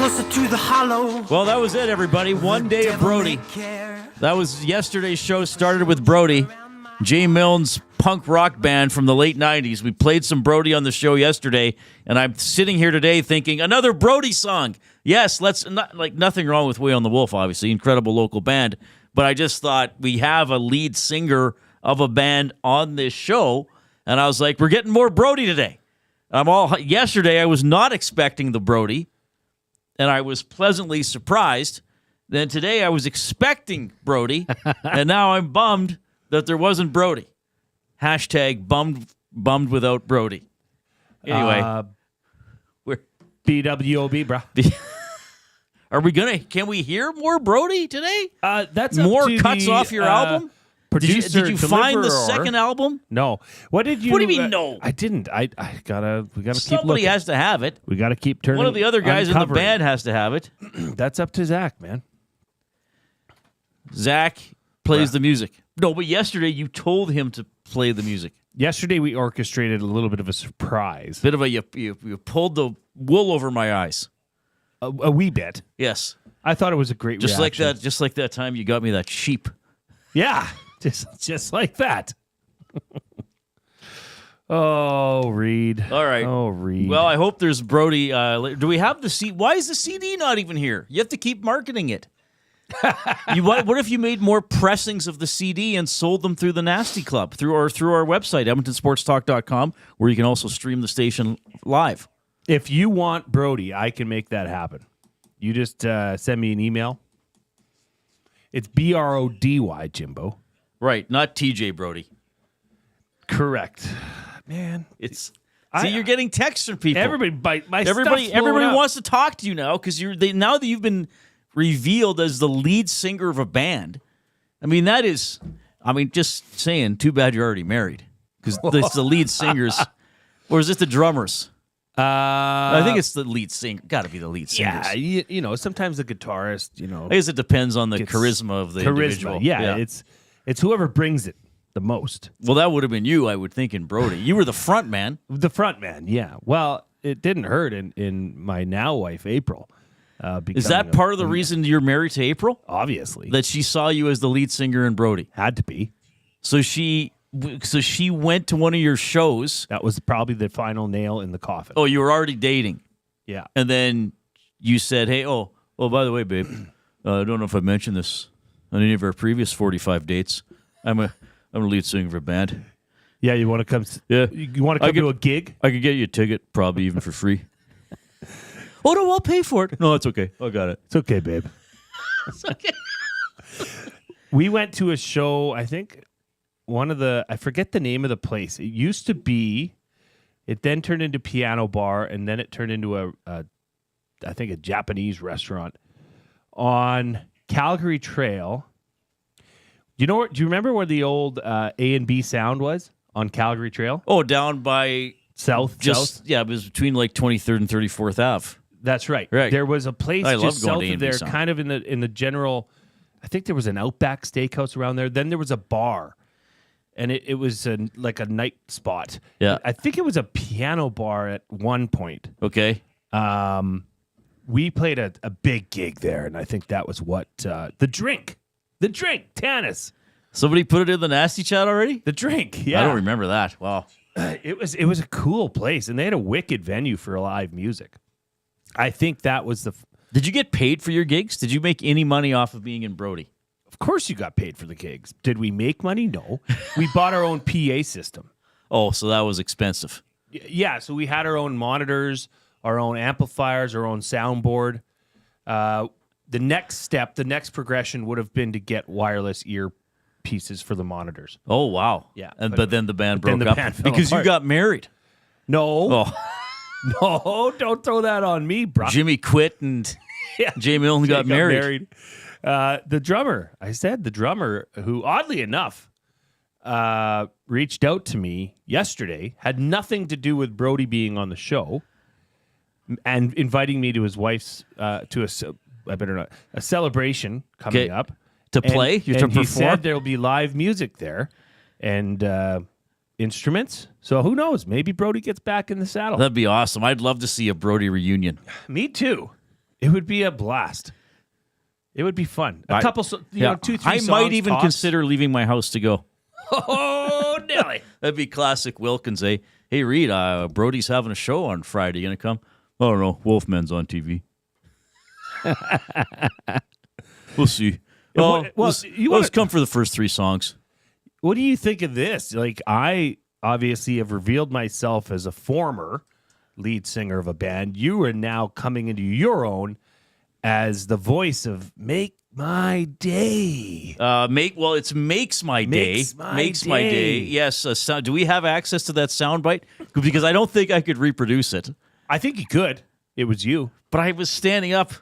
closer to the hollow. Well, that was it, everybody. One day of Brody. That was yesterday's show. Started with Brody, Jay Milne's punk rock band from the late 90s. We played some Brody on the show yesterday, and I'm sitting here today thinking, another Brody song. Yes, nothing wrong with Way on the Wolf, obviously. Incredible local band. But I just thought we have a lead singer of a band on this show, and I was like, we're getting more Brody today. Yesterday, I was not expecting the Brody, and I was pleasantly surprised. Then today, I was expecting Brody, and now I'm bummed that there wasn't Brody. Hashtag bummed without Brody. Anyway, we're BWOB, bro. Are we can we hear more Brody today? That's more cuts off your album. Producer, did you find the second album? No. What did you? What do you mean no? I didn't. We gotta keep looking. Somebody has to have it. We gotta keep turning. One of the other guys in the band has to have it. That's up to Zach, man. Zach plays the music. No, but yesterday you told him to play the music. Yesterday we orchestrated a little bit of a surprise. Bit of a you pulled the wool over my eyes. A wee bit. Yes. I thought it was a great reaction. Just like that time you got me that sheep. Yeah. Just like that. Oh, Reid. All right. Oh, Reid. Well, I hope there's Brody. Do we have the CD? Why is the CD not even here? You have to keep marketing it. What if you made more pressings of the CD and sold them through the Nasty Club, through our website, EdmontonSportsTalk.com, where you can also stream the station live? If you want Brody, I can make that happen. You just send me an email. It's BRODY, Jimbo. Right, not TJ Brody. Correct. Man, you're getting texts from people. Everybody wants to talk to you now because now that you've been revealed as the lead singer of a band. Just saying, too bad you're already married because it's the lead singers, or is it the drummers? I think it's the lead singer. Got to be the lead singers. Yeah, sometimes the guitarist. I guess it depends on the charisma of the individual. Yeah, it's whoever brings it the most. Well, that would have been you, I would think, in Brody. You were the front man. The front man, yeah. Well, it didn't hurt in my now wife, April. Is that part of the reason you're married to April? Obviously. That she saw you as the lead singer in Brody? Had to be. So she went to one of your shows. That was probably the final nail in the coffin. Oh, you were already dating. Yeah. And then you said, hey, by the way, babe, I don't know if I mentioned this on any of our previous 45 dates. I'm a lead singer of a band. Yeah, you want to come? Yeah. You want to come to a gig? I could get you a ticket, probably even for free. Oh, no, I'll pay for it. No, it's okay. I got it. It's okay, babe. It's okay. We went to a show, I think, I forget the name of the place. It used to be, it then turned into Piano Bar, and then it turned into I think a Japanese restaurant on Calgary Trail. Do you remember where the old A&B Sound was on Calgary Trail? Oh, down by South? Yeah, it was between like 23rd and 34th Ave. That's right. Right. There was a place just south of there, Sound. kind of in the general. I think there was an Outback Steakhouse around there. Then there was a bar, and it was like a night spot. Yeah, I think it was a piano bar at one point. Okay. We played a big gig there, and I think that was what the drink, Tanis. Somebody put it in the Nasty Chat already? The drink. Yeah, I don't remember that. Wow. It was a cool place, and they had a wicked venue for live music. I think that was Did you get paid for your gigs? Did you make any money off of being in Brody? Of course you got paid for the gigs. Did we make money? No. We bought our own PA system. Oh, so that was expensive. Yeah, so we had our own monitors, our own amplifiers, our own soundboard. The next progression would have been to get wireless ear pieces for the monitors. Oh, wow. Yeah. But then the band broke up because you got married. No. Oh. No, don't throw that on me, bro. Jimmy quit and Jay Milne got married. The drummer, who oddly enough reached out to me yesterday, had nothing to do with Brody being on the show, and inviting me to his wife's a celebration coming up to play. And he said there'll be live music there, and instruments. So who knows? Maybe Brody gets back in the saddle. That'd be awesome. I'd love to see a Brody reunion. Me too. It would be a blast. It would be fun. A couple, 2-3 I songs. might even tops. consider leaving my house to go. Oh, Nelly. That'd be classic Wilkins, eh? Hey, Reid, Brody's having a show on Friday. You going to come? I don't know. Wolfman's on TV. We'll see. Let's come for the first 3 songs. What do you think of this? Like, I obviously have revealed myself as a former lead singer of a band. You are now coming into your own as the voice of Make My Day. It's Makes My Day. Makes My Day. Yes. Do we have access to that soundbite? Because I don't think I could reproduce it. I think you could. It was you. But I was standing up.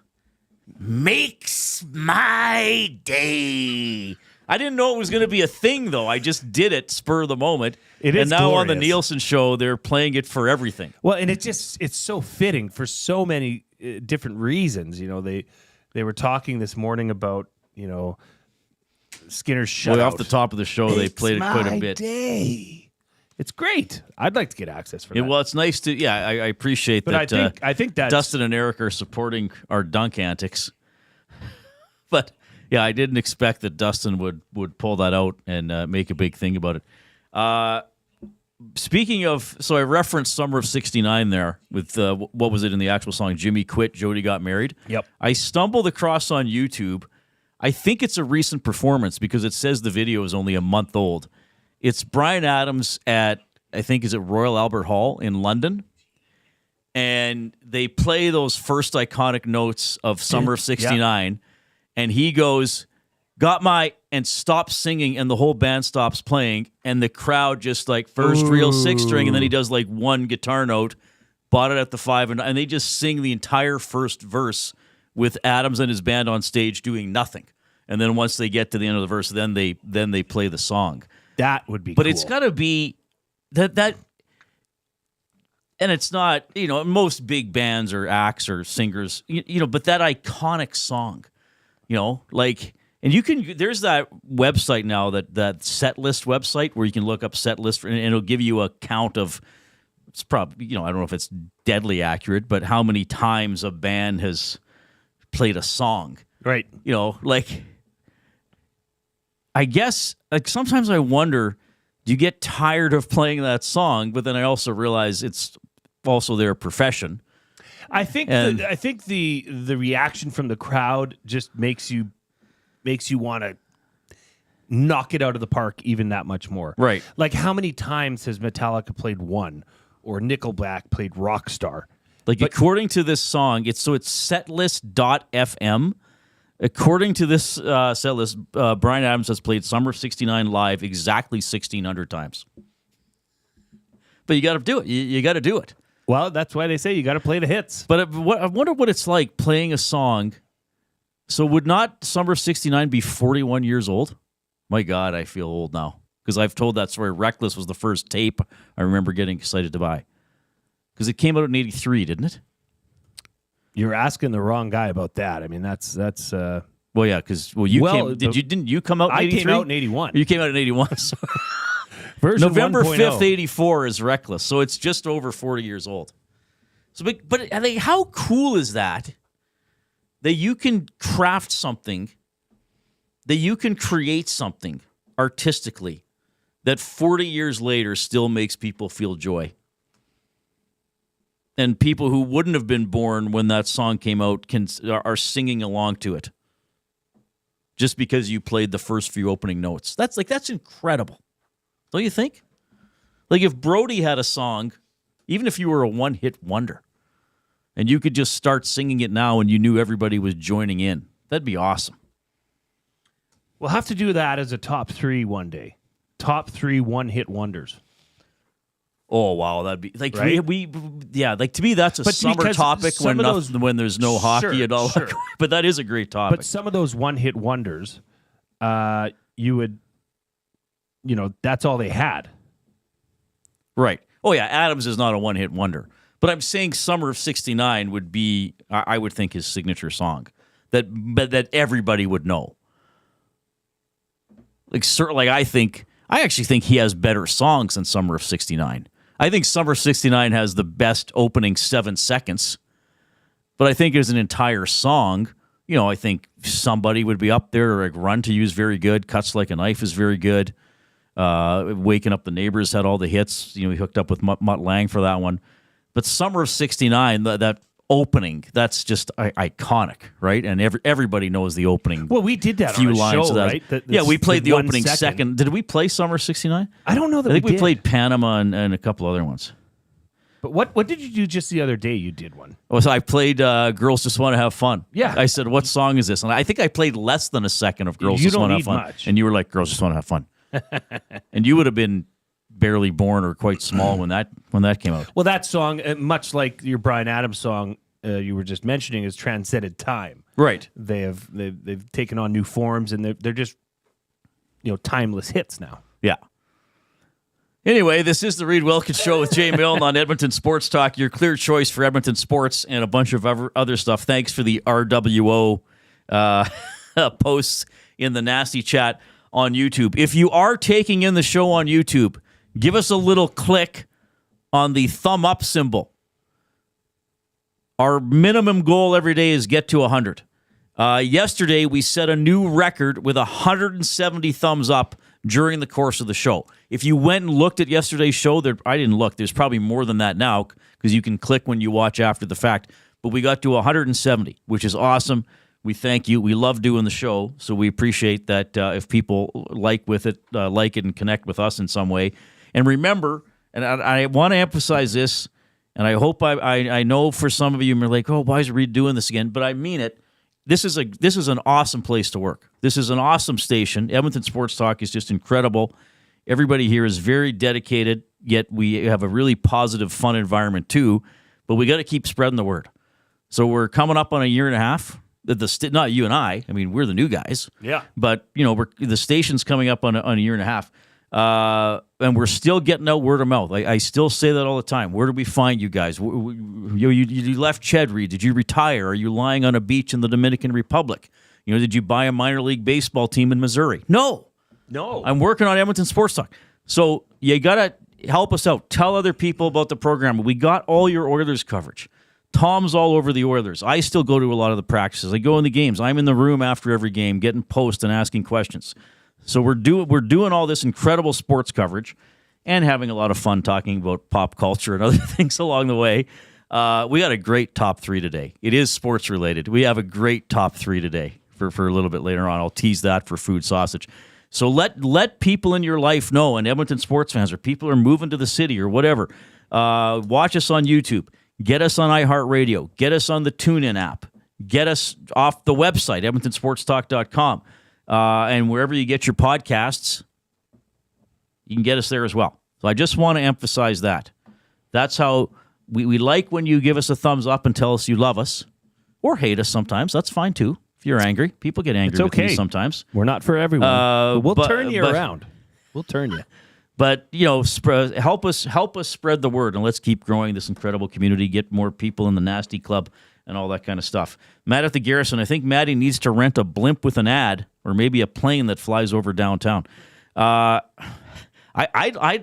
Makes My Day. I didn't know it was going to be a thing, though. I just did it spur of the moment. And now glorious. on the Nielsen show, they're playing it for everything. Well, and it's so fitting for so many different reasons. You know, they were talking this morning about, Skinner's shutout. Off the top of the show, they played it quite a bit. Day. It's great. I'd like to get access for that. Well, it's nice to. Yeah, I appreciate but that. I think that Dustin and Eric are supporting our dunk antics. But yeah, I didn't expect that Dustin would pull that out and make a big thing about it. Speaking of, so I referenced Summer of '69 there with what was it in the actual song? Jimmy Quit, Jody Got Married. Yep. I stumbled across on YouTube. I think it's a recent performance because it says the video is only a month old. It's Bryan Adams at, I think, is it Royal Albert Hall in London? And they play those first iconic notes of Summer of '69, and he goes, "Got my," and stops singing, and the whole band stops playing, and the crowd just like first real 6-string, and then he does like one guitar note, bought it at the 5, and they just sing the entire first verse with Adams and his band on stage doing nothing. And then once they get to the end of the verse, then they play the song. That would be But cool. it's got to be that and it's not, most big bands or acts or singers, but that iconic song, and you can, there's that website now, that set list website where you can look up set list and it'll give you a count of, it's probably, I don't know if it's deadly accurate, but how many times a band has played a song. Right. I guess, sometimes I wonder, do you get tired of playing that song? But then I also realize it's also their profession. I think the reaction from the crowd just makes you want to knock it out of the park even that much more. Right. Like, how many times has Metallica played One or Nickelback played Rockstar? According to this song, it's setlist.fm. According to this set list, Bryan Adams has played Summer of '69 live exactly 1,600 times. But you got to do it. You got to do it. Well, that's why they say you got to play the hits. But I wonder what it's like playing a song. So would not Summer of '69 be 41 years old? My God, I feel old now. Because I've told that story. Reckless was the first tape I remember getting excited to buy. Because it came out in '83, didn't it? You're asking the wrong guy about that. I mean, that's. Well, yeah, because didn't you come out in '83? I came out in '81. You came out in '81. So. Version November 1.0. 5th, '84 is Reckless, so it's just over 40 years old. So, but I think, how cool is that you can craft something, that you can create something artistically that 40 years later still makes people feel joy. And people who wouldn't have been born when that song came out are singing along to it. Just because you played the first few opening notes. That's incredible. Don't you think? Like, if Brody had a song, even if you were a one-hit wonder, and you could just start singing it now and you knew everybody was joining in, that'd be awesome. We'll have to do that as a top 3 one day. Top 3 one-hit wonders. Oh, wow, that'd be like, right? To me that's a summer topic when there's no hockey at all. Sure. But that is a great topic. But some of those one-hit wonders, you would, that's all they had. Right. Oh yeah, Adams is not a one-hit wonder. But I'm saying Summer of '69 would be, I would think, his signature song that everybody would know. I actually think he has better songs than Summer of '69. I think Summer of '69 has the best opening 7 seconds. But I think as an entire song, I think somebody would be up there. Like Run to You is very good. Cuts Like a Knife is very good. Waking Up the Neighbors had all the hits. He hooked up with Mutt Lang for that one. But Summer of '69, that opening, that's just iconic, right? And everybody knows the opening. Well, we did that few on a lines show, of that. right? We played the opening 1 second. Did we play Summer '69? I don't know that I think we did. played Panama and a couple other ones. But what did you do just the other day? You did one. Oh, so I played Girls Just Want to Have Fun. Yeah. I said, what song is this? And I think I played less than a second of Girls You Just Want to Have don't Fun. need much. And you were like, Girls Just Want to Have Fun. And you would have been barely born or quite small when that came out. Well, that song, much like your Bryan Adams song you were just mentioning, has transcended time. Right. They've taken on new forms, and they're just timeless hits now. Yeah. Anyway, this is the Reid Wilkins Show with Jay Milne on Edmonton Sports Talk, your clear choice for Edmonton sports and a bunch of other stuff. Thanks for the RWO posts in the nasty chat on YouTube. If you are taking in the show on YouTube, give us a little click on the thumb up symbol. Our minimum goal every day is get to 100. Yesterday, we set a new record with 170 thumbs up during the course of the show. If you went and looked at yesterday's show, I didn't look. There's probably more than that now because you can click when you watch after the fact. But we got to 170, which is awesome. We thank you. We love doing the show, so we appreciate that if people like it and connect with us in some way. And remember, and I want to emphasize this, and I hope I know for some of you, you're like, oh, why is Reid doing this again? But I mean it. This is an awesome place to work. This is an awesome station. Edmonton Sports Talk is just incredible. Everybody here is very dedicated, yet we have a really positive, fun environment too. But we got to keep spreading the word. So we're coming up on a year and a half. Not you and I. I mean, we're the new guys. Yeah. But the station's coming up on a year and a half. And we're still getting out word of mouth. I still say that all the time. Where do we find you guys? You left Ched, Reid. Did you retire? Are you lying on a beach in the Dominican Republic? Did you buy a minor league baseball team in Missouri? No. I'm working on Edmonton Sports Talk. So you got to help us out. Tell other people about the program. We got all your Oilers coverage. Tom's all over the Oilers. I still go to a lot of the practices. I go in the games. I'm in the room after every game, getting posts and asking questions. So we're doing all this incredible sports coverage and having a lot of fun talking about pop culture and other things along the way. We got a great top 3 today. It is sports related. We have a great top 3 today for a little bit later on. I'll tease that for food sausage. So let people in your life know, and Edmonton sports fans or people are moving to the city or whatever, watch us on YouTube. Get us on iHeartRadio. Get us on the TuneIn app. Get us off the website, edmontonsportstalk.com. And wherever you get your podcasts, you can get us there as well. So I just want to emphasize that. That's how we like when you give us a thumbs up and tell us you love us or hate us sometimes. That's fine too. If you're angry, people get angry with me sometimes. We're not for everyone. We'll turn you around. We'll turn you. But, help us spread the word, and let's keep growing this incredible community, get more people in the Nasty Club and all that kind of stuff. Matt at the Garrison, I think Maddie needs to rent a blimp with an ad or maybe a plane that flies over downtown. I'd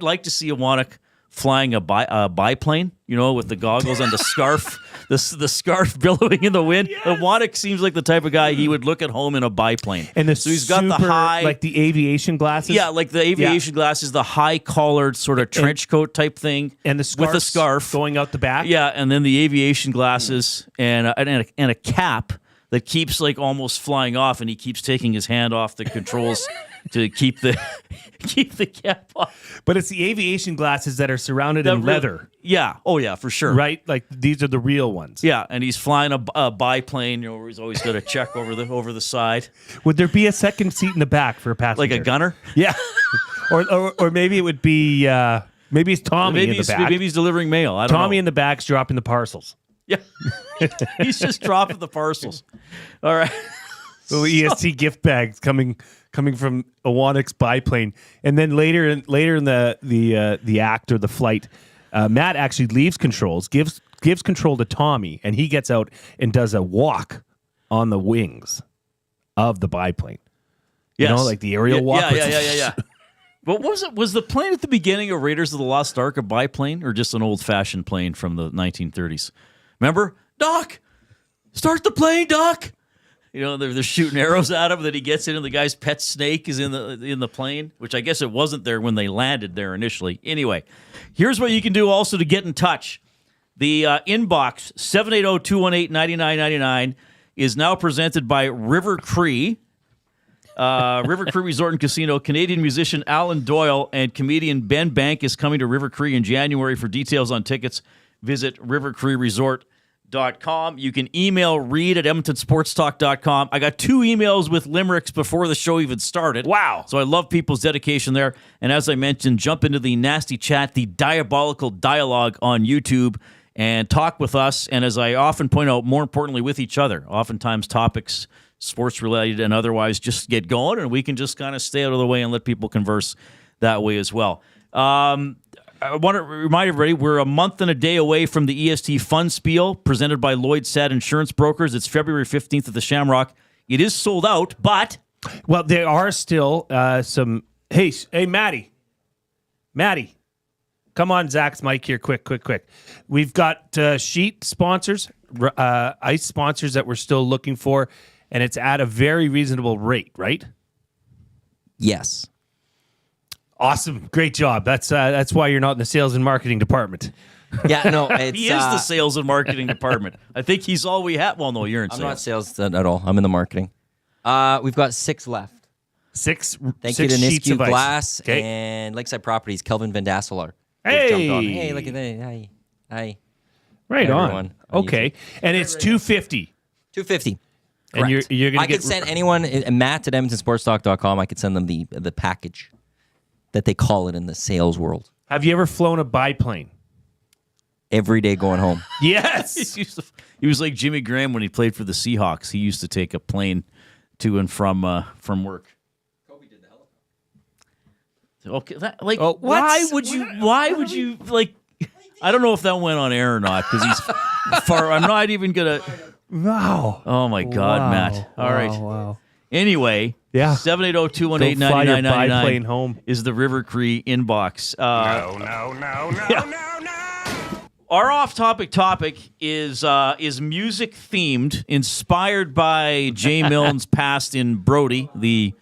like to see a Wannock flying a biplane, with the goggles and the scarf, the scarf billowing in the wind. Yes. The Wannock seems like the type of guy he would look at home in a biplane. And so he's got the high, like the aviation glasses. Yeah, like the aviation glasses, the high collared sort of trench coat type thing, and the with a scarf going out the back. Yeah, and then the aviation glasses and a cap that keeps like almost flying off, and he keeps taking his hand off the controls to keep the cap off. But it's the aviation glasses that are surrounded in leather. Yeah. Oh, yeah, for sure. Right? Like these are the real ones. Yeah, and he's flying a biplane. Where he's always got a check over the side. Would there be a second seat in the back for a passenger? Like a gunner? Yeah. or maybe it would be maybe it's Tommy in the back. Maybe he's delivering mail. I don't know. Tommy in the back's dropping the parcels. Yeah. He's just dropping the parcels. All right. Little EST gift bags coming from a Wannock's biplane, and then later in the act or the flight, Matt actually leaves controls, gives control to Tommy, and he gets out and does a walk on the wings of the biplane. Yes. Like the aerial walk. Yeah. But what was it? Was the plane at the beginning of Raiders of the Lost Ark a biplane or just an old-fashioned plane from the 1930s? Remember? Doc, start the plane, Doc. You know, they're shooting arrows at him. That he gets in, and the guy's pet snake is in the plane, which I guess it wasn't there when they landed there initially. Anyway, here's what you can do also to get in touch. The inbox 780-218-9999 is now presented by River Cree. River Cree Resort and Casino. Canadian musician Alan Doyle and comedian Ben Bank is coming to River Cree in January. For details on tickets, visit rivercreeresort.com. You can email Reid at edmontonsportstalk.com. I got 2 emails with limericks before the show even started. Wow. So I love people's dedication there. And as I mentioned, jump into the nasty chat, the diabolical dialogue on YouTube, and talk with us. And as I often point out, more importantly, with each other. Oftentimes topics, sports-related and otherwise, just get going, and we can just kind of stay out of the way and let people converse that way as well. I want to remind everybody, we're a month and a day away from the EST Fun Spiel presented by Lloyd Sad Insurance Brokers. It's February 15th at the Shamrock. It is sold out, but... Well, there are still some... Hey, Maddie. Come on, Zach's mic here. Quick. We've got sheet sponsors, ice sponsors that we're still looking for, and it's at a very reasonable rate, right? Yes. Awesome. Great job. That's why you're not in the sales and marketing department. Yeah, no, it's... He is the sales and marketing department. I think he's all we have. Well, no, you're in I'm sales. not sales at all. I'm in the marketing. We've got 6 left. Thank you to sheets Nisku of ice. Glass Okay. and Lakeside Properties, Kelvin Van Dasselaar. Hey! Jumped on. Hey, look at that. Hi. Right Everyone on. on Okay. And it's $250. $250. And you're going to I could send anyone, Matt at EdmontonSportsTalk.com, I could send them the package that they call it in the sales world. Have you ever flown a biplane? Every day going home. Yes. He was like Jimmy Graham when he played for the Seahawks. He used to take a plane to and from work. Kobe did the helicopter. Okay, why would you like? I don't know if that went on air or not because he's far. I'm not even gonna. Wow. Oh my God, Wow. Matt. All right. Wow. Anyway, Yeah. 780-218-9999 home. is the River Cree inbox. No. Our off-topic topic is music themed, inspired by Jay Milne's past in Brodie, the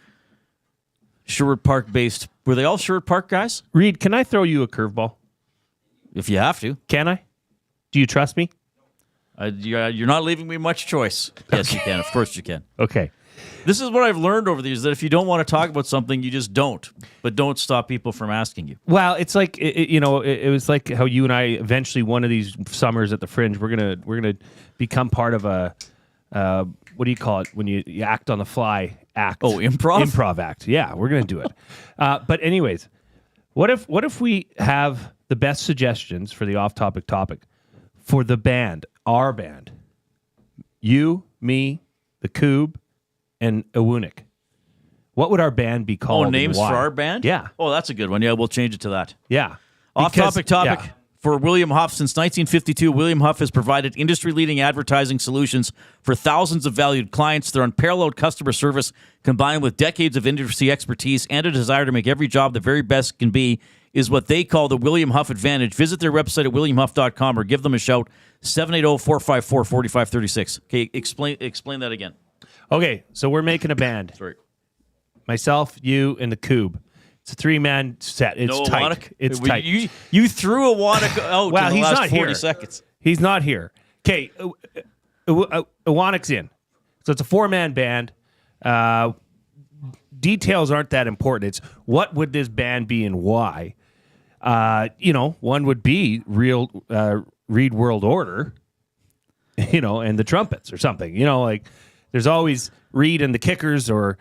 Sherwood Park-based. Were they all Sherwood Park guys? Reid, can I throw you a curveball? If you have to. Can I? Do you trust me? You're not leaving me much choice. Yes, you can. Of course you can. Okay. This is what I've learned over the years, that if you don't want to talk about something, you just don't. But don't stop people from asking you. Well, it's like it was like how you and I eventually one of these summers at the Fringe, we're gonna become part of a what do you call it when you act on the fly act? Oh, improv? Improv act. Yeah, we're gonna do it. But anyways, what if we have the best suggestions for the off-topic topic for the band, our band, you, me, the Koob, and Awunik. What would our band be called? Oh, names for our band? Yeah. Oh, that's a good one. Yeah, we'll change it to that. Yeah. Off-topic topic. Yeah. For William Huff, since 1952, William Huff has provided industry-leading advertising solutions for thousands of valued clients. Their unparalleled customer service, combined with decades of industry expertise and a desire to make every job the very best can be, is what they call the William Huff Advantage. Visit their website at williamhuff.com or give them a shout, 780-454-4536. Okay, explain that again. Okay, so we're making a band. Sorry. Myself, you, and the Koob. It's a 3-man set. It's No tight. Wannock? It's tight. You threw a Wannock out Well, in the he's last not 40 here. seconds. He's not here. Okay, Wannock's in. So it's a 4-man band. Details aren't that important. It's what would this band be and why. One would be real Reid World Order, and the trumpets or something. There's always Reid and the Kickers or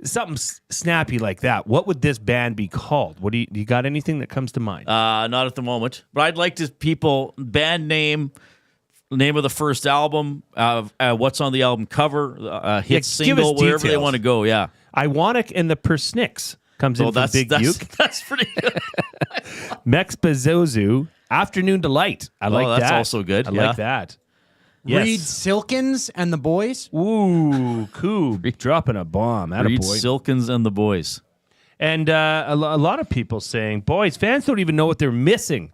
something snappy like that. What would this band be called? What do you got anything that comes to mind? Not at the moment, but I'd like to band name of the first album, what's on the album cover, hit single, wherever they want to go. Yeah, Iwanic and the Persnicks comes in from Big Uke. That's pretty good. Mex Bezozu, Afternoon Delight. I like that. That's also good. I Yeah. like that. Yes. Reid Silkins and the boys. Ooh, cool. Dropping a bomb. Reid Attaboy. Silkins and the boys. And a lot of people saying, boys, fans don't even know what they're missing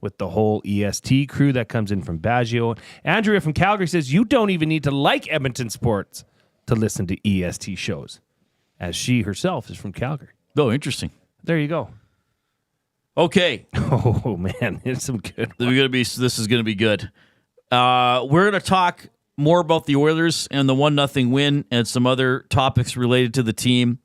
with the whole EST crew that comes in from Baggio. Andrea from Calgary says, you don't even need to like Edmonton sports to listen to EST shows, as she herself is from Calgary. Oh, interesting. There you go. Okay. Oh, man. It's some good This is going to be good. We're going to talk more about the Oilers and the 1-0 win and some other topics related to the team.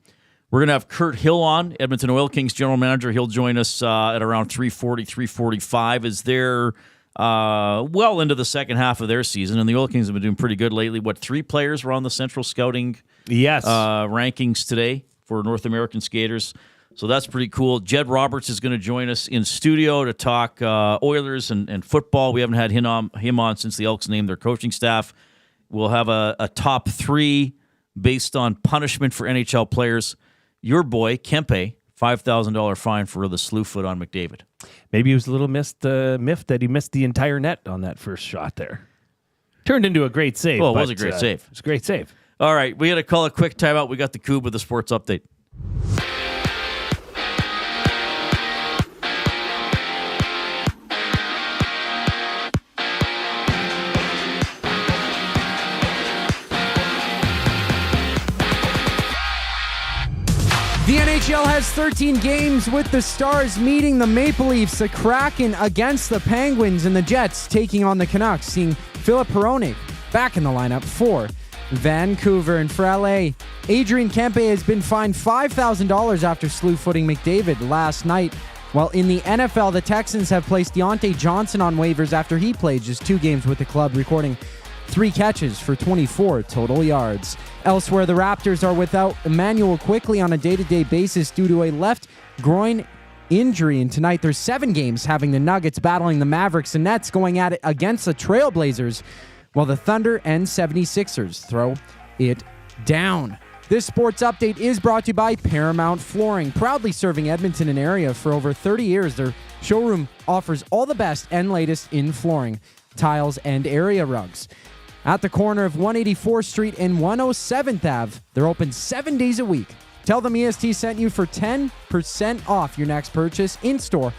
We're going to have Kirt Hill on, Edmonton Oil Kings general manager. He'll join us at around 3:40, 3:45 as they're well into the second half of their season. And the Oil Kings have been doing pretty good lately. 3 players were on the Central Scouting rankings today for North American skaters. So that's pretty cool. Jed Roberts is going to join us in studio to talk Oilers and football. We haven't had him on since the Elks named their coaching staff. We'll have a top 3 based on punishment for NHL players. Your boy, Kempe, $5,000 fine for the slew foot on McDavid. Maybe he was a little miffed that he missed the entire net on that first shot there. Turned into a great save. Well, it was a great save. It was a great save. All right, we got to call a quick timeout. We got the Kub with the sports update. The NHL has 13 games with the Stars meeting the Maple Leafs, the Kraken against the Penguins, and the Jets taking on the Canucks, seeing Philip Peroni back in the lineup for Vancouver. And for LA, Adrian Kempe has been fined $5,000 after slew-footing McDavid last night. While in the NFL, the Texans have placed Deontay Johnson on waivers after he played just 2 games with the club, recording 3 catches for 24 total yards. Elsewhere, the Raptors are without Emmanuel Quickly on a day-to-day basis due to a left groin injury. And tonight, there's 7 games having the Nuggets battling the Mavericks and Nets going at it against the Trailblazers, while the Thunder and 76ers throw it down. This sports update is brought to you by Paramount Flooring, proudly serving Edmonton and area for over 30 years. Their showroom offers all the best and latest in flooring, tiles, and area rugs. At the corner of 184th Street and 107th Ave, they're open 7 days a week. Tell them EST sent you for 10% off your next purchase in-store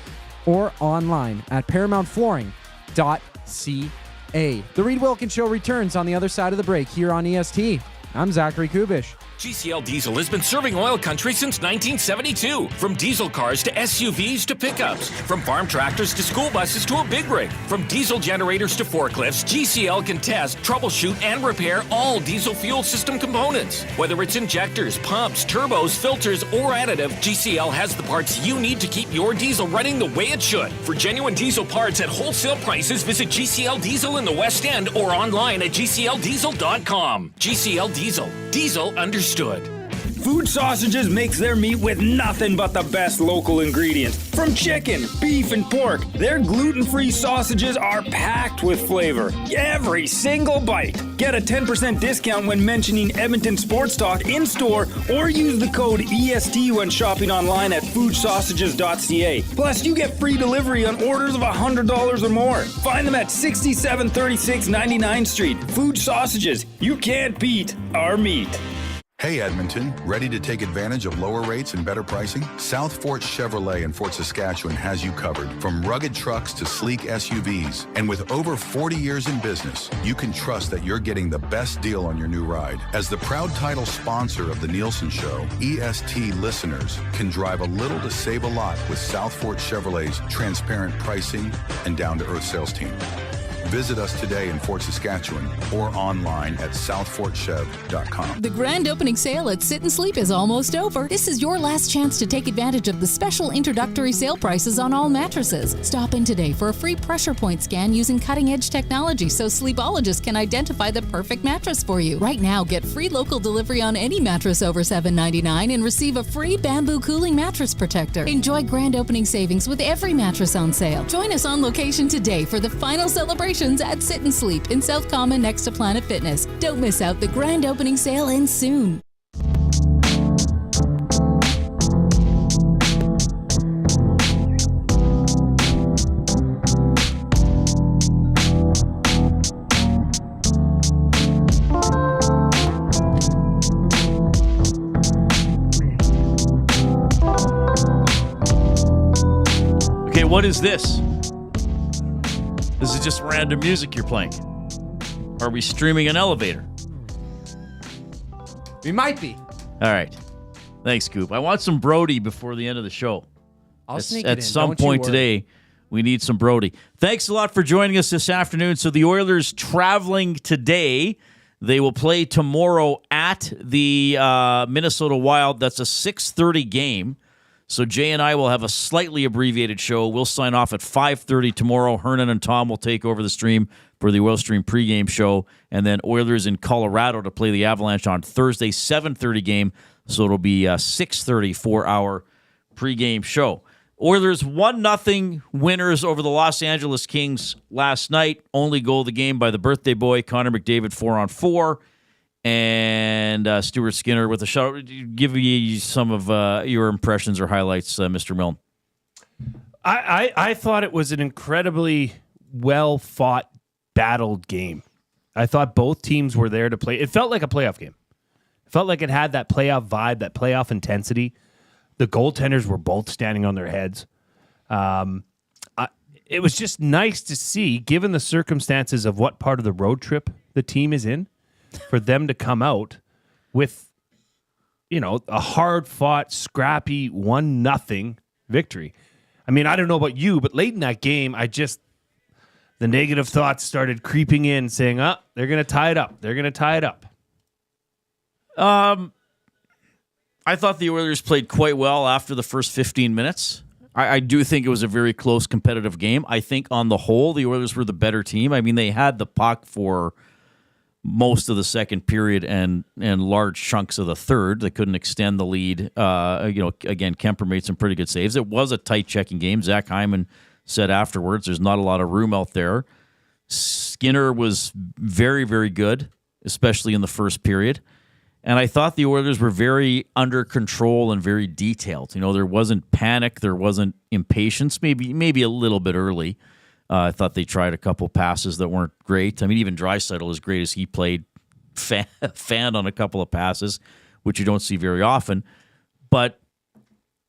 or online at ParamountFlooring.ca. The Reid Wilkins Show returns on the other side of the break here on EST. I'm Zachary Kubusch. GCL Diesel has been serving oil country since 1972. From diesel cars to SUVs to pickups. From farm tractors to school buses to a big rig. From diesel generators to forklifts, GCL can test, troubleshoot, and repair all diesel fuel system components. Whether it's injectors, pumps, turbos, filters, or additive, GCL has the parts you need to keep your diesel running the way it should. For genuine diesel parts at wholesale prices, visit GCL Diesel in the West End or online at GCLDiesel.com. GCL Diesel. Diesel understood. Food Sausages makes their meat with nothing but the best local ingredients. From chicken, beef, and pork, their gluten-free sausages are packed with flavor. Every single bite. Get a 10% discount when mentioning Edmonton Sports Talk in-store or use the code EST when shopping online at foodsausages.ca. Plus, you get free delivery on orders of $100 or more. Find them at 6736 99th Street. Food Sausages. You can't beat our meat. Hey Edmonton, ready to take advantage of lower rates and better pricing? South Fort Chevrolet in Fort Saskatchewan has you covered. From rugged trucks to sleek SUVs. And with over 40 years in business, you can trust that you're getting the best deal on your new ride. As the proud title sponsor of the Nielsen Show, EST listeners can drive a little to save a lot with South Fort Chevrolet's transparent pricing and down-to-earth sales team. Visit us today in Fort Saskatchewan or online at southfortchev.com. The grand opening sale at Sit and Sleep is almost over. This is your last chance to take advantage of the special introductory sale prices on all mattresses. Stop in today for a free pressure point scan using cutting-edge technology so sleepologists can identify the perfect mattress for you. Right now, get free local delivery on any mattress over $7.99 and receive a free bamboo cooling mattress protector. Enjoy grand opening savings with every mattress on sale. Join us on location today for the final celebration at Sit and Sleep in South Common next to Planet Fitness. Don't miss out. The grand opening sale ends soon. Okay, what is this? This is just random music you're playing. Are we streaming an elevator? We might be. All right. Thanks, Coop. I want some Brody before the end of the show. I'll sneak it At in. some Don't you point worry. today, we need some Brody. Thanks a lot for joining us this afternoon. So the Oilers traveling today. They will play tomorrow at the Minnesota Wild. That's a 6:30 game. So Jay and I will have a slightly abbreviated show. We'll sign off at 5:30 tomorrow. Hernan and Tom will take over the stream for the Oil Stream pregame show. And then Oilers in Colorado to play the Avalanche on Thursday, 7:30 game. So it'll be a 6:30 4-hour pregame show. Oilers 1-0 winners over the Los Angeles Kings last night. Only goal of the game by the birthday boy, Connor McDavid, 4-on-4. And Stuart Skinner with a shutout. Give me some of your impressions or highlights, Mr. Milne. I thought it was an incredibly well-fought, battled game. I thought both teams were there to play. It felt like a playoff game. It felt like it had that playoff vibe, that playoff intensity. The goaltenders were both standing on their heads. It was just nice to see, given the circumstances of what part of the road trip the team is in, for them to come out with, a hard-fought, scrappy 1-0 victory. I mean, I don't know about you, but late in that game, the negative thoughts started creeping in, saying, they're going to tie it up. They're going to tie it up. I thought the Oilers played quite well after the first 15 minutes. I do think it was a very close, competitive game. I think on the whole, the Oilers were the better team. I mean, they had the puck for most of the second period and large chunks of the third. They couldn't extend the lead. Again, Kemper made some pretty good saves. It was a tight checking game. Zach Hyman said afterwards, there's not a lot of room out there. Skinner was very, very good, especially in the first period. And I thought the Oilers were very under control and very detailed. There wasn't panic. There wasn't impatience, maybe a little bit early. I thought they tried a couple passes that weren't great. I mean, even Draisaitl, as great as he played, fanned on a couple of passes, which you don't see very often. But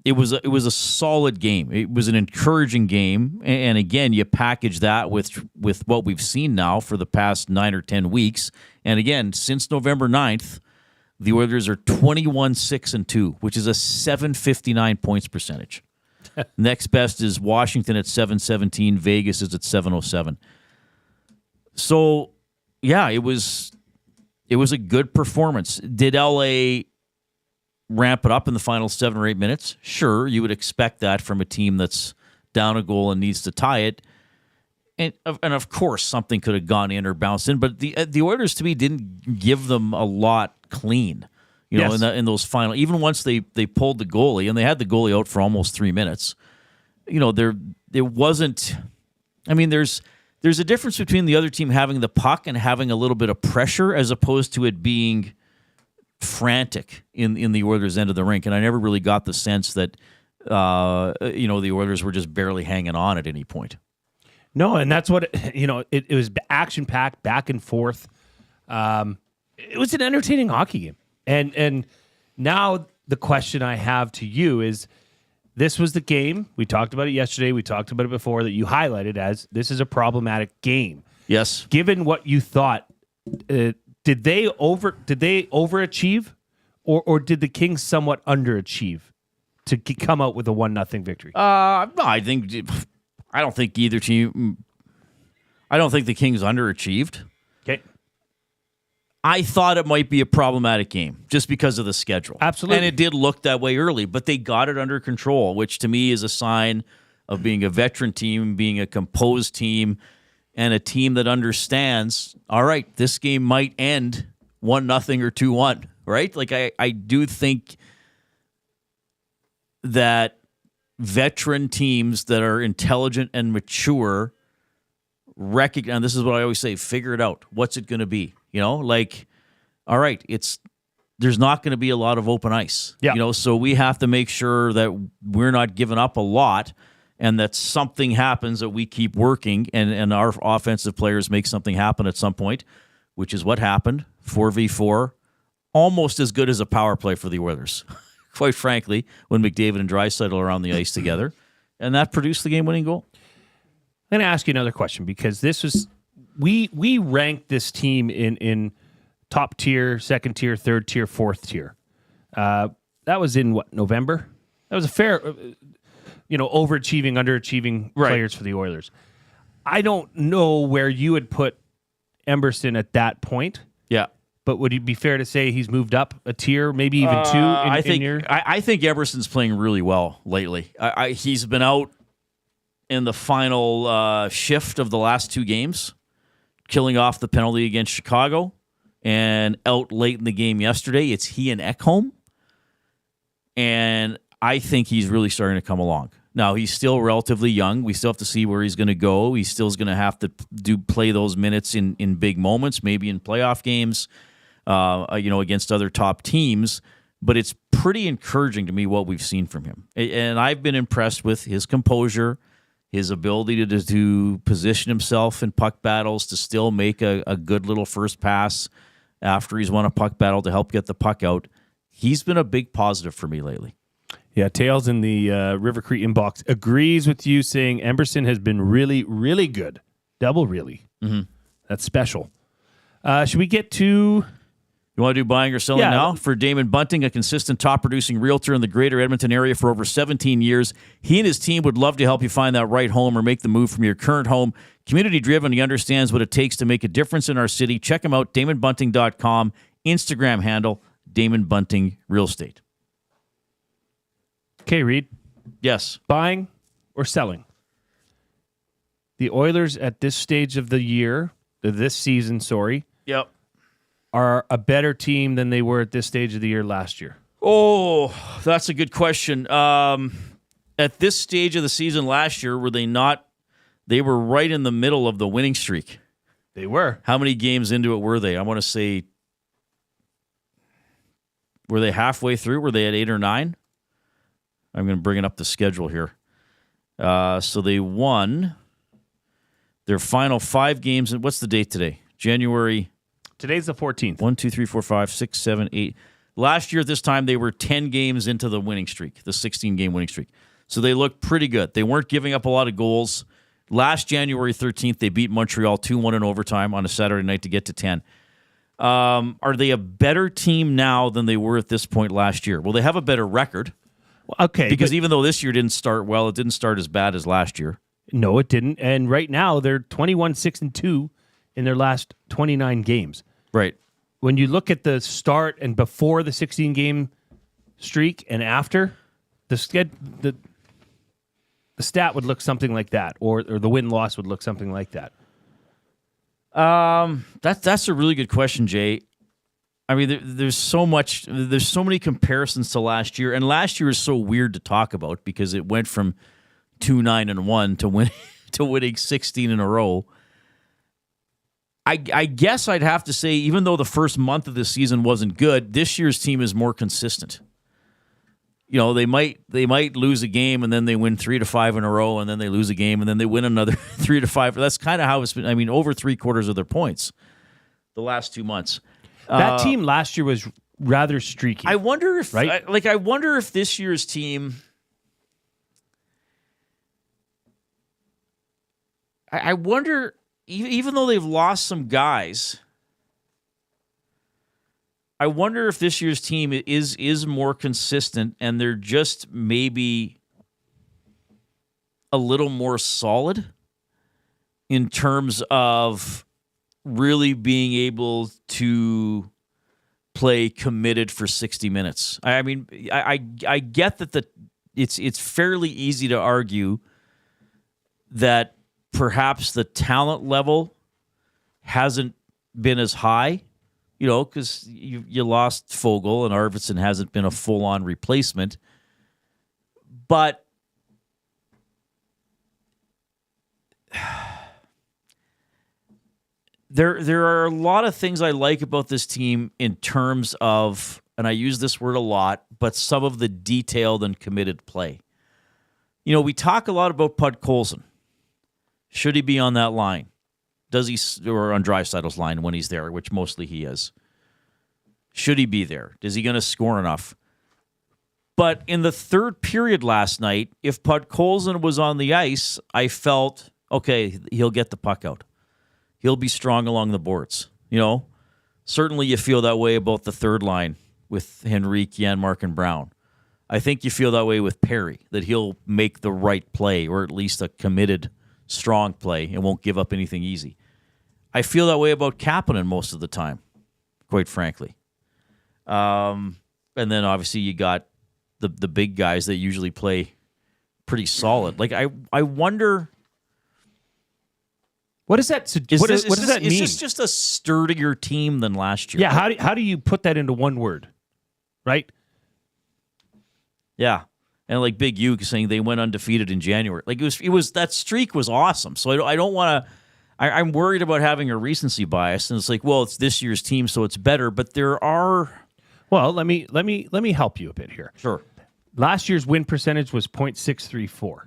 it was a solid game. It was an encouraging game. And again, you package that with what we've seen now for the past 9 or 10 weeks. And again, since November 9th, the Oilers are 21-6-2, which is a 759 points percentage. Next best is Washington at 717. Vegas is at 707. So, yeah, it was a good performance. Did LA ramp it up in the final 7 or 8 minutes? Sure, you would expect that from a team that's down a goal and needs to tie it. And of course, something could have gone in or bounced in, but the Oilers to me didn't give them a lot clean. Yes. In those final, even once they pulled the goalie and they had the goalie out for almost 3 minutes. There wasn't. I mean, there's a difference between the other team having the puck and having a little bit of pressure as opposed to it being frantic in the Oilers' end of the rink. And I never really got the sense that the Oilers were just barely hanging on at any point. No, and that's what, it was action-packed, back and forth. It was an entertaining hockey game. And now the question I have to you is, this was the game. We talked about it yesterday. We talked about it before that you highlighted as this is a problematic game. Yes. Given what you thought, did they overachieve or did the Kings somewhat underachieve to come out with a 1-0 victory? No, I don't think either team. I don't think the Kings underachieved. Okay. I thought it might be a problematic game just because of the schedule. Absolutely. And it did look that way early, but they got it under control, which to me is a sign of being a veteran team, being a composed team, and a team that understands, all right, this game might end 1-0 or 2-1, right? Like I do think that veteran teams that are intelligent and mature recognize, and this is what I always say, figure it out. What's it going to be? All right, there's not going to be a lot of open ice. Yeah. So we have to make sure that we're not giving up a lot and that something happens, that we keep working and our offensive players make something happen at some point, which is what happened. 4v4, almost as good as a power play for the Oilers, quite frankly, when McDavid and Draisaitl are on the ice together. And that produced the game-winning goal. going to ask you another question because this was we ranked this team in top tier, second tier, third tier, fourth tier. That was in November? That was a fair, overachieving, underachieving players for the Oilers. I don't know where you would put Emberson at that point. Yeah. But would it be fair to say he's moved up a tier, maybe even two? I think Emerson's playing really well lately. He's been out in the final shift of the last two games, killing off the penalty against Chicago, and out late in the game yesterday. It's he and Ekholm, and I think he's really starting to come along. Now, he's still relatively young. We still have to see where he's going to go. He still is going to have to play those minutes in big moments, maybe in playoff games, against other top teams. But it's pretty encouraging to me what we've seen from him. And I've been impressed with his composure, his ability to position himself in puck battles, to still make a good little first pass after he's won a puck battle to help get the puck out. He's been a big positive for me lately. Yeah, Tails in the River Cree inbox agrees with you, saying Emberson has been really, really good. Double really. Mm-hmm. That's special. Should we get to... You want to do buying or selling now? For Damon Bunting, a consistent top-producing realtor in the greater Edmonton area for over 17 years, he and his team would love to help you find that right home or make the move from your current home. Community-driven, he understands what it takes to make a difference in our city. Check him out, DamonBunting.com, Instagram handle, Damon Bunting Real Estate. Okay, Reid. Yes. Buying or selling? The Oilers at this stage of the year, this season, Yep. are a better team than they were at this stage of the year last year. Oh, that's a good question. At this stage of the season last year, were they not? They were right in the middle of the winning streak. They were. How many games into it were they? I want to say, were they halfway through? Were they at 8 or 9? I'm going to bring it up the schedule here. So they won their final 5 games. And what's the date today? January. Today's the 14th. 1, 2, 3, 4, 5, 6, 7, 8. Last year at this time, they were 10 games into the winning streak, the 16-game winning streak. So they looked pretty good. They weren't giving up a lot of goals. Last January 13th, they beat Montreal 2-1 in overtime on a Saturday night to get to 10. Are they a better team now than they were at this point last year? Well, they have a better record. Okay. Because even though this year didn't start well, it didn't start as bad as last year. No, it didn't. And right now, they're 21-6-2 in their last 29 games. Right. When you look at the start and before the 16-game streak and after, the stat would look something like that, or the win-loss would look something like that. That's a really good question, Jay. I mean, there's so many comparisons to last year, and last year is so weird to talk about because it went from 2-9-1 to winning 16 in a row. I guess I'd have to say, even though the first month of the season wasn't good, this year's team is more consistent. You know, they might lose a game and then they win 3-5 in a row, and then they lose a game and then they win another 3-5. That's kind of how it's been. I mean, over 3/4 of their points the last 2 months. That team last year was rather streaky. I wonder if, right? I wonder if this year's team. I wonder, even though they've lost some guys, I wonder if this year's team is more consistent and they're just maybe a little more solid in terms of really being able to play committed for 60 minutes. I mean, I get that it's fairly easy to argue that perhaps the talent level hasn't been as high, you know, because you lost Fogle and Arvidsson hasn't been a full-on replacement. But there are a lot of things I like about this team in terms of, and I use this word a lot, but some of the detailed and committed play. You know, we talk a lot about Podkolzin. Should he be on that line? Does he, or on Draisaitl's line when he's there, which mostly he is? Should he be there? Is he going to score enough? But in the third period last night, if Podkolzin was on the ice, I felt Okay, he'll get the puck out. He'll be strong along the boards. Certainly you feel that way about the third line with Henrique, Janmark, and Brown. I think you feel that way with Perry, that he'll make the right play, or at least a committed, strong play, and won't give up anything easy. I feel that way about Kapanen most of the time, quite frankly. And then obviously you got the big guys that usually play pretty solid. Like I wonder, what does that what does that mean? Is this just a sturdier team than last year? Yeah. How do you put that into one word? Right. Yeah. And like Big U saying they went undefeated in January. Like it was that streak was awesome. So I don't want to. I'm worried about having a recency bias, and it's like, well, it's this year's team, so it's better. But there are. Well, let me help you a bit here. Sure. Last year's win percentage was .634.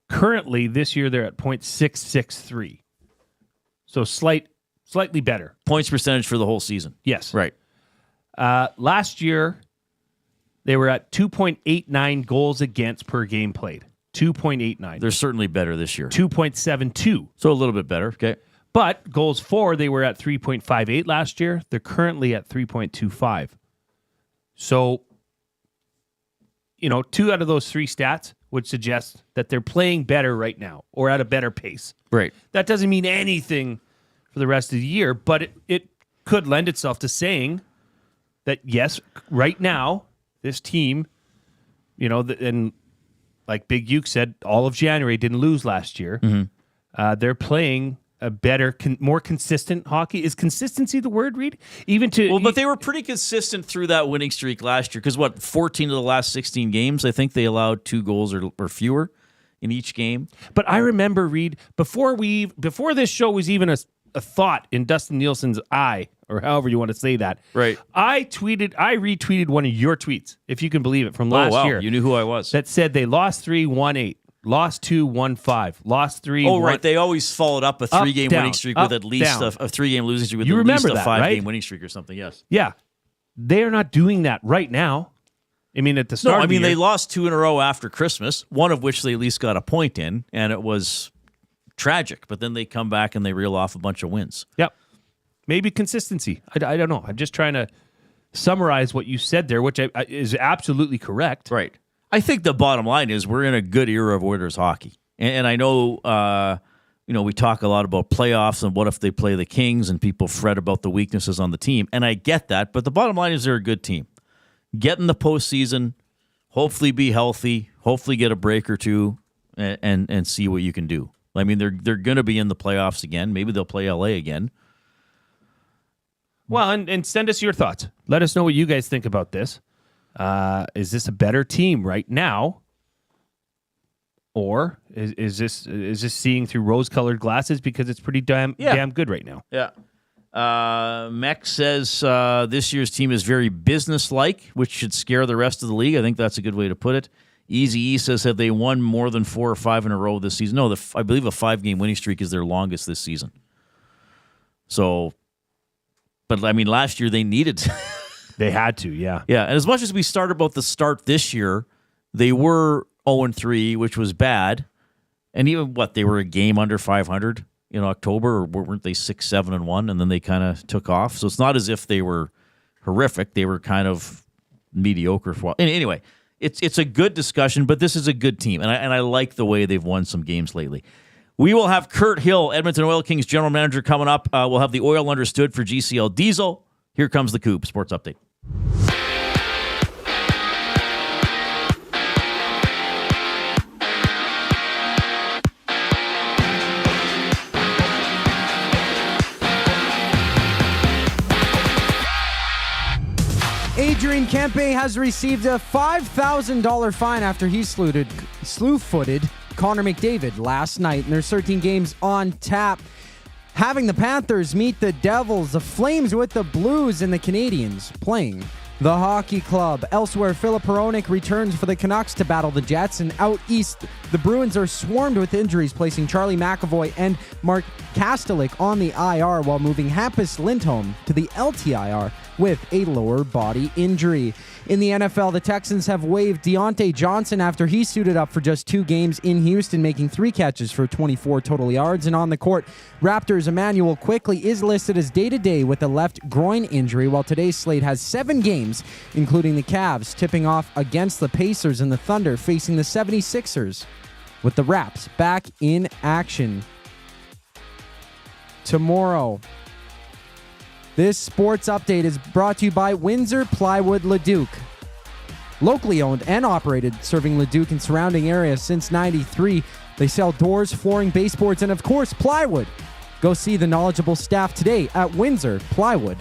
Currently, this year they're at .663. So slightly better. Points percentage for the whole season. Yes. Right. Last year, they were at 2.89 goals against per game played. 2.89. They're certainly better this year. 2.72. So a little bit better. Okay. But goals for, they were at 3.58 last year. They're currently at 3.25. So, 2 out of those 3 stats would suggest that they're playing better right now or at a better pace. Right. That doesn't mean anything for the rest of the year, but it could lend itself to saying that, yes, right now, this team, and like Big Uke said, all of January didn't lose last year. Mm-hmm. They're playing a better, more consistent hockey. Is consistency the word, Reid? But they were pretty consistent through that winning streak last year because 14 of the last 16 games, I think they allowed 2 goals or fewer in each game. But I remember, Reid, before this show was even a thought in Dustin Nielsen's eye, or however you want to say that. Right. I retweeted one of your tweets, if you can believe it, from last year. You knew who I was. That said they lost 3, won 8. Lost 2, won 5. Lost 3. Oh, right. They always followed up a 3-game winning streak with at least a 3-game losing streak with at least a 5-game winning streak or something. Yes. Yeah. They are not doing that right now. I mean, at the start of the year. They lost 2 in a row after Christmas, one of which they at least got a point in, and it was tragic. But then they come back and they reel off a bunch of wins. Yep. Maybe consistency. I don't know. I'm just trying to summarize what you said there, which is absolutely correct. Right. I think the bottom line is we're in a good era of Oilers hockey. And I know, we talk a lot about playoffs and what if they play the Kings and people fret about the weaknesses on the team. And I get that. But the bottom line is they're a good team. Get in the postseason, hopefully be healthy, hopefully get a break or two and see what you can do. I mean, they're going to be in the playoffs again. Maybe they'll play LA again. Well, and send us your thoughts. Let us know what you guys think about this. Is this a better team right now, or is this seeing through rose-colored glasses because it's pretty damn good right now? Yeah. Mech says this year's team is very business-like, which should scare the rest of the league. I think that's a good way to put it. Easy E says, have they won more than 4 or 5 in a row this season? No, I believe a 5-game winning streak is their longest this season. So, but I mean, last year they needed. They had to, yeah. Yeah, and as much as we started about the start this year, they were 0-3, which was bad. And even, they were a game under 500 in October, or weren't they 6-7-1, and then they kind of took off? So it's not as if they were horrific. They were kind of mediocre for a while. Anyway, it's a good discussion, but this is a good team, and I like the way they've won some games lately. We will have Kirt Hill, Edmonton Oil Kings general manager, coming up. We'll have the oil understood for GCL Diesel. Here comes the Coupe Sports Update. Adrian Kempe has received a $5,000 fine after he slew-footed Connor McDavid last night. And there's 13 games on tap, having the Panthers meet the Devils, the Flames with the Blues, and the Canadiens playing the Hockey Club. Elsewhere, Philp returns for the Canucks to battle the Jets, and out east, the Bruins are swarmed with injuries, placing Charlie McAvoy and Mark Kastelik on the IR while moving Hampus Lindholm to the LTIR with a lower body injury. In the NFL, the Texans have waived Deontay Johnson after he suited up for just 2 games in Houston, making 3 catches for 24 total yards. And on the court, Raptors' Emmanuel Quickley is listed as day-to-day with a left groin injury, while today's slate has 7 games, including the Cavs tipping off against the Pacers and the Thunder facing the 76ers, with the Raps back in action tomorrow. This sports update is brought to you by Windsor Plywood Leduc. Locally owned and operated, serving Leduc and surrounding areas since '93. They sell doors, flooring, baseboards, and of course, plywood. Go see the knowledgeable staff today at Windsor Plywood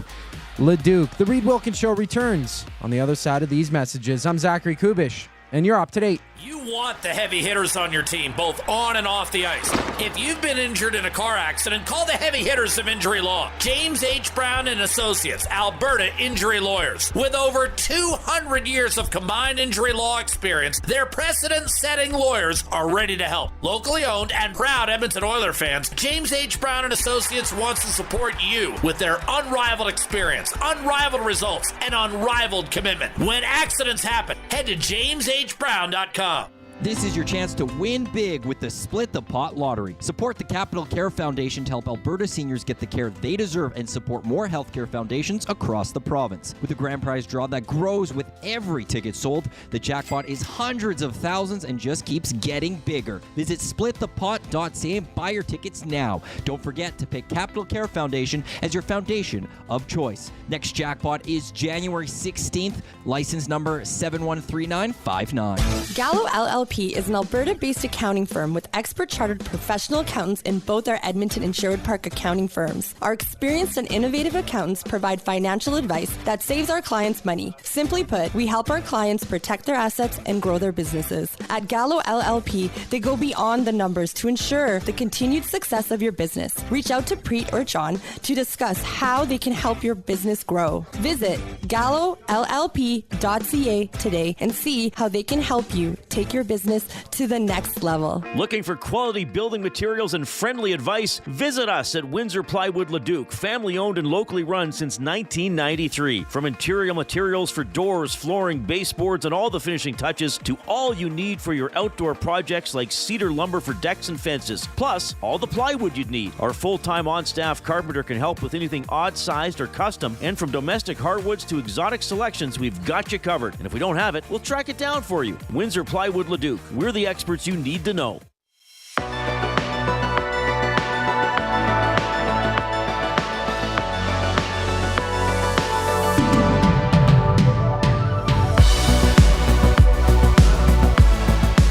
Leduc. The Reid Wilkins Show returns on the other side of these messages. I'm Zachary Kubusch, and you're up to date. You want the heavy hitters on your team, both on and off the ice. If you've been injured in a car accident, call the heavy hitters of injury law. James H. Brown and Associates, Alberta Injury Lawyers. With over 200 years of combined injury law experience, their precedent-setting lawyers are ready to help. Locally owned and proud Edmonton Oilers fans, James H. Brown and Associates wants to support you with their unrivaled experience, unrivaled results, and unrivaled commitment. When accidents happen, head to jameshbrown.com. This is your chance to win big with the Split the Pot Lottery. Support the Capital Care Foundation to help Alberta seniors get the care they deserve and support more healthcare foundations across the province. With a grand prize draw that grows with every ticket sold, the jackpot is hundreds of thousands and just keeps getting bigger. Visit splitthepot.ca and buy your tickets now. Don't forget to pick Capital Care Foundation as your foundation of choice. Next jackpot is January 16th, license number 713959. Gallo LLP is an Alberta-based accounting firm with expert chartered professional accountants in both our Edmonton and Sherwood Park accounting firms. Our experienced and innovative accountants provide financial advice that saves our clients money. Simply put, we help our clients protect their assets and grow their businesses. At Gallo LLP, they go beyond the numbers to ensure the continued success of your business. Reach out to Preet or John to discuss how they can help your business grow. Visit gallollp.ca today and see how they can help you take your business to the next level. Looking for quality building materials and friendly advice? Visit us at Windsor Plywood Leduc, family owned and locally run since 1993. From interior materials for doors, flooring, baseboards, and all the finishing touches to all you need for your outdoor projects like cedar lumber for decks and fences, plus all the plywood you'd need. Our full-time on-staff carpenter can help with anything odd-sized or custom, and from domestic hardwoods to exotic selections, we've got you covered. And if we don't have it, we'll track it down for you. Windsor Plywood Leduc. We're the experts you need to know.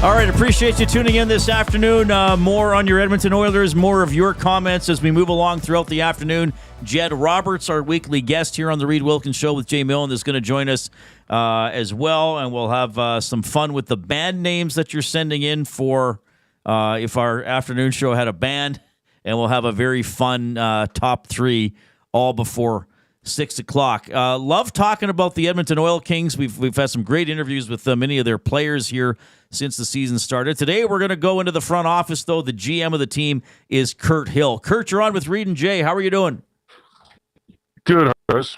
All right, appreciate you tuning in this afternoon. More on your Edmonton Oilers, more of your comments as we move along throughout the afternoon. Jed Roberts, our weekly guest here on the Reid Wilkins Show with Jay Milne, is going to join us as well, and we'll have some fun with the band names that you're sending in for if our afternoon show had a band, and we'll have a very fun top 3 all before 6 o'clock. Love talking about the Edmonton Oil Kings. We've had some great interviews with many of their players here since the season started. Today we're going to go into the front office, though. The GM of the team is Kirt Hill. Kirt, you're on with Reid and Jay. How are you doing? Good, guys.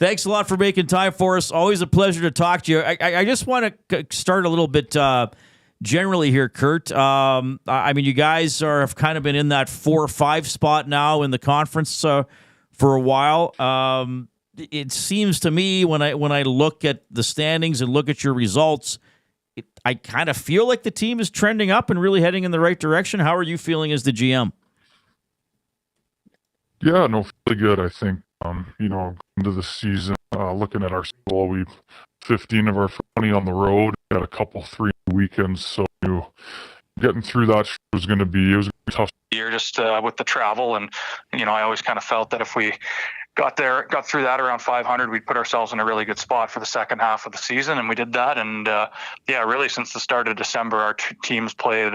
Thanks a lot for making time for us. Always a pleasure to talk to you. I just want to start a little bit generally here, Kirt. I mean, you guys have kind of been in that 4 or 5 spot now in the conference for a while. It seems to me when I look at the standings and look at your results, I kind of feel like the team is trending up and really heading in the right direction. How are you feeling as the GM? Yeah, no, really good. I think, into the season, looking at our schedule, we've 15 of our 20 on the road, got a couple 3 weekends, so getting through that was going to be tough year just with the travel, and I always kind of felt that if we got through that around 500, we'd put ourselves in a really good spot for the second half of the season, and we did that. And really since the start of December, our teams played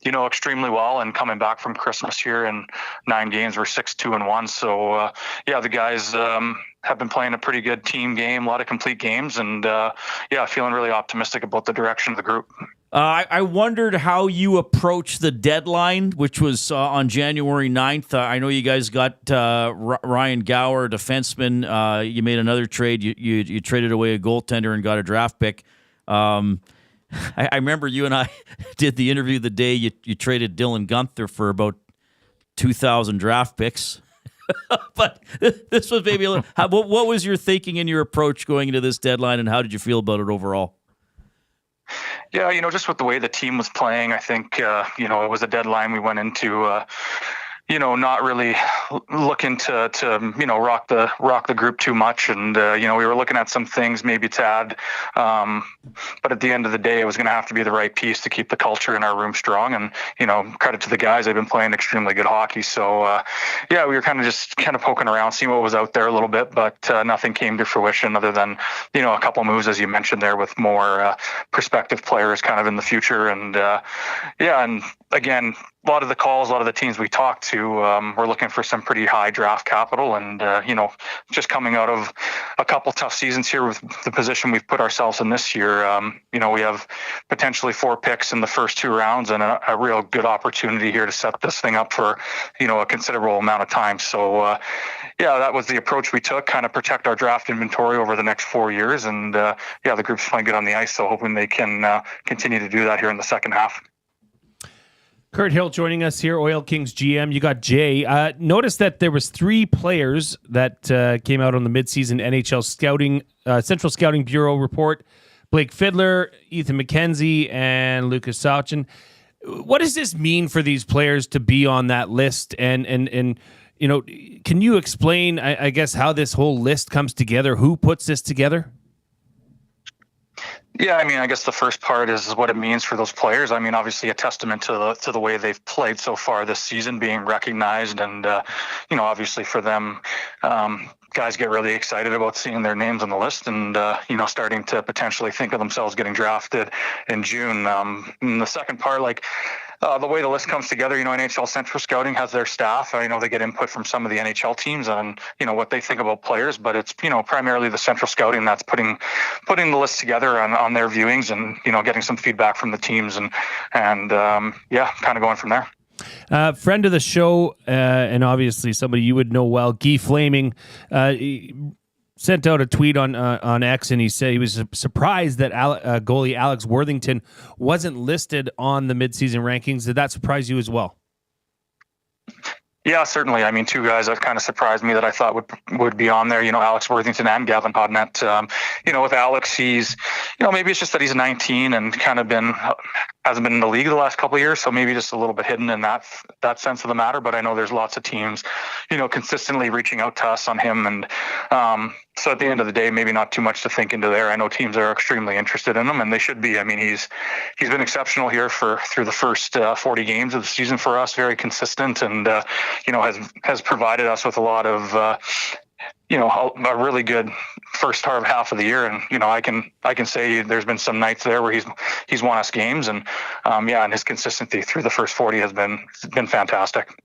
extremely well, and coming back from Christmas here in 9 games, we're 6-2-1. So the guys have been playing a pretty good team game, a lot of complete games, and feeling really optimistic about the direction of the group. I wondered how you approached the deadline, which was on January 9th. I know you guys got Ryan Gower, defenseman. You made another trade. You traded away a goaltender and got a draft pick. I remember you and I did the interview the day you traded Dylan Gunther for about 2,000 draft picks. But this was maybe a little. What was your thinking and your approach going into this deadline, and how did you feel about it overall? Yeah, just with the way the team was playing, I think, it was a deadline we went into, not really looking to rock the group too much. And, we were looking at some things maybe to add. But at the end of the day, it was going to have to be the right piece to keep the culture in our room strong. And, credit to the guys, they've been playing extremely good hockey. So, we were kind of poking around, seeing what was out there a little bit, but nothing came to fruition other than, a couple moves, as you mentioned there, with more prospective players kind of in the future. And, and again, a lot of the teams we talked to were looking for some pretty high draft capital. And, just coming out of a couple tough seasons here with the position we've put ourselves in this year, we have potentially 4 picks in the first 2 rounds and a real good opportunity here to set this thing up for, a considerable amount of time. So, that was the approach we took, kind of protect our draft inventory over the next 4 years. And, the group's playing good on the ice, so hoping they can continue to do that here in the second half. Kirt Hill joining us here, Oil Kings GM. You got Jay. Notice that there was 3 players that came out on the midseason NHL scouting Central Scouting Bureau report: Blake Fiddler, Ethan McKenzie, and Lucas Sauchin. What does this mean for these players to be on that list? And can you explain, I guess, how this whole list comes together? Who puts this together? Yeah, I guess the first part is what it means for those players. Obviously a testament to the way they've played so far this season, being recognized, and obviously for them, guys get really excited about seeing their names on the list, and starting to potentially think of themselves getting drafted in June. And the second part, the way the list comes together, NHL Central Scouting has their staff. They get input from some of the NHL teams on, what they think about players, but it's, primarily the Central Scouting that's putting the list together on their viewings and, getting some feedback from the teams and kind of going from there. Friend of the show, and obviously somebody you would know well, Guy Flaming, sent out a tweet on X, and he said he was surprised that goalie Alex Worthington wasn't listed on the midseason rankings. Did that surprise you as well? Yeah, certainly. 2 guys that kind of surprised me that I thought would be on there, Alex Worthington and Gavin Hodnett. With Alex, he's, maybe it's just that he's 19 and kind of hasn't been in the league the last couple of years, so maybe just a little bit hidden in that sense of the matter. But I know there's lots of teams, consistently reaching out to us on him. And so at the end of the day, maybe not too much to think into there. I know teams are extremely interested in him, and they should be. He's been exceptional here through the first 40 games of the season for us, very consistent, and has provided us with a lot of a really good first half of the year. And I can say there's been some nights there where he's won us games, and and his consistency through the first 40 has been fantastic.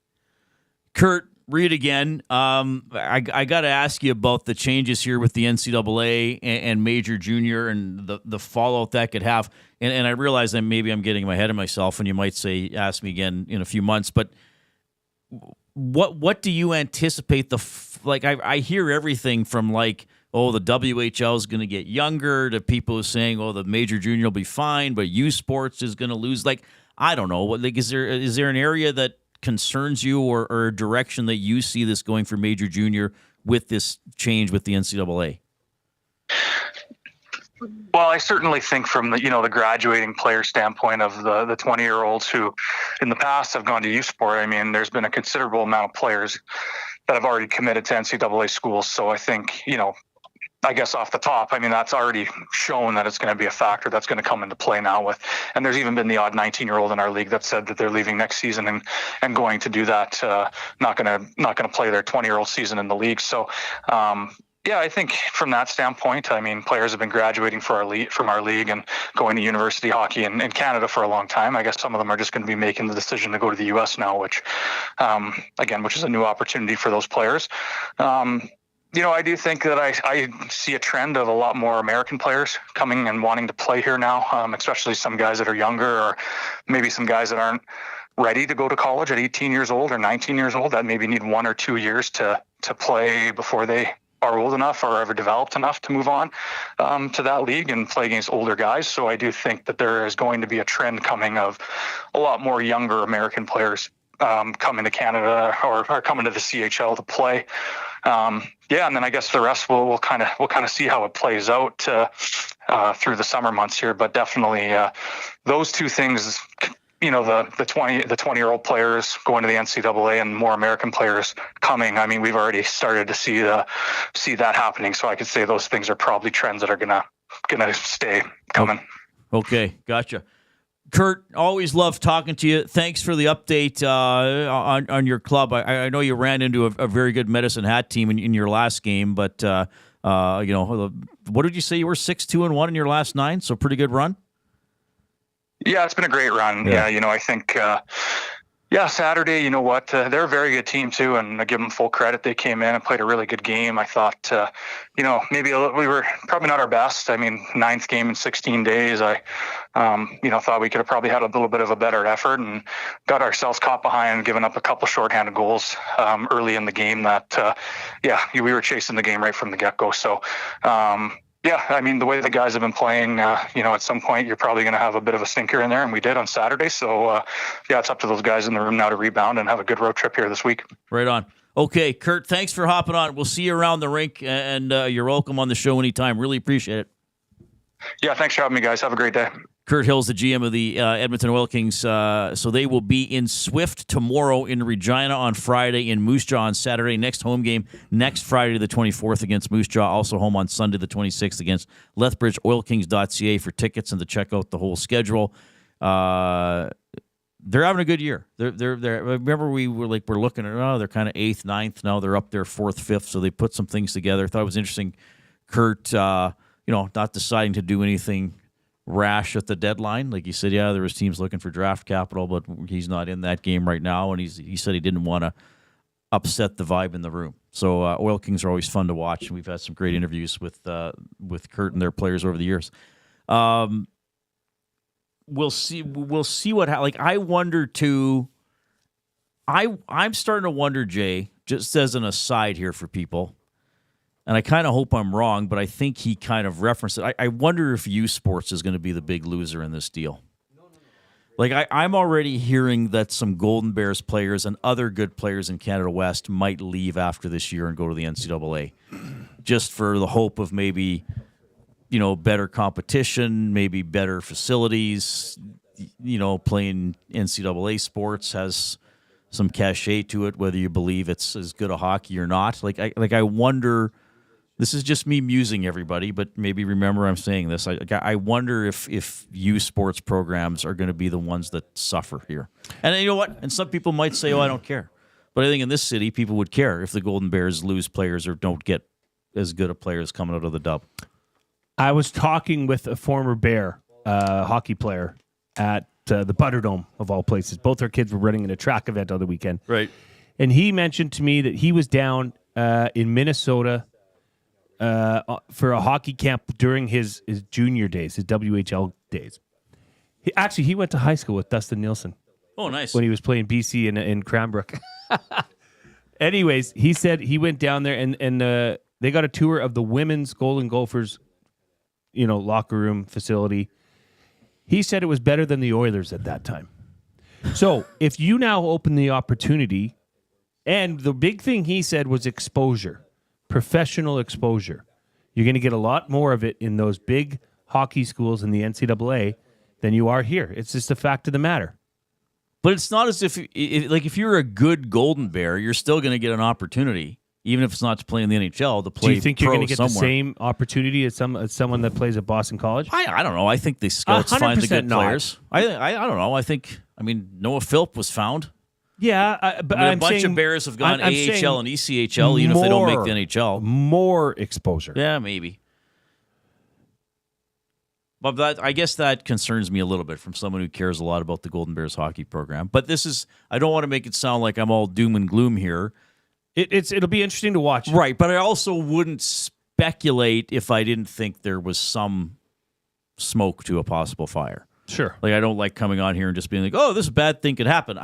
Kirt, Reid again. I got to ask you about the changes here with the NCAA and Major Junior and the fallout that could have. And I realize that maybe I'm getting ahead of myself, and you might say, ask me again in a few months, but what do you anticipate I hear everything from the WHL is going to get younger to people saying, the Major Junior will be fine, but U Sports is going to lose. I don't know. Is there an area that concerns you or a direction that you see this going for Major Junior with this change with the NCAA? Well, I certainly think from the graduating player standpoint of the 20-year-olds who in the past have gone to U Sport, there's been a considerable amount of players that have already committed to NCAA schools. So I think, I guess off the top, that's already shown that it's going to be a factor that's going to come into play now and there's even been the odd 19-year-old in our league that said that they're leaving next season and going to do that, not going to play their 20-year-old season in the league. So, I think from that standpoint, players have been graduating from our league and going to university hockey in Canada for a long time. I guess some of them are just going to be making the decision to go to the U.S. now, which is a new opportunity for those players. I do think that I see a trend of a lot more American players coming and wanting to play here now, especially some guys that are younger, or maybe some guys that aren't ready to go to college at 18 years old or 19 years old, that maybe need 1 or 2 years to play before they are old enough or ever developed enough to move on to that league and play against older guys. So I do think that there is going to be a trend coming of a lot more younger American players coming to Canada or coming to the CHL to play. And then I guess the rest we'll kind of see how it plays out through the summer months here. But definitely those two things, the 20-year-old players going to the NCAA and more American players coming. I mean, we've already started to see that happening. So I could say those things are probably trends that are gonna stay coming. Okay, gotcha. Kirt, always love talking to you. Thanks for the update on your club. I know you ran into a very good Medicine Hat team in your last game, but what did you say? You were 6-2-1 in your last 9, so pretty good run. Yeah, it's been a great run. Yeah, I think Saturday, you know what? They're a very good team too, and I give them full credit. They came in and played a really good game. I thought, maybe we were probably not our best. I mean, 9th game in 16 days. I, thought we could have probably had a little bit of a better effort and got ourselves caught behind and given up a couple shorthanded goals early in the game. That, we were chasing the game right from the get-go. So, I mean, the way the guys have been playing, at some point you're probably going to have a bit of a stinker in there, and we did on Saturday. So, it's up to those guys in the room now to rebound and have a good road trip here this week. Right on. Okay, Kirt, thanks for hopping on. We'll see you around the rink, and you're welcome on the show anytime. Really appreciate it. Yeah, thanks for having me, guys. Have a great day. Kirt Hill's the GM of the Edmonton Wilkins. So they will be in Swift tomorrow, in Regina on Friday, in Moose Jaw on Saturday. Next home game next Friday the 24th against Moose Jaw. Also home on Sunday the 26th against Lethbridge. Oilkings.ca for tickets and to check out the whole schedule. They're having a good year. They're remember we were we're looking at they're kind of 8th, 9th. Now they're up there 4th, 5th. So they put some things together. I thought it was interesting. Kirt, not deciding to do anything rash at the deadline. Like you said, there was teams looking for draft capital, but he's not in that game right now, and he said he didn't want to upset the vibe in the room. So Oil Kings are always fun to watch, and we've had some great interviews with Kirt and their players over the years. We'll see what I wonder too. I'm starting to wonder, Jay, just as an aside here for people, and I kind of hope I'm wrong, but I think he kind of referenced it. I wonder if U Sports is going to be the big loser in this deal. I'm already hearing that some Golden Bears players and other good players in Canada West might leave after this year and go to the NCAA, just for the hope of maybe, better competition, maybe better facilities. Playing NCAA sports has some cachet to it, whether you believe it's as good a hockey or not. I wonder. This is just me musing, everybody, but maybe remember I'm saying this. I wonder if U Sports programs are going to be the ones that suffer here. And you know what? And some people might say, I don't care. But I think in this city, people would care if the Golden Bears lose players or don't get as good of players coming out of the dub. I was talking with a former Bear hockey player at the Butterdome, of all places. Both their kids were running in a track event on the weekend. Right. And he mentioned to me that he was down in Minnesota for a hockey camp during his junior days, his WHL days. He went to high school with Dustin Nielsen. Oh, nice. When he was playing BC in Cranbrook. Anyways, he said he went down there and they got a tour of the women's Golden Gophers, locker room facility. He said it was better than the Oilers at that time. So if you now open the opportunity, and the big thing he said was exposure. Professional exposure. You're going to get a lot more of it in those big hockey schools in the NCAA than you are here. It's just a fact of the matter. But it's not as if you're a good Golden Bear, you're still going to get an opportunity, even if it's not to play in the NHL, to play. Do you think you're going to get somewhere. the same opportunity as someone that plays at Boston College? I don't know. I think the scouts find the good players. I don't know. Noah Philp was found. Yeah, but a bunch of Bears have gone AHL and ECHL, even if they don't make the NHL. More exposure. Yeah, maybe. But I guess that concerns me a little bit from someone who cares a lot about the Golden Bears hockey program. But I don't want to make it sound like I'm all doom and gloom here. It'll be interesting to watch. Right, but I also wouldn't speculate if I didn't think there was some smoke to a possible fire. Sure. Like, I don't like coming on here and just being like, oh, this bad thing could happen.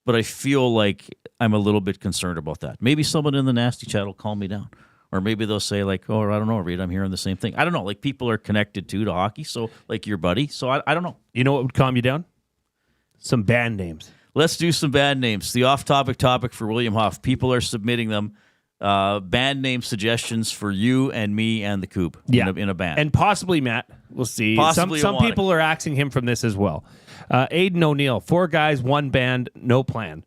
But I feel like I'm a little bit concerned about that. Maybe someone in the nasty chat will calm me down. Or maybe they'll say, like, oh, I don't know, Reid, I'm hearing the same thing. I don't know. Like, people are connected, to hockey, so, like, your buddy. So, I don't know. You know what would calm you down? Some band names. Let's do some band names. The off-topic topic for William Huff. People are submitting them. Band name suggestions for you and me and the Koob in a band. And possibly Matt. We'll see. Possibly some people are axing him from this as well. Aiden O'Neill, 4 guys, 1 band, no plan.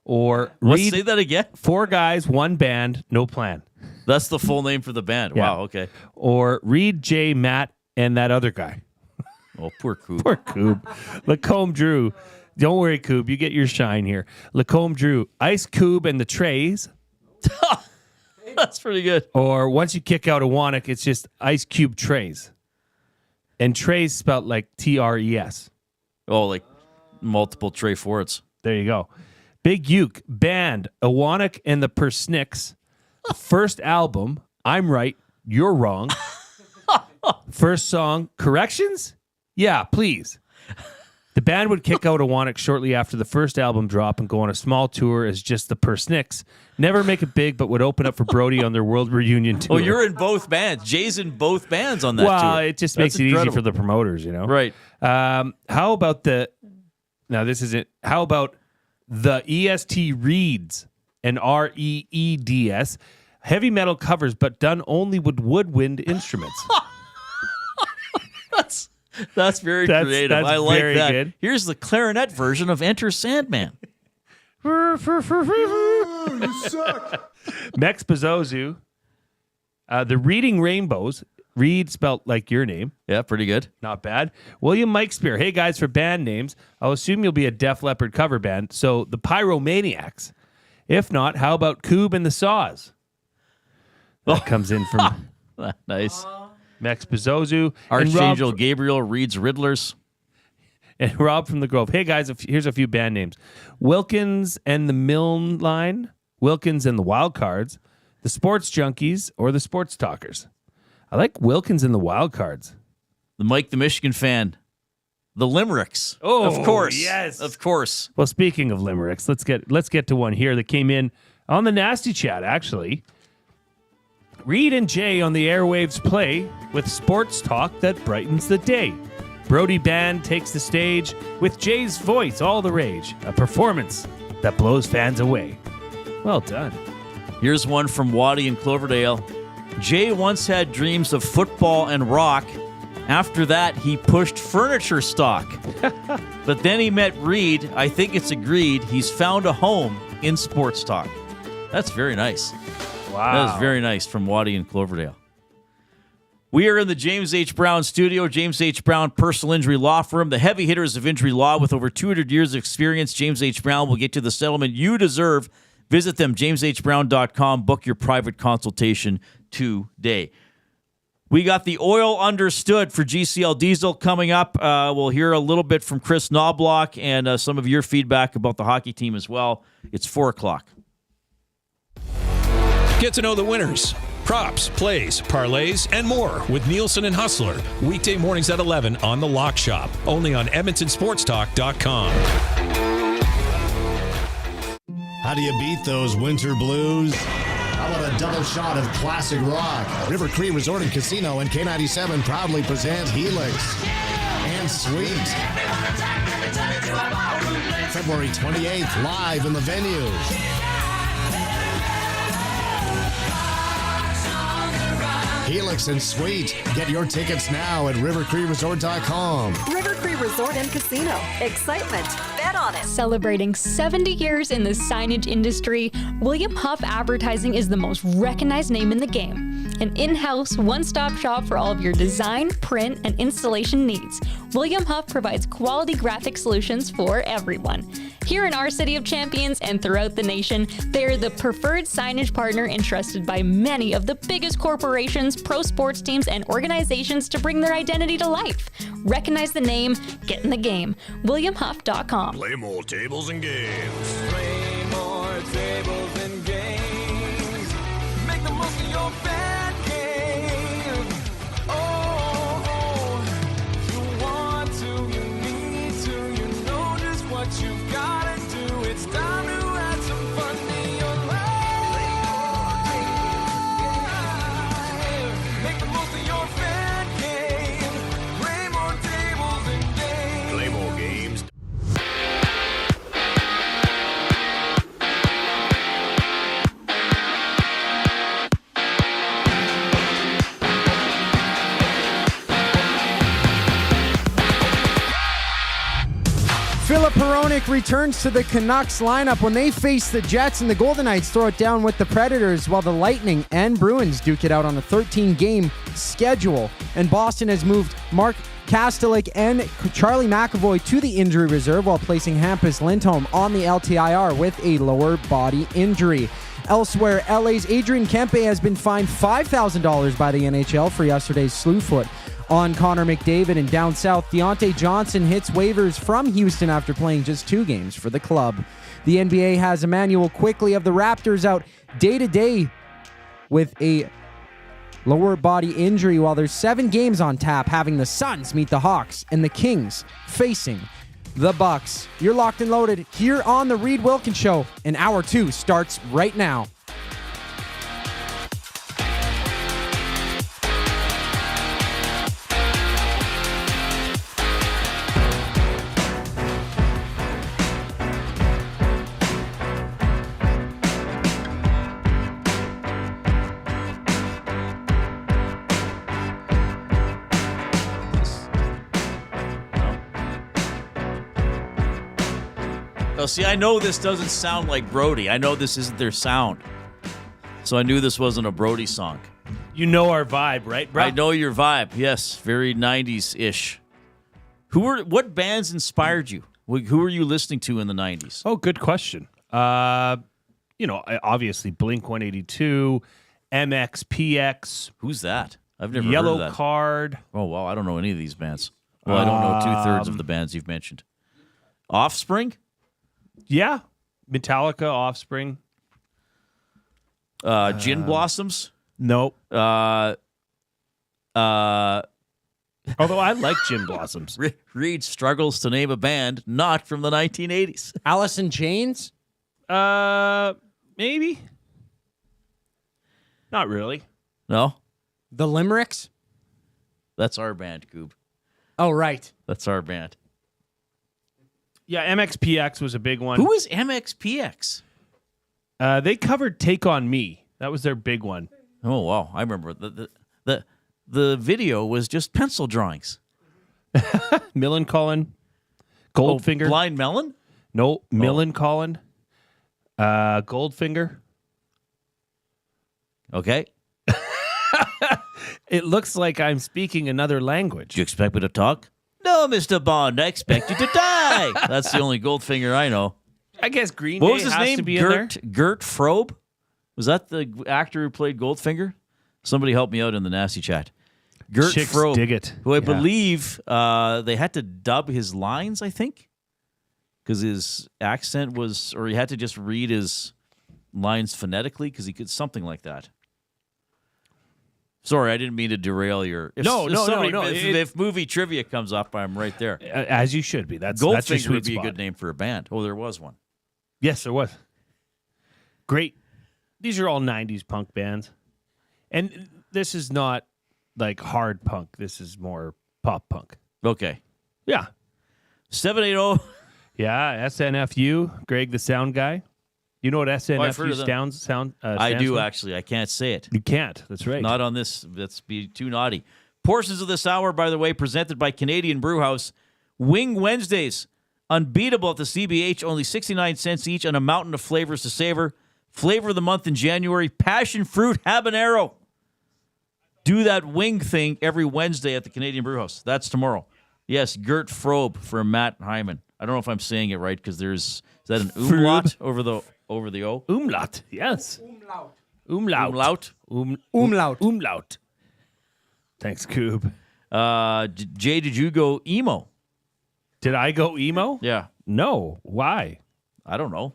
Or Let's say that again. 4 guys, 1 band, no plan. That's the full name for the band. Yeah. Wow, okay. Or Reid, Jay, Matt, and that other guy. Oh, poor Koob. Poor Koob. Lacombe Drew. Don't worry, Koob. You get your shine here. Lacombe Drew. Ice Koob and the Trays. That's pretty good. Or once you kick out a Wannock, it's just Ice Cube Trays. And Trays spelled like Tres. Oh, like multiple Trey Forts. There you go. Big Uke. Band. Awanak and the Persnicks. First album. I'm right. You're wrong. First song. Corrections? Yeah, please. The band would kick out Awanak shortly after the first album drop and go on a small tour as just the Persnicks. Never make it big, but would open up for Brody on their world reunion tour. Oh, you're in both bands. Jay's in both bands on that tour. Well, it just makes it easy for the promoters, you know? Right. How about now this isn't, how about the EST Reeds and REEDS? Heavy metal covers, but done only with woodwind instruments. That's very creative. That's I like very that. good. Here's the clarinet version of Enter Sandman. You suck. Mex Bezozu. The Reading Rainbows. Reid spelt like your name. Yeah, pretty good. Not bad. William Mike Spear. Hey, guys, for band names, I'll assume you'll be a Def Leppard cover band. So the Pyromaniacs. If not, how about Koob and the Saws? That comes in from Nice. Mex Bezozu. Archangel Gabriel Reed's Riddlers. And Rob from the Grove. Hey, guys, here's a few band names. Wilkins and the Milne Line, Wilkins and the Wildcards, the Sports Junkies, or the Sports Talkers. I like Wilkins and the Wildcards. The Mike the Michigan Fan. The Limericks. Oh, of course. yes. Of course. Well, speaking of limericks, let's get to one here that came in on the Nasty Chat, actually. Reid and Jay on the airwaves play with sports talk that brightens the day. Brody Band takes the stage with Jay's voice, all the rage. A performance that blows fans away. Well done. Here's one from Waddy in Cloverdale. Jay once had dreams of football and rock. After that, he pushed furniture stock. But then he met Reid. I think it's agreed he's found a home in sports talk. That's very nice. Wow. That is very nice from Waddy in Cloverdale. We are in the James H. Brown studio. James H. Brown Personal Injury Law Firm, the heavy hitters of injury law with over 200 years of experience. James H. Brown will get you the settlement you deserve. Visit them, jameshbrown.com. Book your private consultation today. We got the oil understood for GCL Diesel coming up. We'll hear a little bit from Chris Knobloch and some of your feedback about the hockey team as well. It's 4 o'clock. Get to know the winners, props, plays, parlays, and more with Nielsen and Hustler. Weekday mornings at 11 on The Lock Shop. Only on EdmontonSportsTalk.com. How do you beat those winter blues? How about a double shot of classic rock? River Cree Resort and Casino and K97 proudly present Helix and Sweet. February 28th, live in the venue. Helix and Sweet. Get your tickets now at rivercreeresort.com. River Cree Resort and Casino. Excitement. Bet on it. Celebrating 70 years in the signage industry, William Huff Advertising is the most recognized name in the game. An in-house, one-stop shop for all of your design, print, and installation needs. William Huff provides quality graphic solutions for everyone. Here in our City of Champions and throughout the nation, they are the preferred signage partner entrusted by many of the biggest corporations, pro sports teams, and organizations to bring their identity to life. Recognize the name, get in the game. WilliamHuff.com. Play more tables and games. Play more tables and Philip returns to the Canucks lineup when they face the Jets, and the Golden Knights throw it down with the Predators, while the Lightning and Bruins duke it out on a 13-game schedule. And Boston has moved Mark Kastelik and Charlie McAvoy to the injury reserve, while placing Hampus Lindholm on the LTIR with a lower body injury. Elsewhere, LA's Adrian Kempe has been fined $5,000 by the NHL for yesterday's slew foot on Connor McDavid, and down south, Deontay Johnson hits waivers from Houston after playing just 2 games for the club. The NBA has Emmanuel Quickley of the Raptors out day-to-day with a lower body injury, while there's 7 games on tap, having the Suns meet the Hawks and the Kings facing the Bucks. You're locked and loaded here on the Reid Wilkins Show, and Hour 2 starts right now. See, I know this doesn't sound like Brody. I know this isn't their sound. So I knew this wasn't a Brody song. You know our vibe, right, bro? I know your vibe. Yes, very 90s-ish. What bands inspired you? Who were you listening to in the 90s? Oh, good question. Obviously Blink-182, MXPX. Who's that? I've never heard Yellow of that. Card. Oh, well, I don't know any of these bands. Well, I don't know 2/3 of the bands you've mentioned. Offspring? Yeah. Metallica, Offspring. Gin Blossoms? Nope. Although I like Gin Blossoms. Reid struggles to name a band not from the 1980s. Alice in Chains? Maybe. Not really. No? The Limericks? That's our band, Goob. Oh, right. That's our band. Yeah, MXPX was a big one. Who is MXPX? They covered Take On Me. That was their big one. Oh, wow. I remember. The video was just pencil drawings. Millencolin. Goldfinger. Blind Melon? No, Millencolin. Goldfinger. Okay. It looks like I'm speaking another language. Do you expect me to talk? No, Mr. Bond, I expect you to die. That's the only Goldfinger I know. I guess Green What Day was his has name? to be in there. Gert Frobe? Was that the actor who played Goldfinger? Somebody help me out in the nasty chat. Gert Chicks Frobe, dig it. who I Yeah. believe they had to dub his lines, I think, because his accent was, or he had to just read his lines phonetically because he could something like that. Sorry, I didn't mean to derail your. No. If movie trivia comes up, I'm right there. As you should be. That's your Goldfinger sweet would be spot. a good name for a band. Oh, there was one. Yes, there was. Great. These are all 90s punk bands. And this is not like hard punk. This is more pop punk. Okay. Yeah. 780. Yeah, SNFU, Greg the sound guy. You know what SNFU stands I do for? actually. I can't say it. You can't. That's right. Not on this. That's be too naughty. Portions of this hour, by the way, presented by Canadian Brewhouse. Wing Wednesdays. Unbeatable at the CBH. Only 69 cents each and a mountain of flavors to savor. Flavor of the month in January. Passion fruit habanero. Do that wing thing every Wednesday at the Canadian Brewhouse. That's tomorrow. Yes, Gert Frobe for Matt Hyman. I don't know if I'm saying it right because is that an umlaut over the O? Umlaut, yes. Umlaut. Umlaut. Thanks, Coob. Jay, did you go emo? Did I go emo? Yeah. No. Why? I don't know.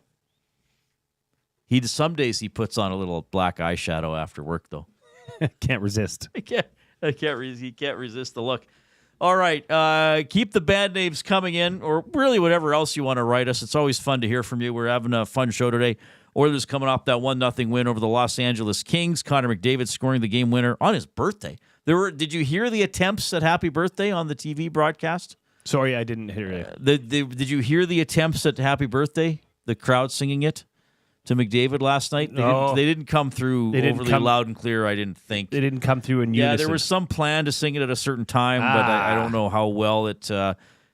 Some days he puts on a little black eyeshadow after work, though. Can't resist. He can't resist the look. All right. Keep the band names coming in, or really whatever else you want to write us. It's always fun to hear from you. We're having a fun show today. Oilers coming off that 1-0 win over the Los Angeles Kings. Connor McDavid scoring the game winner on his birthday. Did you hear the attempts at happy birthday on the TV broadcast? Sorry, I didn't hear it. Did you hear the attempts at happy birthday? The crowd singing it to McDavid last night? They didn't come through overly loud and clear, I didn't think. They didn't come through in unison. Yeah, there was some plan to sing it at a certain time, but I don't know how well it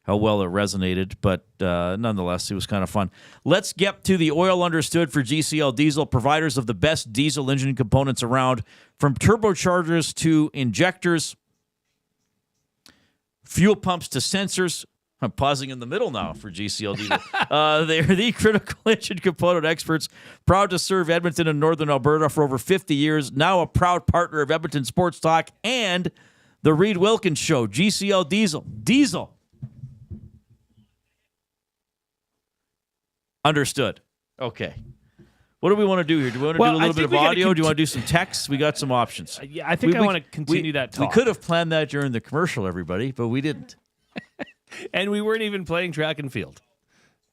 well it resonated. But nonetheless, it was kind of fun. Let's get to the Oil Understood for GCL Diesel, providers of the best diesel engine components around, from turbochargers to injectors, fuel pumps to sensors. I'm pausing in the middle now for GCL Diesel. They're the critical engine component experts, proud to serve Edmonton and Northern Alberta for over 50 years, now a proud partner of Edmonton Sports Talk and the Reid Wilkins Show. GCL Diesel. Diesel. Understood. Okay. What do we want to do here? Do we want to do a little bit of audio? Do you want to do some text? We got some options. Yeah, I think I want to continue that talk. We could have planned that during the commercial, everybody, but we didn't. And we weren't even playing track and field.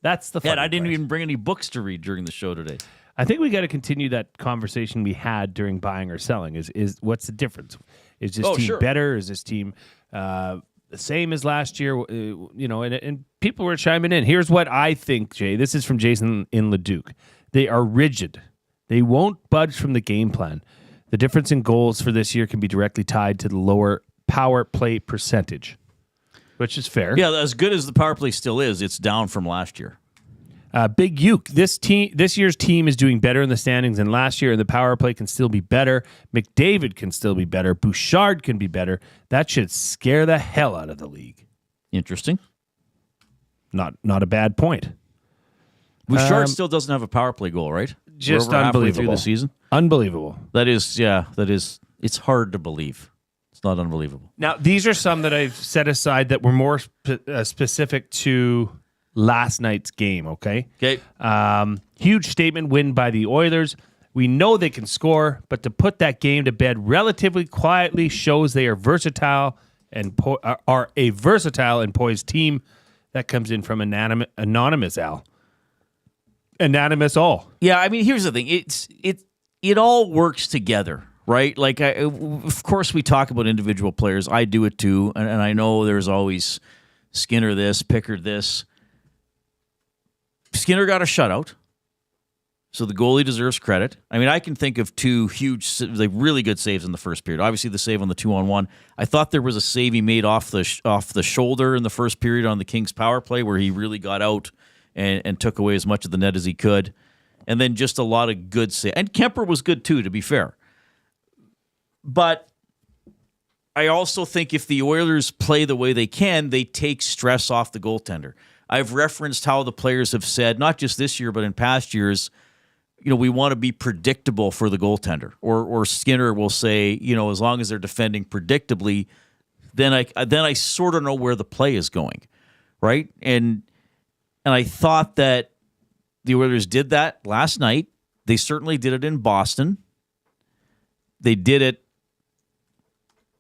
That's the fun. I didn't even bring any books to read during the show today. I think we got to continue that conversation we had during buying or selling. Is what's the difference? Is this team better? Is this team the same as last year? And people were chiming in. Here's what I think, Jay. This is from Jason in Leduc. They are rigid. They won't budge from the game plan. The difference in goals for this year can be directly tied to the lower power play percentage, which is fair. Yeah, as good as the power play still is, it's down from last year. Big Uke, this year's team is doing better in the standings than last year, and the power play can still be better. McDavid can still be better. Bouchard can be better. That should scare the hell out of the league. Interesting. Not a bad point. Bouchard still doesn't have a power play goal, right? Just We're over halfway unbelievable. through the season. Unbelievable. That is. It's hard to believe. It's not unbelievable. Now, these are some that I've set aside that were more specific to last night's game, okay? Okay. Huge statement win by the Oilers. We know they can score, but to put that game to bed relatively quietly shows they are versatile and are a versatile and poised team. That comes in from Anonymous Al. Anonymous all. Yeah, I mean, here's the thing. It all works together, right? Like, of course, we talk about individual players. I do it too, and I know there's always Skinner this, Pickard this. Skinner got a shutout, so the goalie deserves credit. I mean, I can think of two huge, really good saves in the first period. Obviously, the save on the 2-on-1. I thought there was a save he made off the shoulder in the first period on the Kings power play where he really got out and took away as much of the net as he could. And then just a lot of good saves. And Kemper was good too, to be fair. But I also think if the Oilers play the way they can, they take stress off the goaltender. I've referenced how the players have said, not just this year, but in past years, we want to be predictable for the goaltender. Or Skinner will say, as long as they're defending predictably, then I sort of know where the play is going, right? And I thought that the Oilers did that last night. They certainly did it in Boston. They did it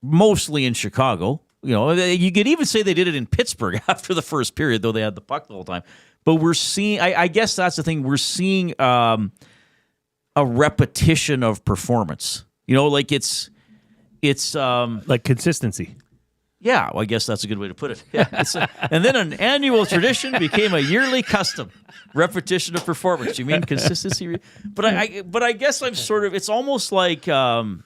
mostly in Chicago. You could even say they did it in Pittsburgh after the first period, though they had the puck the whole time. But we're seeing, I guess that's the thing, we're seeing a repetition of performance. Like it's like consistency. Yeah, well, I guess that's a good way to put it. Yeah, and then an annual tradition became a yearly custom. Repetition of performance. You mean consistency? But I guess I'm sort of. It's almost like trying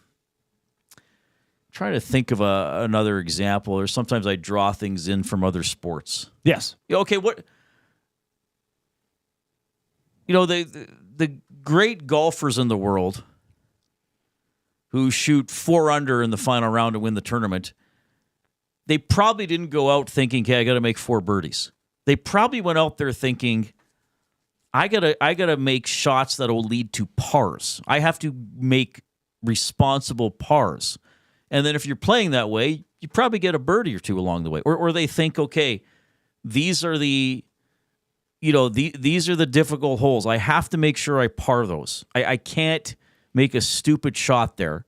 to think of another example. Or sometimes I draw things in from other sports. Yes. Okay. What? The great golfers in the world who shoot 4 under in the final round to win the tournament. They probably didn't go out thinking, okay, I got to make 4 birdies. They probably went out there thinking, I gotta make shots that will lead to pars. I have to make responsible pars. And then if you're playing that way, you probably get a birdie or 2 along the way. Or they think, okay, these are the difficult holes. I have to make sure I par those. I can't make a stupid shot there.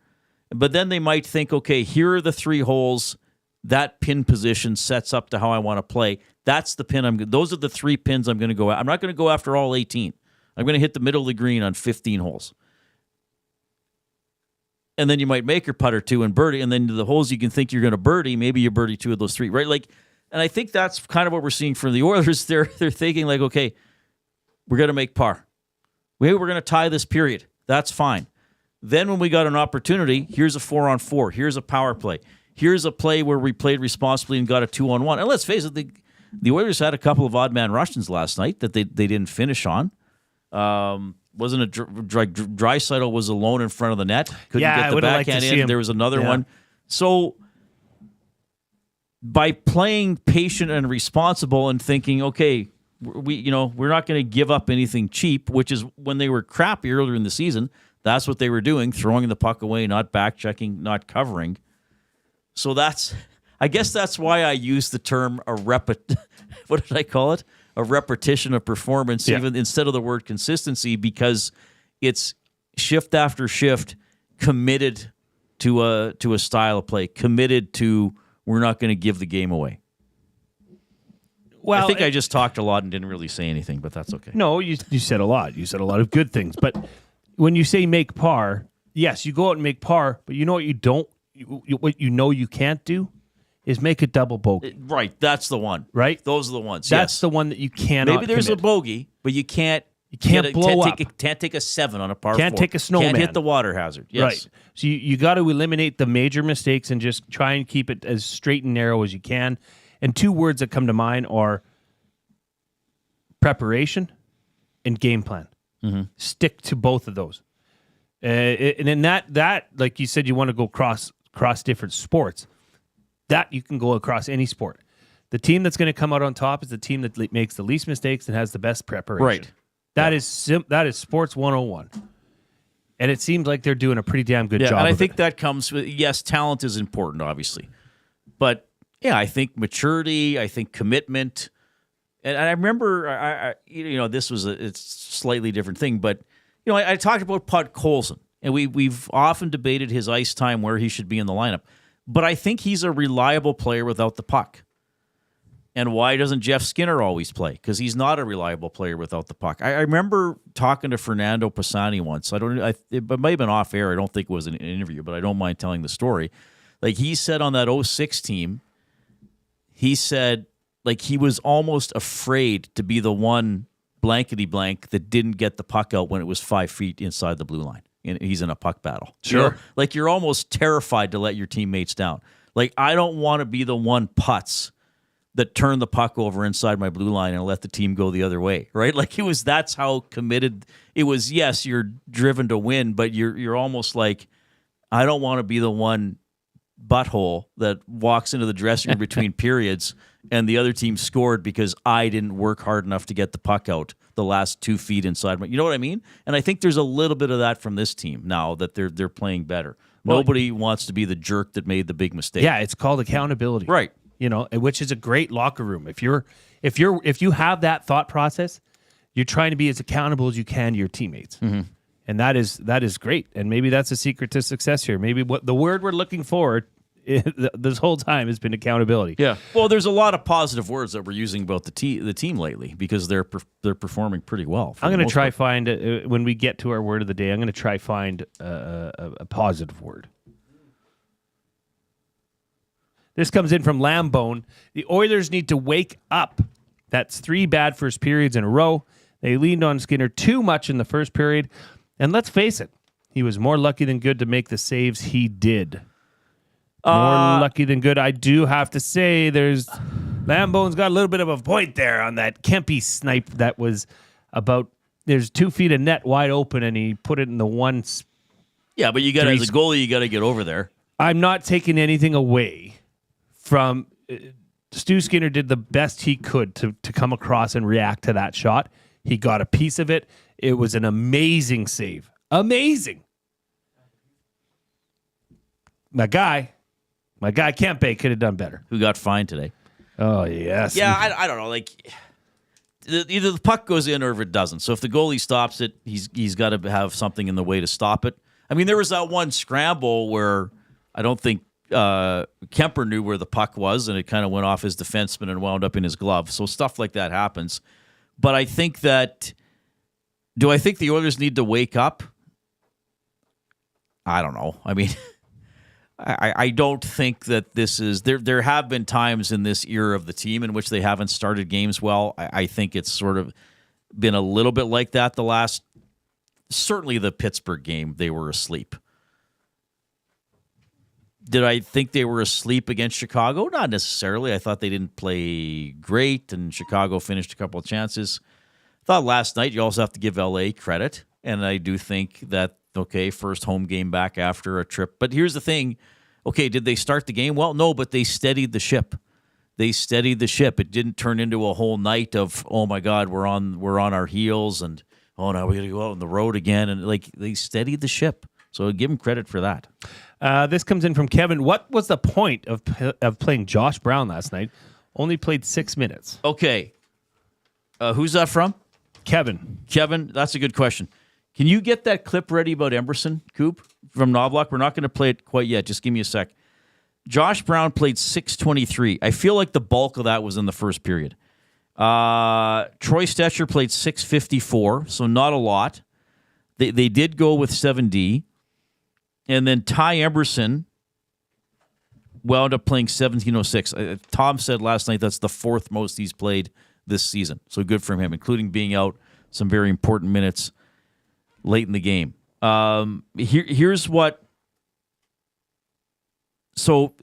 But then they might think, okay, here are the 3 holes. That pin position sets up to how I want to play. That's the pin. Those are the 3 pins I'm going to go at. I'm not going to go after all 18. I'm going to hit the middle of the green on 15 holes. And then you might make your putt or 2 and birdie. And then the holes you can think you're going to birdie, maybe you birdie 2 of those 3, right? And I think that's kind of what we're seeing from the Oilers. They're thinking like, okay, we're going to make par. We're going to tie this period. That's fine. Then when we got an opportunity, here's a 4-on-4. Here's a power play. Here's a play where we played responsibly and got a 2-on-1. And let's face it, the Oilers had a couple of odd man Russians last night that they didn't finish on. Wasn't it Draisaitl was alone in front of the net? Couldn't get the backhand in. There was another one. So by playing patient and responsible and thinking, okay, we're not going to give up anything cheap, which is when they were crappy earlier in the season. That's what they were doing, throwing the puck away, not back checking, not covering. So I guess that's why I use the term what did I call it? A repetition of performance, even instead of the word consistency, because it's shift after shift, committed to a style of play, committed to we're not going to give the game away. Well, I think I just talked a lot and didn't really say anything, but that's okay. No, you said a lot. You said a lot of good things. But when you say make par, yes, you go out and make par, but you know what you don't, what you know you can't do is make a double bogey. Right, that's the one. Right? Those are the ones. That's the one that you cannot Maybe there's commit. a bogey, but you can't blow up. Can't take a 7 on a par 4. Can't take a snowman. Can't hit the water hazard. Yes. Right. So you got to eliminate the major mistakes and just try and keep it as straight and narrow as you can. And 2 words that come to mind are preparation and game plan. Mm-hmm. Stick to both of those. And in that, like you said, you want to go cross different sports. That you can go across any sport. The team that's going to come out on top is the team that makes the least mistakes and has the best preparation. Right. That is sports 101. And it seems like they're doing a pretty damn good job. And I think that comes with, yes, talent is important, obviously. But yeah, I think maturity, I think commitment. And I remember, this was it's a slightly different thing, but I talked about Pud Colson, and we've often debated his ice time, where he should be in the lineup. But I think he's a reliable player without the puck. And why doesn't Jeff Skinner always play? Because he's not a reliable player without the puck. I remember talking to Fernando Pisani once. It might have been off air. I don't think it was an interview, but I don't mind telling the story. Like, he said on that 06 team, he said, like, he was almost afraid to be the one blankety-blank that didn't get the puck out when it was 5 feet inside the blue line. And he's in a puck battle. Sure. Like, you're almost terrified to let your teammates down. Like, I don't want to be the one putz that turned the puck over inside my blue line and let the team go the other way, right? Like, that's how committed it was. Yes, you're driven to win, but you're almost like, I don't want to be the one butthole that walks into the dressing room between periods and the other team scored because I didn't work hard enough to get the puck out the last 2 feet inside. You know what I mean? And I think there's a little bit of that from this team now that they're playing better. Nobody wants to be the jerk that made the big mistake. Yeah, it's called accountability. Right. Which is a great locker room. If you have that thought process, you're trying to be as accountable as you can to your teammates. Mm-hmm. And that is great. And maybe that's a secret to success here. Maybe what the word we're looking for this whole time has been accountability. Yeah. Well, there's a lot of positive words that we're using about the team lately because they're performing pretty well. I'm going to try find when we get to our word of the day. I'm going to try find a positive word. This comes in from Lambone. The Oilers need to wake up. That's 3 bad first periods in a row. They leaned on Skinner too much in the first period. And let's face it, he was more lucky than good to make the saves he did. More lucky than good. I do have to say Lambone's got a little bit of a point there on that Kempe snipe that was about, there's 2 feet of net wide open and he put it in the one. Yeah, but as a goalie, you got to get over there. I'm not taking anything away from Stu Skinner did the best he could to come across and react to that shot. He got a piece of it. It was an amazing save. Amazing. My guy Kempe could have done better. Who got fined today? Oh, yes. Yeah, I don't know. Like, either the puck goes in or if it doesn't. So if the goalie stops it, he's got to have something in the way to stop it. I mean, there was that one scramble where I don't think Kemper knew where the puck was, and it kind of went off his defenseman and wound up in his glove. So stuff like that happens. But I think do I think the Oilers need to wake up? I don't know. I mean, I don't think that this is... There have been times in this era of the team in which they haven't started games well. I think it's sort of been a little bit like that the last... Certainly the Pittsburgh game, they were asleep. Did I think they were asleep against Chicago? Not necessarily. I thought they didn't play great, and Chicago finished a couple of chances. I thought last night you also have to give LA credit, and I do think that, okay, first home game back after a trip. But here's the thing. Okay, did they start the game? Well, no, but they steadied the ship. They steadied the ship. It didn't turn into a whole night of, oh my God, we're on our heels, and oh, now we got to go out on the road again. And like, they steadied the ship. So give them credit for that. This comes in from Kevin. What was the point of playing Josh Brown last night? Only played 6 minutes. Okay. Who's that from? Kevin. Kevin, that's a good question. Can you get that clip ready about Emberson, Coop, from Knobloch? We're not going to play it quite yet. Just give me a sec. Josh Brown played 6:23. I feel like the bulk of that was in the first period. Troy Stecher played 6:54, so not a lot. They did go with 7D. And then Ty Emberson wound up playing 17:06. Tom said last night that's the fourth most he's played this season. So good for him, including being out some very important minutes late in the game. Here's what. So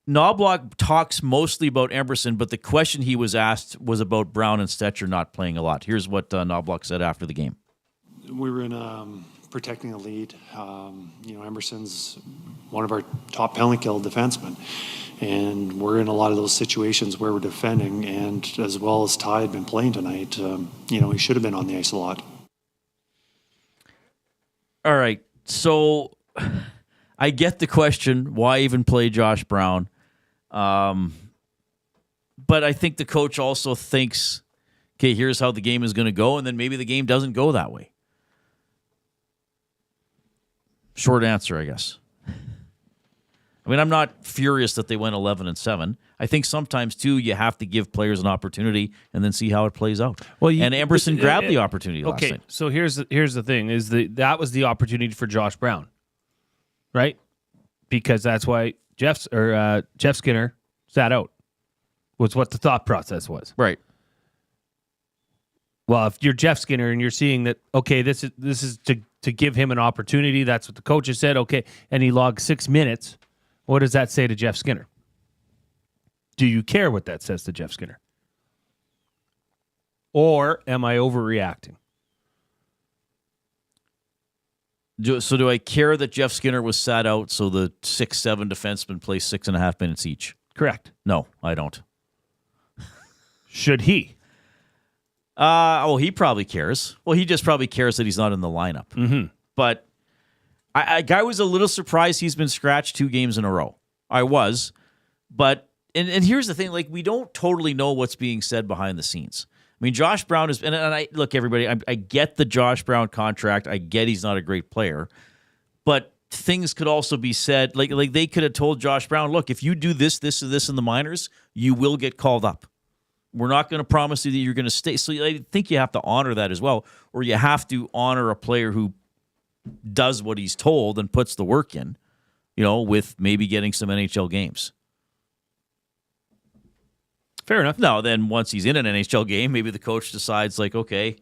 Knobloch talks mostly about Emberson, but the question he was asked was about Brown and Stecher not playing a lot. Here's what Knobloch said after the game. We were in protecting a lead. Emberson's one of our top penalty kill defensemen, and we're in a lot of those situations where we're defending, and as well as Ty had been playing tonight, he should have been on the ice a lot. All right, so I get the question, why even play Josh Brown? But I think the coach also thinks, okay, here's how the game is going to go, and then maybe the game doesn't go that way. Short answer, I guess. I mean, I'm not furious that they went 11-7. I think sometimes, too, you have to give players an opportunity and then see how it plays out. Well, and Emberson grabbed the opportunity last night. So here's the thing: is that was the opportunity for Josh Brown, right? Because that's why Jeff Skinner sat out. Was what the thought process was, right? Well, if you're Jeff Skinner and you're seeing that, okay, this is to give him an opportunity. That's what the coaches said. Okay, and he logged 6 minutes. What does that say to Jeff Skinner? Do you care what that says to Jeff Skinner? Or am I overreacting? So do I care that Jeff Skinner was sat out so the 6'7" defensemen play 6.5 minutes each? Correct. No, I don't. Should he? He probably cares. Well, he just probably cares that he's not in the lineup. Mm-hmm. But I was a little surprised he's been scratched 2 games in a row. I was. But, and here's the thing, like, we don't totally know what's being said behind the scenes. I mean, Josh Brown is, and I look, everybody, I get the Josh Brown contract. I get he's not a great player. But things could also be said, like they could have told Josh Brown, look, if you do this in the minors, you will get called up. We're not going to promise you that you're going to stay. So I think you have to honor that as well, or you have to honor a player who does what he's told and puts the work in, with maybe getting some NHL games. Fair enough. Now, then once he's in an NHL game, maybe the coach decides, like, okay,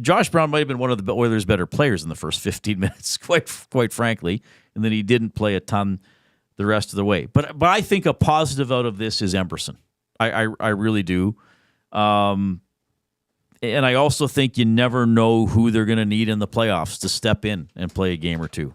Josh Brown might have been one of the Oilers' better players in the first 15 minutes, quite frankly, and then he didn't play a ton the rest of the way. But I think a positive out of this is Emberson. I really do. And I also think you never know who they're going to need in the playoffs to step in and play a game or two.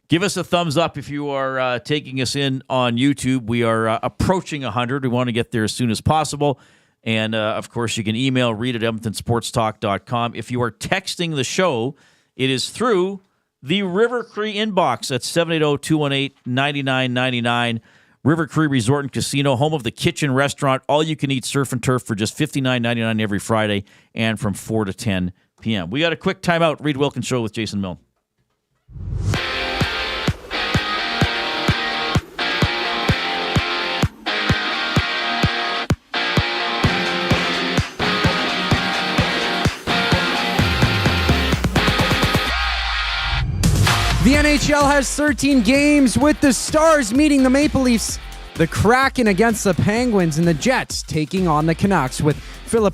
Give us a thumbs up if you are taking us in on YouTube. We are approaching 100. We want to get there as soon as possible. And, of course, you can email Reid at EdmontonSportsTalk.com. If you are texting the show, it is through the River Cree inbox at 780-218-9999. River Cree Resort and Casino, home of the Kitchen Restaurant. All-you-can-eat surf and turf for just $59.99 every Friday and from 4 to 10 p.m. We got a quick timeout. Reid Wilkins Show with Jason Milne. The NHL has 13 games with the Stars meeting the Maple Leafs, the Kraken against the Penguins, and the Jets taking on the Canucks with Philip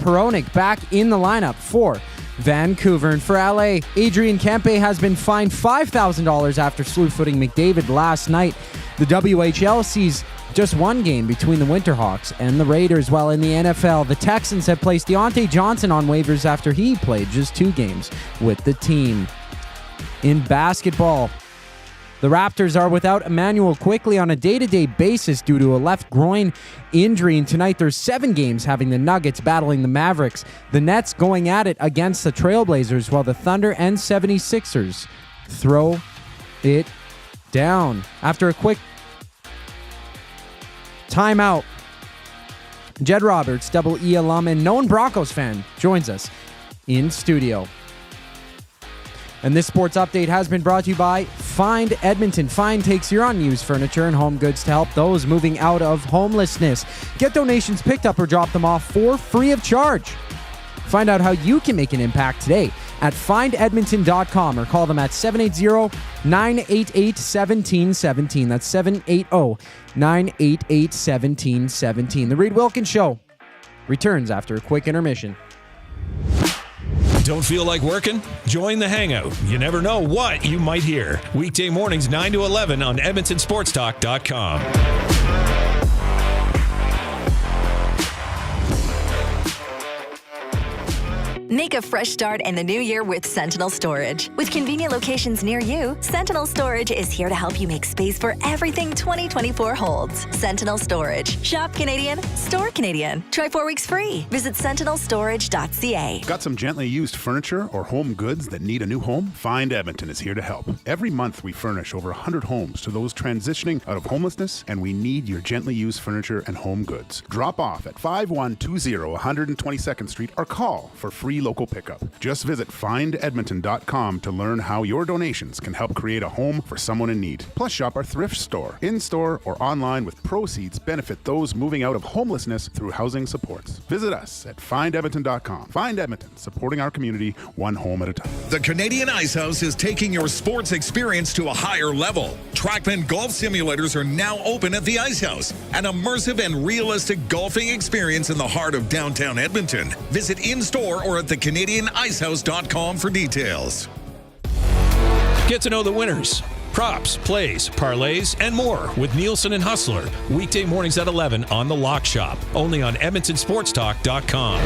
back in the lineup for Vancouver. And for LA, Adrian Kempe has been fined $5,000 after slew-footing McDavid last night. The WHL sees just one game between the Winterhawks and the Raiders, while in the NFL, the Texans have placed Deontay Johnson on waivers after he played just 2 games with the team. In basketball, the Raptors are without Emmanuel Quickley on a day-to-day basis due to a left groin injury, and tonight there's 7 games having the Nuggets battling the Mavericks, the Nets going at it against the Trailblazers, while the Thunder and 76ers throw it down. After a quick timeout, Jed Roberts, Double E alum and known Broncos fan, joins us in studio. And this sports update has been brought to you by Find Edmonton. Find takes your unused furniture and home goods to help those moving out of homelessness. Get donations picked up or drop them off for free of charge. Find out how you can make an impact today at findedmonton.com or call them at 780-988-1717. That's 780-988-1717. The Reid Wilkins Show returns after a quick intermission. Don't feel like working? Join the Hangout. You never know what you might hear. Weekday mornings 9 to 11 on EdmontonSportsTalk.com. Make a fresh start in the new year with Sentinel Storage. With convenient locations near you, Sentinel Storage is here to help you make space for everything 2024 holds. Sentinel Storage. Shop Canadian, store Canadian. Try 4 weeks free. Visit sentinelstorage.ca. Got some gently used furniture or home goods that need a new home? Find Edmonton is here to help. Every month we furnish over 100 homes to those transitioning out of homelessness, and we need your gently used furniture and home goods. Drop off at 5120 122nd Street or call for free local pickup. Just visit findedmonton.com to learn how your donations can help create a home for someone in need. Plus, shop our thrift store, in-store or online, with proceeds benefit those moving out of homelessness through housing supports. Visit us at findedmonton.com. Find Edmonton, supporting our community one home at a time. The Canadian Ice House is taking your sports experience to a higher level. Trackman golf simulators are now open at the Ice House, an immersive and realistic golfing experience in the heart of downtown Edmonton. Visit in-store or at thecanadianicehouse.com for details. Get to know the winners, props, plays, parlays, and more with Nielsen and Hustler. Weekday mornings at 11 on The Lock Shop. Only on EdmontonSportsTalk.com.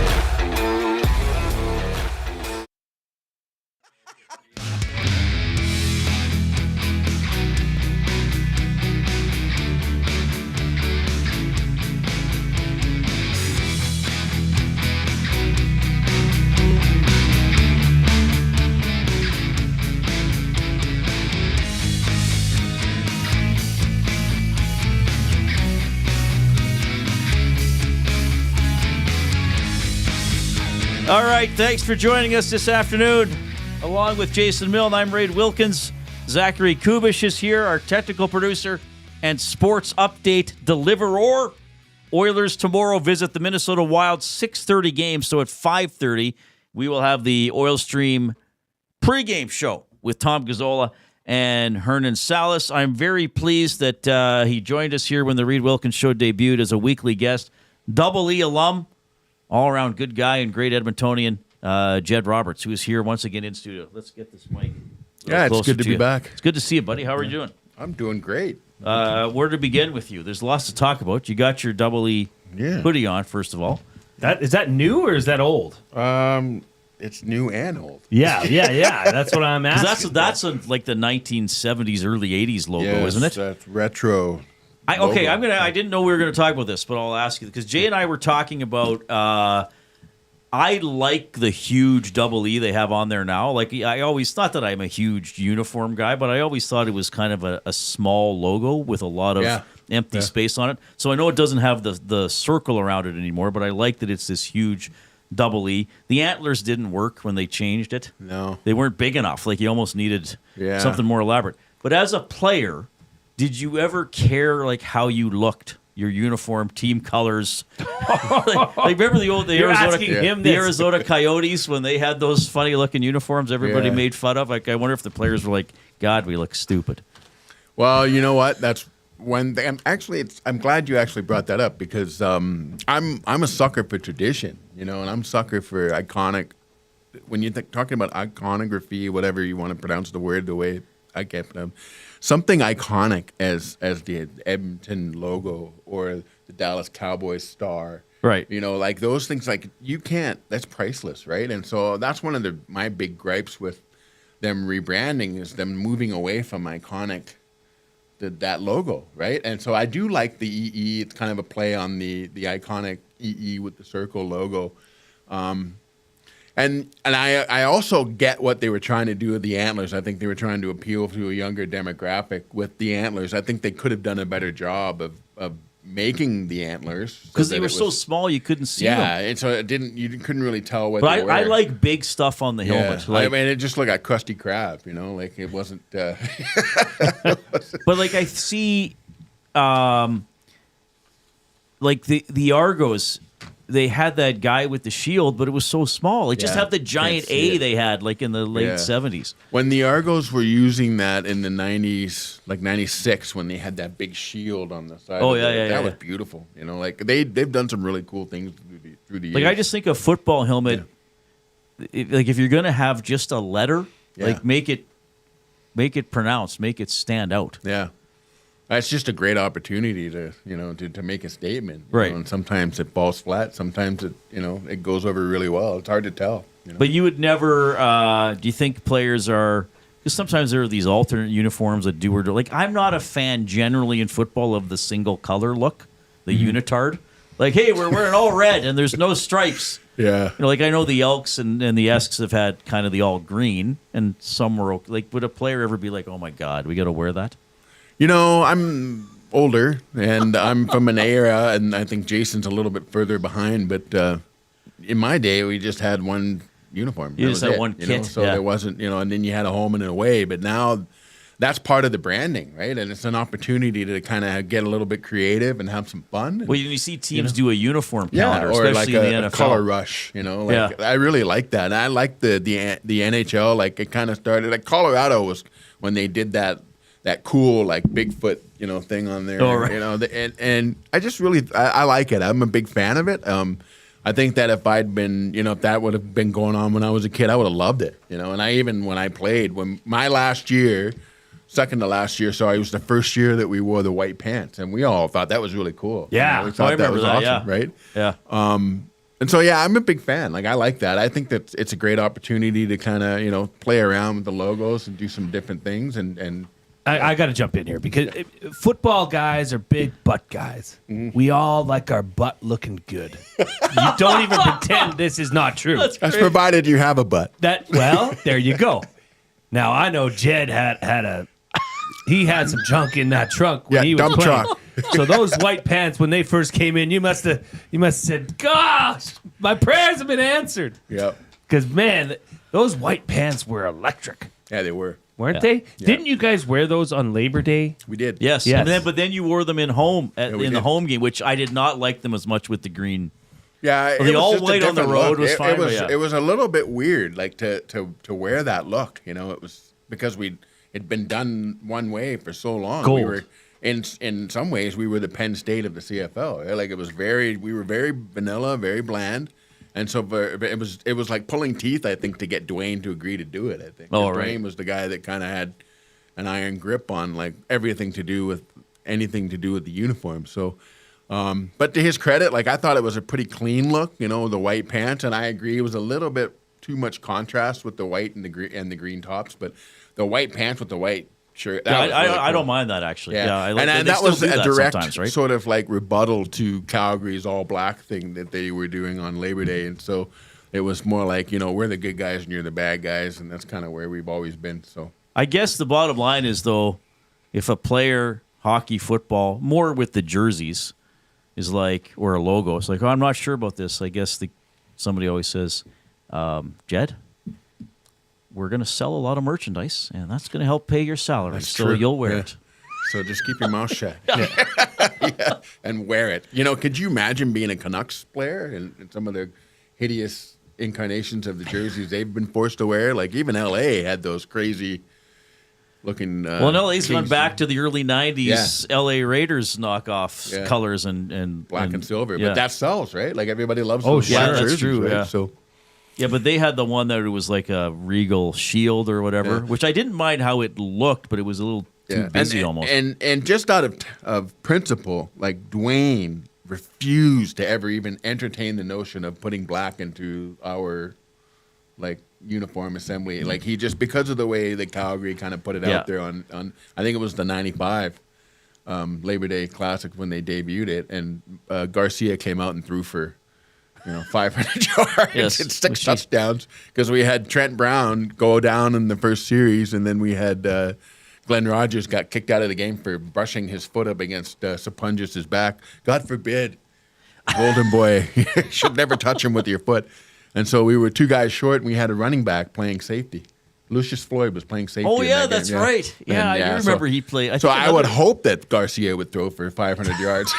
All right, thanks for joining us this afternoon. Along with Jason Milne, I'm Reid Wilkins. Zachary Kubusch is here, our technical producer and sports update deliverer. Oilers tomorrow visit the Minnesota Wild, 6:30 game. So at 5:30, we will have the Oil Stream pregame show with Tom Gazzola and Hernan Salas. I'm very pleased that he joined us here when the Reid Wilkins Show debuted as a weekly guest. Double E alum, all-around good guy and great Edmontonian, Jed Roberts, who is here once again in studio. Let's get this mic. Yeah, it's good to be back. It's good to see you, buddy. How are you doing? I'm doing great. Where to begin with you? There's lots to talk about. You got your Double E hoodie on, first of all. Is that new or is that old? It's new and old. Yeah. That's what I'm asking. That's like the 1970s, early 80s logo, Yes, isn't it? That's retro. Okay, I didn't know we were going to talk about this, but I'll ask you because Jay and I were talking about. I like the huge Double E they have on there now. Like I always thought that I'm a huge uniform guy, but I always thought it was kind of a small logo with a lot of empty space on it. So I know it doesn't have the circle around it anymore, but I like that it's this huge Double E. The antlers didn't work when they changed it. No, they weren't big enough. Like you almost needed something more elaborate. But as a player, did you ever care like how you looked, your uniform, team colors? like remember the Arizona Coyotes when they had those funny looking uniforms everybody made fun of? Like I wonder if the players were like, God, we look stupid. Well, you know what? That's one thing. I'm glad you actually brought that up because I'm a sucker for tradition, and I'm a sucker for iconic when you're talking about iconography, whatever you want to pronounce the word, the way I can't pronounce, something iconic as the Edmonton logo or the Dallas Cowboys star. Right. You know, like those things, like you can't, that's priceless, right? And so that's one of my big gripes with them rebranding is them moving away from iconic, that logo, right? And so I do like the EE. It's kind of a play on the iconic EE with the circle logo. And I also get what they were trying to do with the antlers. I think they were trying to appeal to a younger demographic with the antlers. I think they could have done a better job of making the antlers because they were so small you couldn't see them. Yeah, and so you couldn't really tell what but they were. I like big stuff on the helmet. I mean, it just looked like Krusty Krab, you know, like it wasn't. But like I see, like the Argos, they had that guy with the shield, but it was so small. It just had the giant A they had, like in the late 70s. When the Argos were using that in the 90s, like 96, when they had that big shield on the side. That was beautiful. You know, like they've done some really cool things through the years. Like I just think a football helmet, like if you're gonna have just a letter, like make it pronounced, make it stand out. Yeah. It's just a great opportunity to make a statement. Right. And sometimes it falls flat. Sometimes it goes over really well. It's hard to tell. You know? But you would never, do you think players are, because sometimes there are these alternate uniforms that do or do. Like, I'm not a fan generally in football of the single color look, the unitard. Like, hey, we're wearing all red and there's no stripes. Yeah. You know, like I know the Elks and the Esks have had kind of the all green and some were okay. Like, would a player ever be like, oh my God, we got to wear that? You know, I'm older, and I'm from an era, and I think Jason's a little bit further behind. But in my day, we just had one uniform. You just had one kit. So there wasn't, and then you had a home and an away. But now that's part of the branding, right? And it's an opportunity to kind of get a little bit creative and have some fun. Well, you see teams do a uniform calendar, or especially like in the NFL. A color rush, I really like that. And I like the NHL. Like it kind of started, like Colorado was when they did that cool like Bigfoot thing on there. Oh, right. And I just really I like it. I'm a big fan of it. I think that if I'd been if that would have been going on when I was a kid, I would have loved it. And I even when I played when my last year, second to last year, sorry, it was the first year that we wore the white pants, and we all thought that was really cool. Yeah, we thought that was awesome, right? Yeah. And so, I'm a big fan. Like, I like that. I think that it's a great opportunity to kind of, play around with the logos and do some different things and I got to jump in here because football guys are big butt guys. Mm-hmm. We all like our butt looking good. You don't even pretend this is not true. That's provided you have a butt. Well, there you go. Now I know Jed had some junk in that trunk when he was dump playing. truck. So those white pants when they first came in, you must have said, "Gosh, my prayers have been answered." Yep. Because man, those white pants were electric. Yeah, they were. Weren't they? Yeah. Didn't you guys wear those on Labor Day? We did. Yes. But then you wore them in the home game, which I did not like them as much with the green. Yeah, the all white on the road was fine. It was a little bit weird, like to wear that look. It was because it'd been done one way for so long. Gold. We were in some ways we were the Penn State of the CFL. Right? Like we were very vanilla, very bland. And so it was like pulling teeth, I think, to get Dwayne to agree to do it, I think. Dwayne was the guy that kind of had an iron grip on, like, anything to do with the uniform. So, but to his credit, like, I thought it was a pretty clean look, the white pants. And I agree, it was a little bit too much contrast with the white and the green tops. But the white pants with the white shirt. I don't mind that, actually. Yeah, I like and that was a direct right? sort of like rebuttal to Calgary's all black thing that they were doing on Labor Day. And so it was more like, we're the good guys and you're the bad guys. And that's kind of where we've always been. So I guess the bottom line is, though, if a player, hockey, football, more with the jerseys, is like, or a logo, it's like, I'm not sure about this. I guess somebody always says, Jed, we're going to sell a lot of merchandise, and that's going to help pay your salary. That's so true. You'll wear it. So just keep your mouth shut. And wear it. Could you imagine being a Canucks player and some of the hideous incarnations of the jerseys they've been forced to wear? Like even LA had those crazy looking. Well, LA's gone back to the early 90s LA Raiders knockoff colors and black and silver. Yeah. But that sells, right? Like everybody loves Oh, those sure. black That's jerseys, true, right? yeah. So Yeah, but they had the one that it was like a regal shield or whatever, which I didn't mind how it looked, but it was a little too busy almost. And just out of principle, like Dwayne refused to ever even entertain the notion of putting black into our like uniform assembly. Like he just, because of the way that Calgary kind of put it out there on I think it was the 95 Labor Day Classic when they debuted it, and Garcia came out and threw for 500 yards and 6 touchdowns, because we had Trent Brown go down in the first series, and then we had Glenn Rogers got kicked out of the game for brushing his foot up against Sapunjis' back. God forbid, Golden Boy, you should never touch him with your foot. And so we were 2 guys short, and we had a running back playing safety. Lucius Floyd was playing safety. Oh, yeah, in that that's game. right. Yeah, I remember he played. I would hope that Garcia would throw for 500 yards.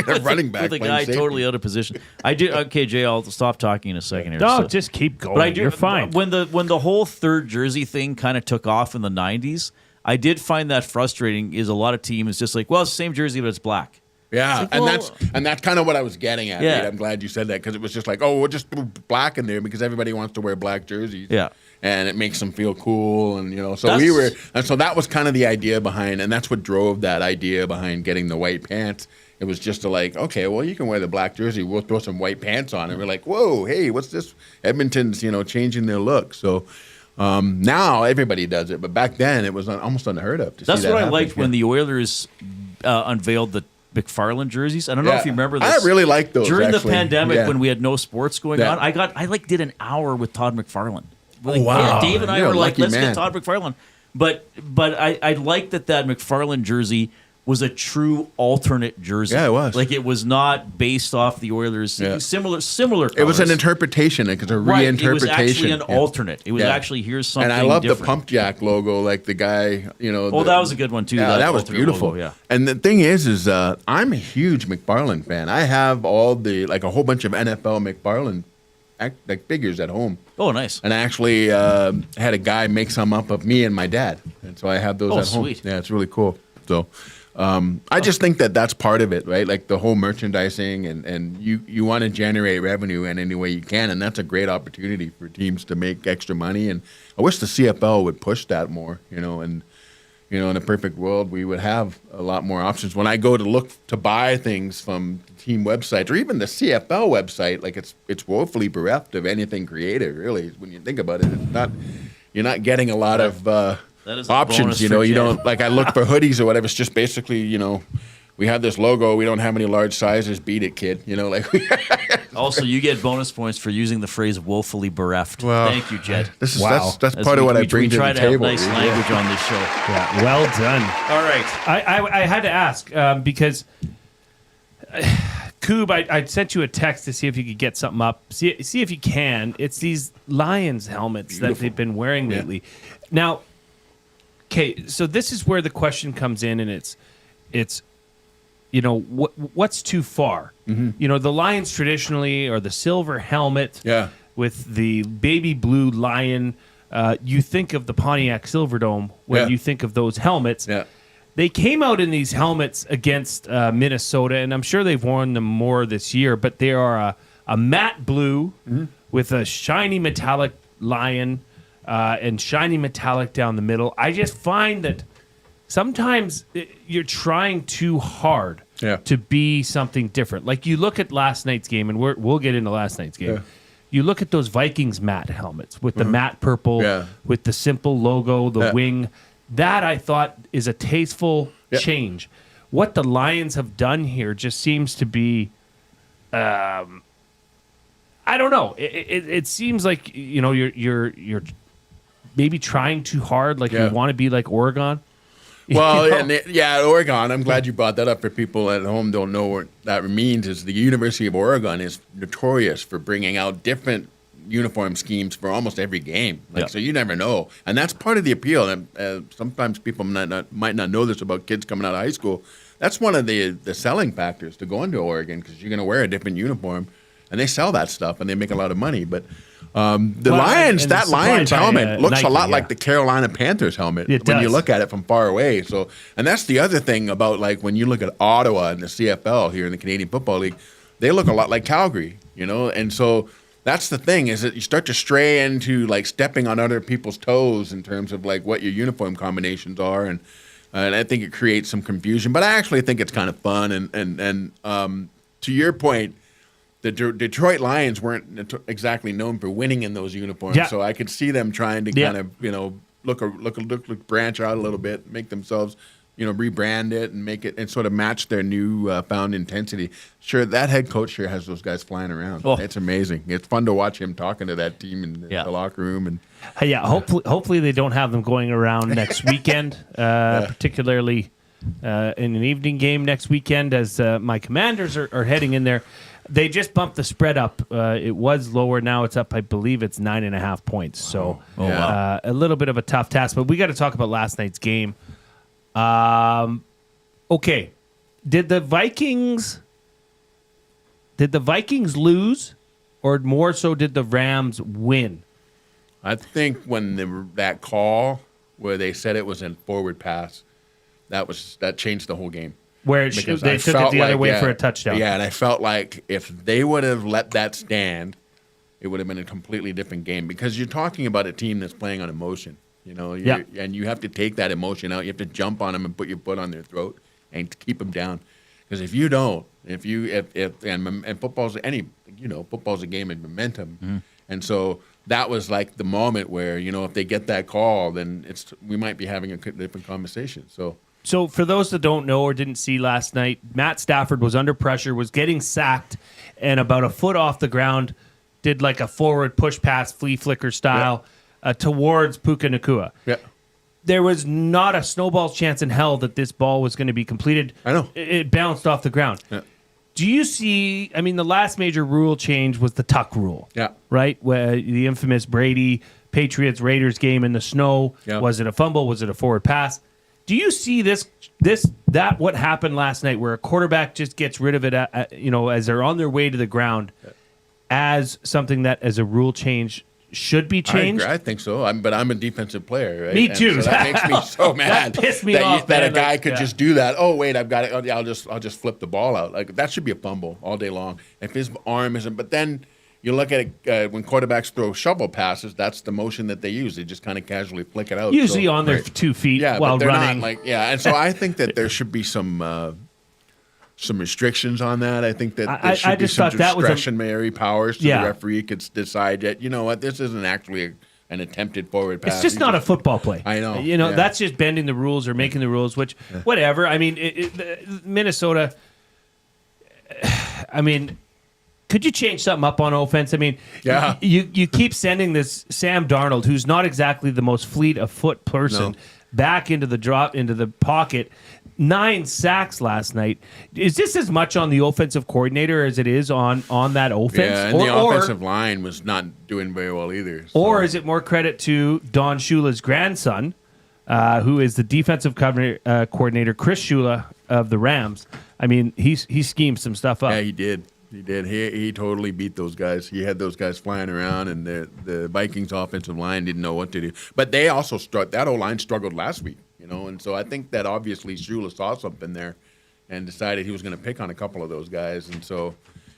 A running back with a playing guy safety. totally out of position. I do. Okay, Jay, I'll stop talking in a second here. No, just keep going. But I do, You're fine. When the whole third jersey thing kind of took off in the 90s, I did find that frustrating. Is a lot of teams just like, well, it's the same jersey, but it's black. Yeah, Like, and that's kind of what I was getting at. Yeah. Reid. I'm glad you said that, because it was just like, oh, we'll just put black in there because everybody wants to wear black jerseys. Yeah. And it makes them feel cool, and so That's- that was kind of the idea behind, and that's what drove that idea behind getting the white pants. It was just to like, okay, well, you can wear the black jersey, we'll throw some white pants on, and we're like, whoa, hey, what's this? Edmonton's changing their look. So now everybody does it, but back then it was almost unheard of. That's see what that I happen. liked when the Oilers unveiled the McFarland jerseys. I don't know if you remember this. I really liked those during actually. the pandemic Yeah. when we had no sports going Yeah. on. I did an hour with Todd McFarland. Oh, wow. Dave and I You're were a like, lucky let's man. get Todd McFarland. But I liked that McFarland jersey was a true alternate jersey. Yeah, it was. Like, it was not based off the Oilers. Yeah. Similar It was an colors. interpretation, because a Right, reinterpretation. it was actually an Yeah. alternate. It was Yeah. actually, here's something And I love different. the pump jack logo, like the guy, Oh, that was a good one, too. Yeah, that was alternate beautiful. logo, yeah. And the thing is I'm a huge McFarland fan. I have a whole bunch of NFL McFarland figures at home. Oh, nice. And I actually had a guy make some up of me and my dad, and so I have those at home. Sweet. Yeah, it's really cool. So I just think that that's part of it, right? Like the whole merchandising, and you want to generate revenue in any way you can, and that's a great opportunity for teams to make extra money. And I wish the CFL would push that more, and in a perfect world, we would have a lot more options. When I go to look to buy things from team websites or even the CFL website, like it's woefully bereft of anything creative, really. When you think about it, you're not getting a lot of That is a options. bonus You for Jed. don't like. I look for hoodies or whatever. It's just basically, we have this logo. We don't have any large sizes. Beat it, kid. Also, you get bonus points for using the phrase "woefully bereft." Well, Thank you, Jed. that's part of what I bring to try the to table. have nice Yeah. language on this show. Yeah, well done. All right. I had to ask because Koob, I sent you a text to see if you could get something up. See if you can. It's these Lions helmets that they've been wearing lately. Now, okay, so this is where the question comes in, and it's what's too far? Mm-hmm. The Lions traditionally are the silver helmet with the baby blue lion. You think of the Pontiac Silverdome when you think of those helmets. Yeah. They came out in these helmets against Minnesota, and I'm sure they've worn them more this year, but they are a matte blue with a shiny metallic lion and shiny metallic down the middle. I just find that sometimes you're trying too hard to be something different. Like you look at last night's game, and we'll get into last night's game. Yeah. You look at those Vikings matte helmets with the matte purple, with the simple logo, the wing. That I thought is a tasteful change. What the Lions have done here just seems to be, I don't know. It seems like you're maybe trying too hard. Like you want to be like Oregon. Well, Oregon. I'm glad you brought that up for people at home don't know what that means. Is the University of Oregon is notorious for bringing out different uniform schemes for almost every game. So you never know, and that's part of the appeal. And sometimes people might not know this about kids coming out of high school. That's one of the selling factors to going to Oregon, because you're going to wear a different uniform, and they sell that stuff and they make a lot of money. But Lions, that Lions helmet looks Nike, a lot like the Carolina Panthers helmet when you look at it from far away. So, and that's the other thing about when you look at Ottawa and the CFL here in the Canadian Football League, they look a lot like Calgary, and so that's the thing, is that you start to stray into like stepping on other people's toes in terms of like what your uniform combinations are, and I think it creates some confusion. But I actually think it's kind of fun. And to your point, the Detroit Lions weren't exactly known for winning in those uniforms, so I could see them trying to kind of look branch out a little bit, make themselves rebrand it and make it and sort of match their new found intensity. Sure, that head coach here has those guys flying around. Oh. It's amazing. It's fun to watch him talking to that team in the locker room. And hopefully they don't have them going around next weekend, particularly in an evening game next weekend, as my Commanders are heading in there. They just bumped the spread up. It was lower. Now it's up, I believe it's 9.5 points. So a little bit of a tough task. But we got to talk about last night's game. Okay. Did the Vikings lose, or more so did the Rams win? I think when that call where they said it was a forward pass, that changed the whole game. Where they took it the other way for a touchdown. Yeah, and I felt like if they would have let that stand, it would have been a completely different game, because you're talking about a team that's playing on emotion. And you have to take that emotion out. You have to jump on them and put your foot on their throat and keep them down. Because if you don't, and football's football's a game of momentum, Mm-hmm. and so that was like the moment where if they get that call, then we might be having a different conversation. So for those that don't know or didn't see last night, Matt Stafford was under pressure, was getting sacked, and about a foot off the ground, did like a forward push pass, flea flicker style. Towards Puka Nacua. Yeah. There was not a snowball's chance in hell that this ball was going to be completed. I know. It bounced off the ground. Yeah. Do you see, the last major rule change was the tuck rule. Yeah. Right? Where the infamous Brady Patriots-Raiders game in the snow. Yeah. Was it a fumble? Was it a forward pass? Do you see what happened last night, where a quarterback just gets rid of it, as they're on their way to the ground, as something that, as a rule change, should be changed? I think so. But I'm a defensive player, right? Me too. So that makes me so mad. That pissed me off. That a guy could just do that. Oh wait, I've got it. I'll just flip the ball out. Like that should be a fumble all day long. If his arm isn't, but then you look at it when quarterbacks throw shovel passes. That's the motion that they use. They just kind of casually flick it out. Usually on their 2 feet while but they're running. Not and so I think that there should be some restrictions on that. I think that there should be some discretionary powers the referee could decide that, you know what, this isn't actually an attempted forward pass. It's just not a football play. I know. That's just bending the rules or making the rules, which, whatever. Minnesota, could you change something up on offense? You keep sending this Sam Darnold, who's not exactly the most fleet of foot person, back into the pocket. 9 sacks last night. Is this as much on the offensive coordinator as it is on that offense? Yeah, and the offensive line was not doing very well either. So. Or is it more credit to Don Shula's grandson, who is the defensive coordinator, Chris Shula of the Rams? He schemed some stuff up. Yeah, he did. He totally beat those guys. He had those guys flying around, and the Vikings offensive line didn't know what to do. But they also that O-line struggled last week. And so I think that obviously Shula saw something there and decided he was going to pick on a couple of those guys. And so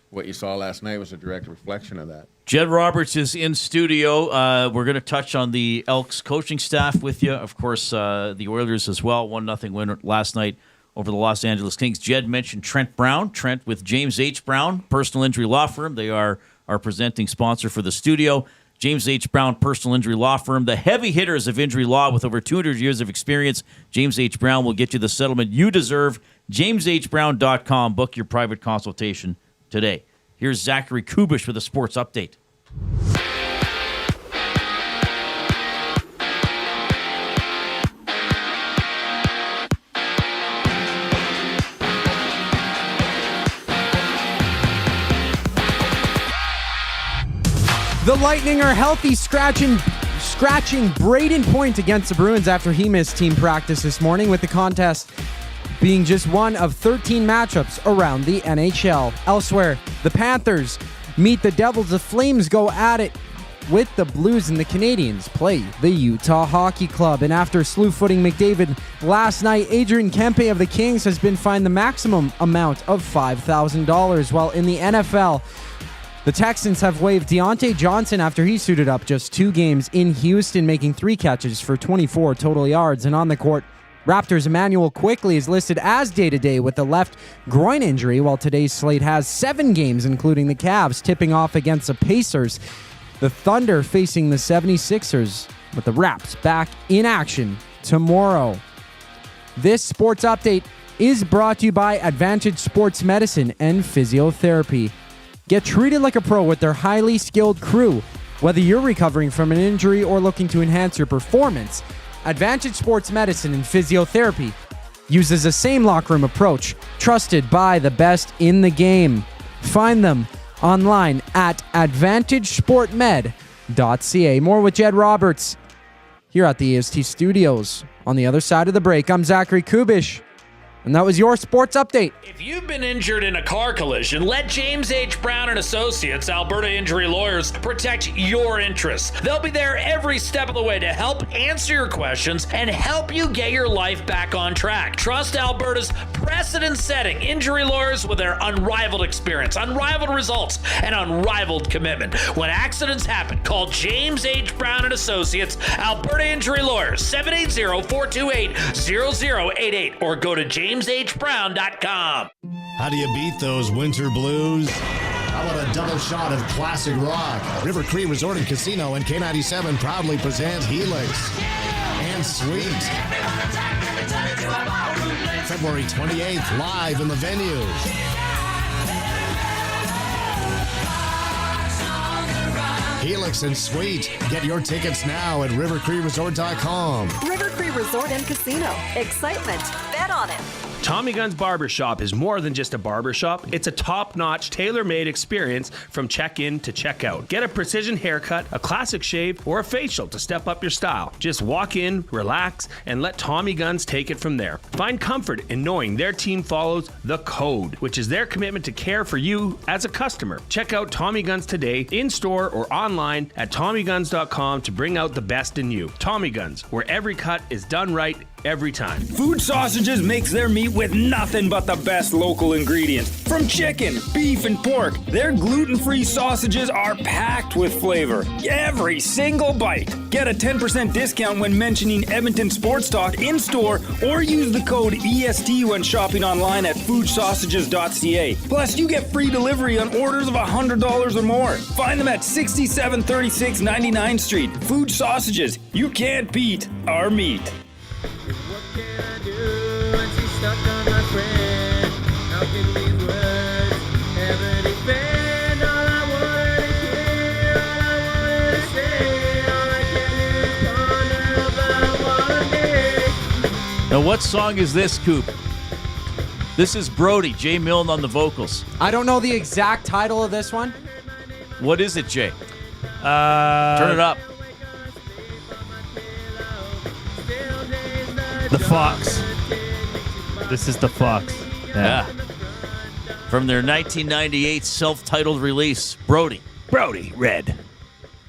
what you saw last night was a direct reflection of that. Jed Roberts is in studio. We're going to touch on the Elks coaching staff with you. Of course, the Oilers as well. 1-0 win last night over the Los Angeles Kings. Jed mentioned Trent Brown. Trent with James H. Brown, personal injury law firm. They are our presenting sponsor for the studio. James H. Brown, personal injury law firm. The heavy hitters of injury law with over 200 years of experience. James H. Brown will get you the settlement you deserve. JamesHBrown.com. Book your private consultation today. Here's Zachary Kubusch with a sports update. The Lightning are healthy, scratching Braden Point against the Bruins after he missed team practice this morning, with the contest being just one of 13 matchups around the NHL. Elsewhere, the Panthers meet the Devils. The Flames go at it with the Blues, and the Canadiens play the Utah Hockey Club. And after slew-footing McDavid last night, Adrian Kempe of the Kings has been fined the maximum amount of $5,000. While in the NFL, The Texans have waived Deontay Johnson after he suited up just 2 games in Houston, making 3 catches for 24 total yards. And on the court, Raptors' Emmanuel Quickley is listed as day-to-day with a left groin injury, while today's slate has 7 games, including the Cavs tipping off against the Pacers, the Thunder facing the 76ers, with the Raps back in action tomorrow. This sports update is brought to you by Advantage Sports Medicine and Physiotherapy. Get treated like a pro with their highly skilled crew. Whether you're recovering from an injury or looking to enhance your performance, Advantage Sports Medicine and Physiotherapy uses the same locker room approach, trusted by the best in the game. Find them online at AdvantageSportMed.ca. More with Jed Roberts here at the EST Studios. On the other side of the break, I'm Zachary Kubusch, and that was your sports update. If you've been injured in a car collision, let James H. Brown and Associates, Alberta Injury Lawyers, protect your interests. They'll be there every step of the way to help answer your questions and help you get your life back on track. Trust Alberta's precedent-setting injury lawyers with their unrivaled experience, unrivaled results, and unrivaled commitment. When accidents happen, call James H. Brown and Associates, Alberta Injury Lawyers, 780-428-0088, or go to jameshbrown.com. How do you beat those winter blues? How about a double shot of classic rock? River Cree Resort and Casino and K97 proudly present Helix and Sweet. February 28th, live in the venue. Helix and Sweet. Get your tickets now at rivercreeresort.com. River Cree Resort and Casino. Excitement. Bet on it. Tommy Gunn's Barbershop is more than just a barbershop. It's a top-notch, tailor-made experience from check-in to check-out. Get a precision haircut, a classic shave, or a facial to step up your style. Just walk in, relax, and let Tommy Gunn's take it from there. Find comfort in knowing their team follows the code, which is their commitment to care for you as a customer. Check out Tommy Gunn's today, in-store or online at TommyGuns.com to bring out the best in you. Tommy Guns, where every cut is done right every time. Food Sausages makes their meat with nothing but the best local ingredients. From chicken, beef, and pork, their gluten-free sausages are packed with flavor. Every single bite. Get a 10% discount when mentioning Edmonton Sports Talk in-store or use the code EST when shopping online at foodsausages.ca. Plus, you get free delivery on orders of $100 or more. Find them at 6736 99th Street. Food Sausages. You can't beat our meat. Now, what song is this, Coop? This is Brody, Jay Milne on the vocals. I don't know the exact title of this one. What is it, Jay? Turn it up. The Fox. This is The Fox. Yeah. From their 1998 self-titled release, Brody, Red.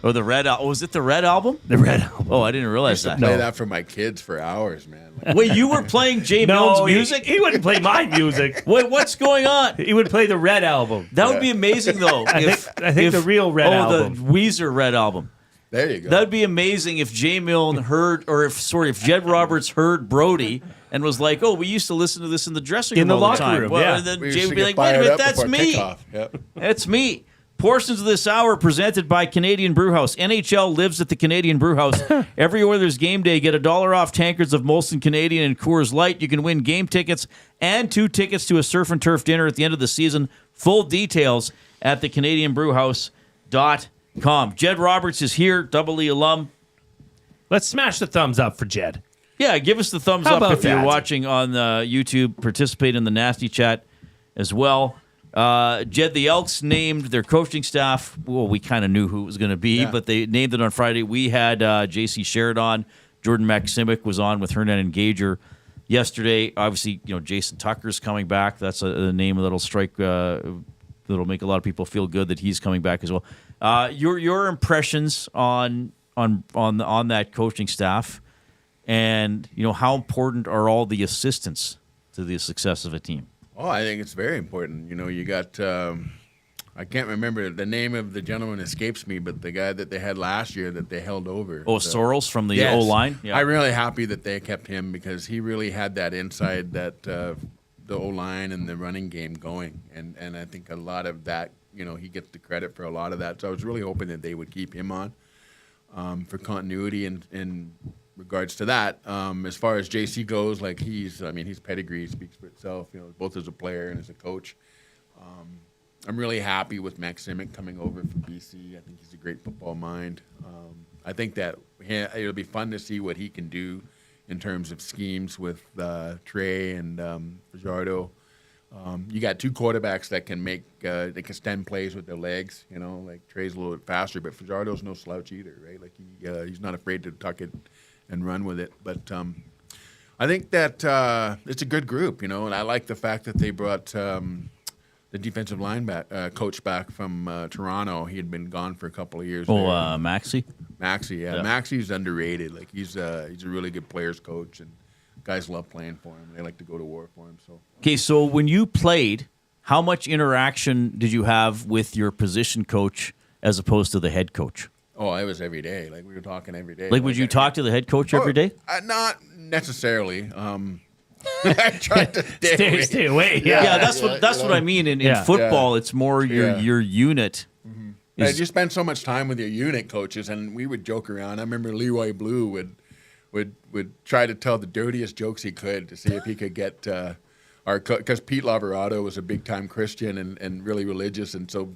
Oh, the Red album. Was it the Red album? The Red album. Oh, I didn't realize I that. play that for my kids for hours, man. Wait, you were playing Jay Milne's music? He wouldn't play my music. Wait, what's going on? He would play the Red album. That would be amazing, though. I think the real Red album. The Weezer Red album. There you go. That'd be amazing if Jay Milne heard, or if Jed Roberts heard Brody and was like, "Oh, we used to listen to this in the dressing room in the all locker the time." room." Well, Yeah. and then We Jay used would to be get like, "Wait a fired minute, up that's before me. kickoff. Yep. That's me." Portions of this hour presented by Canadian Brewhouse. NHL lives at the Canadian Brewhouse. Every Oilers game day, get $1 off tankards of Molson Canadian and Coors Light. You can win game tickets and 2 tickets to a surf and turf dinner at the end of the season. Full details at thecanadianbrewhouse.com. Jed Roberts is here, Double E alum. Let's smash the thumbs up for Jed. Yeah, give us the thumbs How up about if you're that? watching on YouTube. Participate in the nasty chat as well. Jed, the Elks named their coaching staff. Well, we kind of knew who it was going to be, but they named it on Friday. We had J.C. Sheridan. Jordan Maximic was on with Hernan and Gager yesterday. Obviously, Jason Tucker's coming back. That's a name that'll strike. That'll make a lot of people feel good that he's coming back as well. Your impressions on that coaching staff, and how important are all the assistants to the success of a team? Oh, I think it's very important. You got, I I can't remember the name of the gentleman escapes me, but the guy that they had last year that they held over. Oh, Sorrells from the O-line? Yeah. I'm really happy that they kept him because he really had that inside that the O-line and the running game going. And I think a lot of that, he gets the credit for a lot of that. So I was really hoping that they would keep him on for continuity in regards to that. As far as JC goes, like his pedigree speaks for itself, both as a player and as a coach. I'm really happy with Max Simic coming over from BC. I think he's a great football mind. I think that it'll be fun to see what he can do in terms of schemes with Trey and Fajardo. You got two quarterbacks that can make they can extend plays with their legs. Like Trey's a little bit faster, but Fajardo's no slouch either, right? Like he's not afraid to tuck it and run with it. But I think that it's a good group, and I like the fact that they brought the defensive line coach back from Toronto. He had been gone for a couple of years. Maxey? Maxey, yeah. Maxey's underrated. Like he's a really good players coach, and guys love playing for him. They like to go to war for him. So when you played, how much interaction did you have with your position coach as opposed to the head coach? Oh, it was every day. Like we were talking every day. Like would you talk to the head coach every day? Not necessarily. I tried to stay away. Yeah, that's what I mean. In football, it's more your unit. Mm-hmm. You spend so much time with your unit coaches, and we would joke around. I remember Leroy Blue would try to tell the dirtiest jokes he could to see if he could get because Pete Laverado was a big time Christian and really religious, and so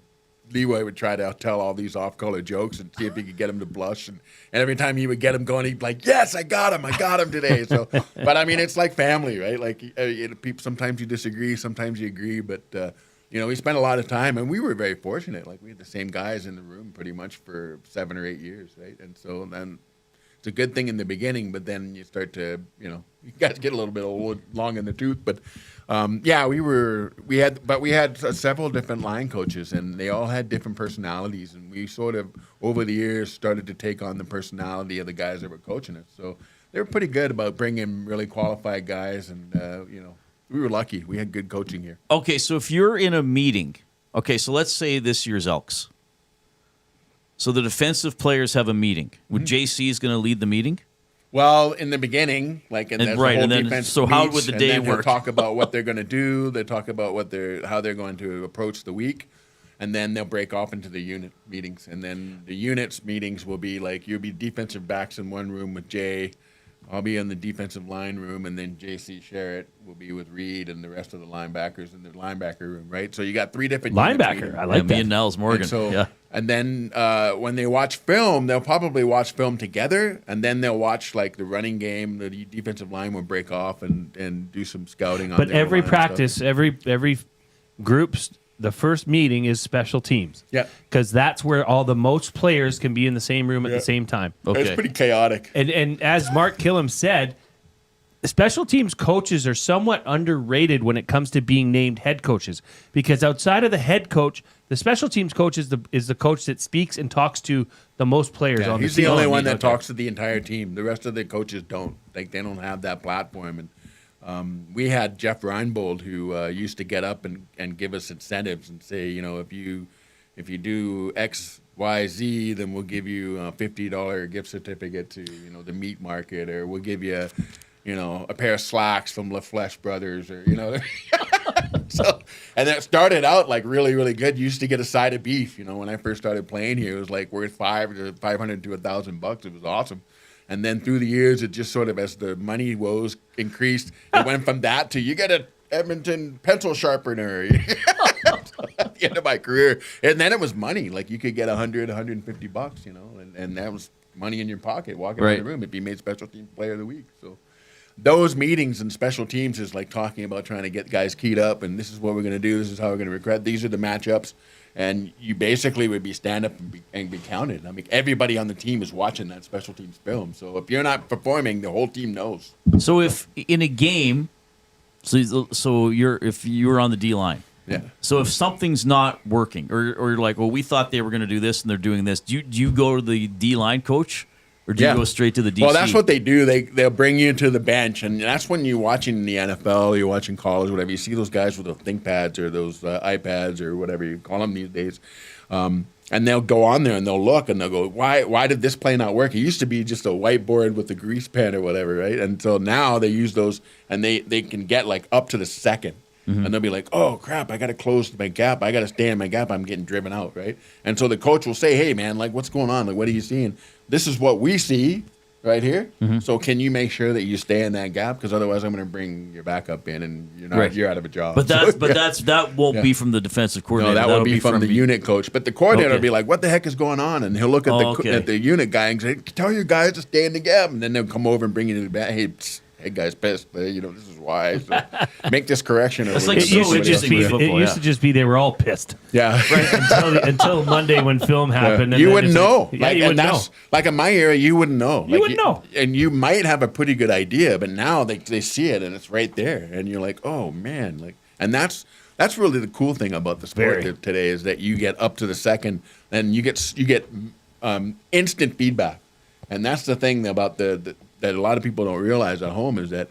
Leroy would try to tell all these off-color jokes and see if he could get him to blush. And every time he would get him going, he'd be like, yes, I got him today. So, but I mean, it's like family, right? Like people, sometimes you disagree, sometimes you agree, but we spent a lot of time, and we were very fortunate. Like we had the same guys in the room pretty much for 7 or 8 years, right? And so then it's a good thing in the beginning, but then you start to, you guys get a little bit old, long in the tooth, but we had several different line coaches, and they all had different personalities, and we sort of over the years started to take on the personality of the guys that were coaching us. So they were pretty good about bringing really qualified guys, and we were lucky. We had good coaching here. Okay, so if you're in a meeting, so let's say this year's Elks. So the defensive players have a meeting. Would JC is going to lead the meeting? Well, in the beginning, the whole defense so how would the day work? They'll talk about what they're going to do. They talk about how they're going to approach the week, and then they'll break off into the unit meetings. And then the units meetings will be like you'll be defensive backs in one room with Jay. I'll be in the defensive line room, and then JC Sherritt will be with Reid and the rest of the linebackers in the linebacker room, right? So you got 3 different linebacker. I like that. Me and Nels Morgan. And then when they watch film, they'll probably watch film together, and then they'll watch like the running game. The defensive line will break off and do some scouting on. But every practice, every group's the first meeting is special teams. Yeah, because that's where all the most players can be in the same room at the same time. Okay. It's pretty chaotic. And as Mark Killam said, special teams coaches are somewhat underrated when it comes to being named head coaches, because outside of the head coach, the special teams coach is the coach that speaks and talks to the most players on the team. He's the only one that talks to the entire team. The rest of the coaches don't. Like they don't have that platform. And we had Jeff Reinbold who used to get up and give us incentives and say, if you do X, Y, Z, then we'll give you a $50 gift certificate to the meat market, or we'll give you a pair of slacks from LaFleche Brothers, or So, and it started out like really, really good. You used to get a side of beef. When I first started playing here, it was like worth $500 to $1,000. It was awesome. And then through the years, it just sort of, as the money woes increased, it went from that to you get a Edmonton pencil sharpener at the end of my career. And then it was money. Like you could get $100, $150, and that was money in your pocket walking around the room if you made special team player of the week. So those meetings and special teams is like talking about trying to get guys keyed up, and this is what we're going to do. This is how we're going to recruit. These are the matchups. And you basically would be stand up and be counted. I mean, everybody on the team is watching that special teams film. So if you're not performing, the whole team knows. So if in a game, if you're on the D line, So if something's not working, or you're like, well, we thought they were going to do this and they're doing this, do you go to the D line coach Or do you go straight to the DC? Well, that's what they do. They'll bring you to the bench, and that's when you're watching the NFL, you're watching college, whatever. You see those guys with those ThinkPads or those iPads or whatever you call them these days. And they'll go on there and they'll look and they'll go, why did this play not work? It used to be just a whiteboard with a grease pen or whatever, right? And so now they use those, and they can get like up to the second. Mm-hmm. And they'll be like, oh, crap, I got to close my gap. I got to stay in my gap. I'm getting driven out, right? And so the coach will say, hey, man, like, what's going on? Like, what are you seeing? This is what we see right here. Mm-hmm. So can you make sure that you stay in that gap? Because otherwise I'm going to bring your backup in and you're out of a job. But that won't be from the defensive coordinator. No, that would be from the unit coach. But the coordinator will be like, what the heck is going on? And he'll look at the unit guy and say, tell your guys to stay in the gap. And then they'll come over and bring you to the back. Hey, guy's pissed. This is why. So make this correction. It's like it used to just be they were all pissed. Yeah. Right, until Monday when film happened. And you wouldn't know. Yeah, you wouldn't know. Like in my era, you wouldn't know. You wouldn't know. And you might have a pretty good idea, but now they see it and it's right there. And you're like, oh, man. And that's really the cool thing about the sport today is that you get up to the second and you get instant feedback. And that's the thing about that a lot of people don't realize at home is that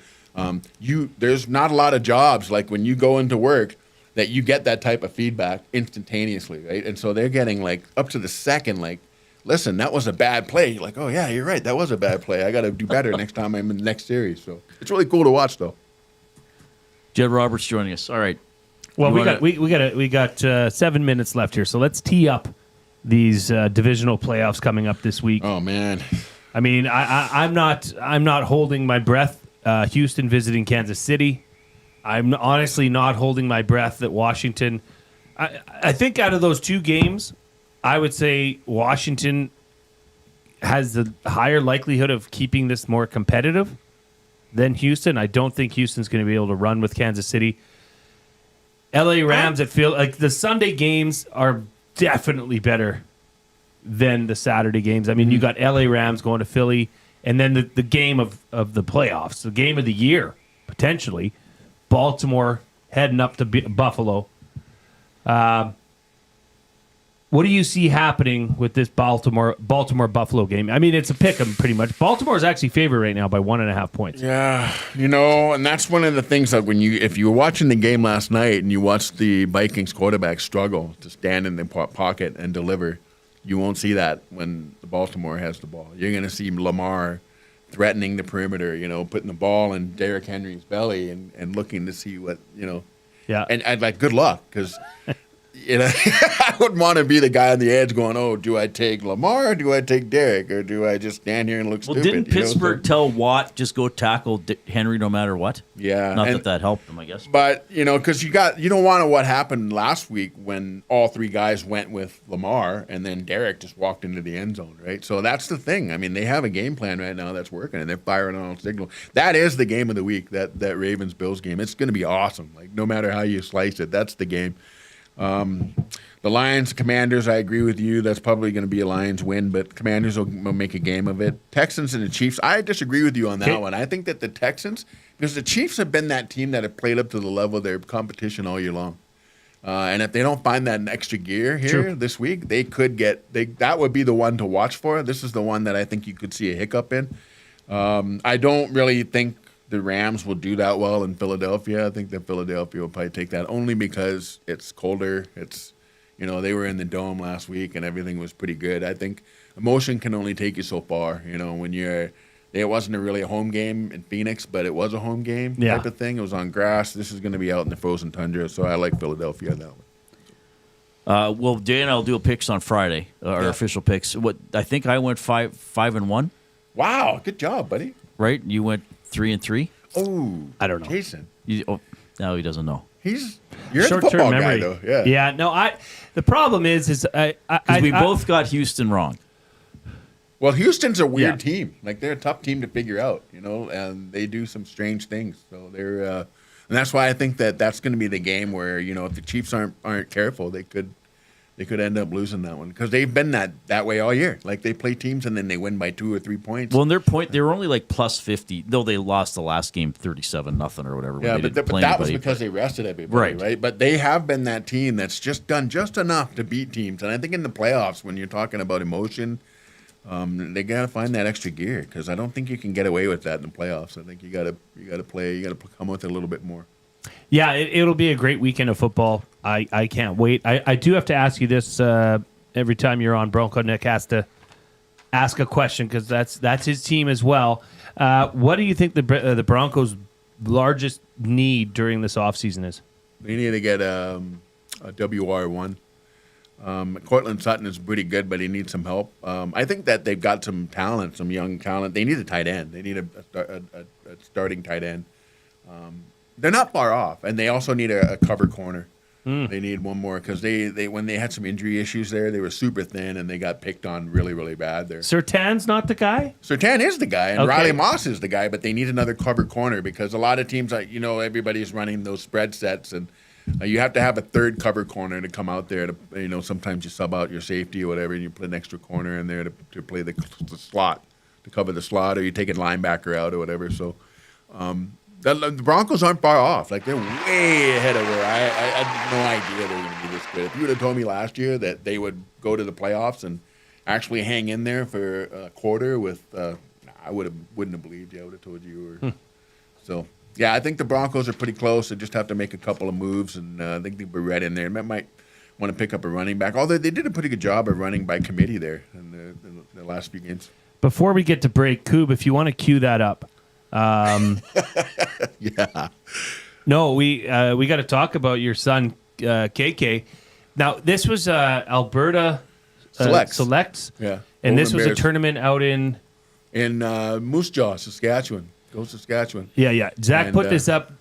there's not a lot of jobs like when you go into work that you get that type of feedback instantaneously, right? And so they're getting like up to the second, like, listen, that was a bad play. You're like, oh yeah, you're right, that was a bad play. I got to do better next time I'm in the next series. So it's really cool to watch, though. Jed Roberts joining us. All right. Well, we got 7 minutes left here, so let's tee up these divisional playoffs coming up this week. Oh man. I mean, I'm not holding my breath. Houston visiting Kansas City. I'm honestly not holding my breath that Washington. I think out of those two games, I would say Washington has the higher likelihood of keeping this more competitive than Houston. I don't think Houston's going to be able to run with Kansas City. LA Rams, it feels like the Sunday games are definitely better than the Saturday games. I mean, you got LA Rams going to Philly, and then the game of the playoffs, the game of the year, potentially, Baltimore heading up to Buffalo. What do you see happening with this Baltimore-Buffalo game? I mean, it's a pick 'em pretty much. Baltimore is actually favored right now by 1.5 points. Yeah, and that's one of the things that if you were watching the game last night and you watched the Vikings quarterback struggle to stand in the pocket and deliver, you won't see that when the Baltimore has the ball. You're going to see Lamar threatening the perimeter, putting the ball in Derrick Henry's belly and looking to see what, Yeah. And I'd like, good luck, because I wouldn't want to be the guy on the edge going, oh, do I take Lamar or do I take Derrick or do I just stand here and look stupid? Well, didn't Pittsburgh tell Watt just go tackle Henry no matter what? Yeah. Not that helped him, I guess. But, because you don't want what happened last week when all three guys went with Lamar and then Derrick just walked into the end zone, right? So that's the thing. I mean, they have a game plan right now that's working and they're firing on all signals. That is the game of the week, that Ravens-Bills game. It's going to be awesome. Like, no matter how you slice it, that's the game. The Lions, Commanders, I agree with you. That's probably going to be a Lions win, but Commanders will make a game of it. Texans and the Chiefs, I disagree with you on that one. I think that the Texans, because the Chiefs have been that team that have played up to the level of their competition all year long. And if they don't find that extra gear here this week, they could that would be the one to watch for. This is the one that I think you could see a hiccup in. I don't really think the Rams will do that well in Philadelphia. I think that Philadelphia will probably take that only because it's colder. It's, they were in the Dome last week and everything was pretty good. I think emotion can only take you so far, when it wasn't really a home game in Phoenix, but it was a home game type of thing. It was on grass. This is going to be out in the frozen tundra, so I like Philadelphia on that one. Well, Dan, I'll do picks on Friday, our official picks. I think I went 5-1. Wow, good job, buddy. Right? You went 3-3. Oh, I don't know. Jason. No, he doesn't know. You're a football memory guy, though. Yeah. Yeah. No, the problem is we both got Houston wrong. Well, Houston's a weird team. Like, they're a tough team to figure out, and they do some strange things. So they're, and that's why I think that's going to be the game where, if the Chiefs aren't careful, they could end up losing that one because they've been that way all year. Like, they play teams and then they win by 2 or 3 points. Well, they were only like plus 50, though they lost the last game 37-0 or whatever. Yeah, but that was because they rested everybody, right? But they have been that team that's just done just enough to beat teams. And I think in the playoffs, when you're talking about emotion, They got to find that extra gear because I don't think you can get away with that in the playoffs. I think you got to play. You got to come with it a little bit more. Yeah, it'll be a great weekend of football. I can't wait. I do have to ask you this every time you're on. Bronco Nick has to ask a question because that's his team as well. What do you think the Broncos' largest need during this offseason is? They need to get a WR1. Cortland Sutton is pretty good, but he needs some help. I think that they've got some talent, some young talent. They need a tight end. They need a starting tight end. They're not far off, and they also need a cover corner. They need one more because they when they had some injury issues there, they were super thin and they got picked on really, really bad there. Surtan's not the guy? Surtan is the guy, and Okay. Riley Moss is the guy, but they need another cover corner because a lot of teams, everybody's running those spread sets, and you have to have a third cover corner to come out there to, sometimes you sub out your safety or whatever, and you put an extra corner in there to play the slot, to cover the slot, or you take a linebacker out or whatever. So the Broncos aren't far off. Like, they're way ahead of where I had no idea they were going to be this good. If you would have told me last year that they would go to the playoffs and actually hang in there for a quarter with, I wouldn't have believed you. I would have told you. So, yeah, I think the Broncos are pretty close. They just have to make a couple of moves, and I think they'll be right in there. They might want to pick up a running back, although they did a pretty good job of running by committee there in the last few games. Before we get to break, Koob, if you want to cue that up. Yeah. No, we got to talk about your son, KK. Now, this was Alberta Selects. Yeah. And this was Bears. a tournament out in Moose Jaw, Saskatchewan. Go Saskatchewan. Yeah. Zach And, put this up.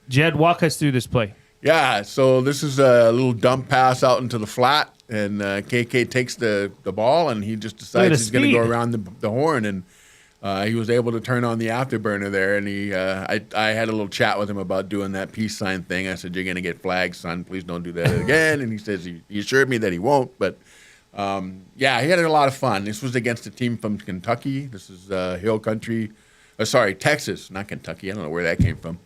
Jed, walk us through this play. Yeah, so this is a little dump pass out into the flat, and KK takes the ball, and he just decides he's going to go around the horn, and he was able to turn on the afterburner there, and I had a little chat with him about doing that peace sign thing. I said, "You're going to get flagged, son. Please don't do that again." And he says he assured me that he won't, but yeah, he had a lot of fun. This was against a team from Kentucky. This is Hill Country. Texas, not Kentucky. I don't know where that came from.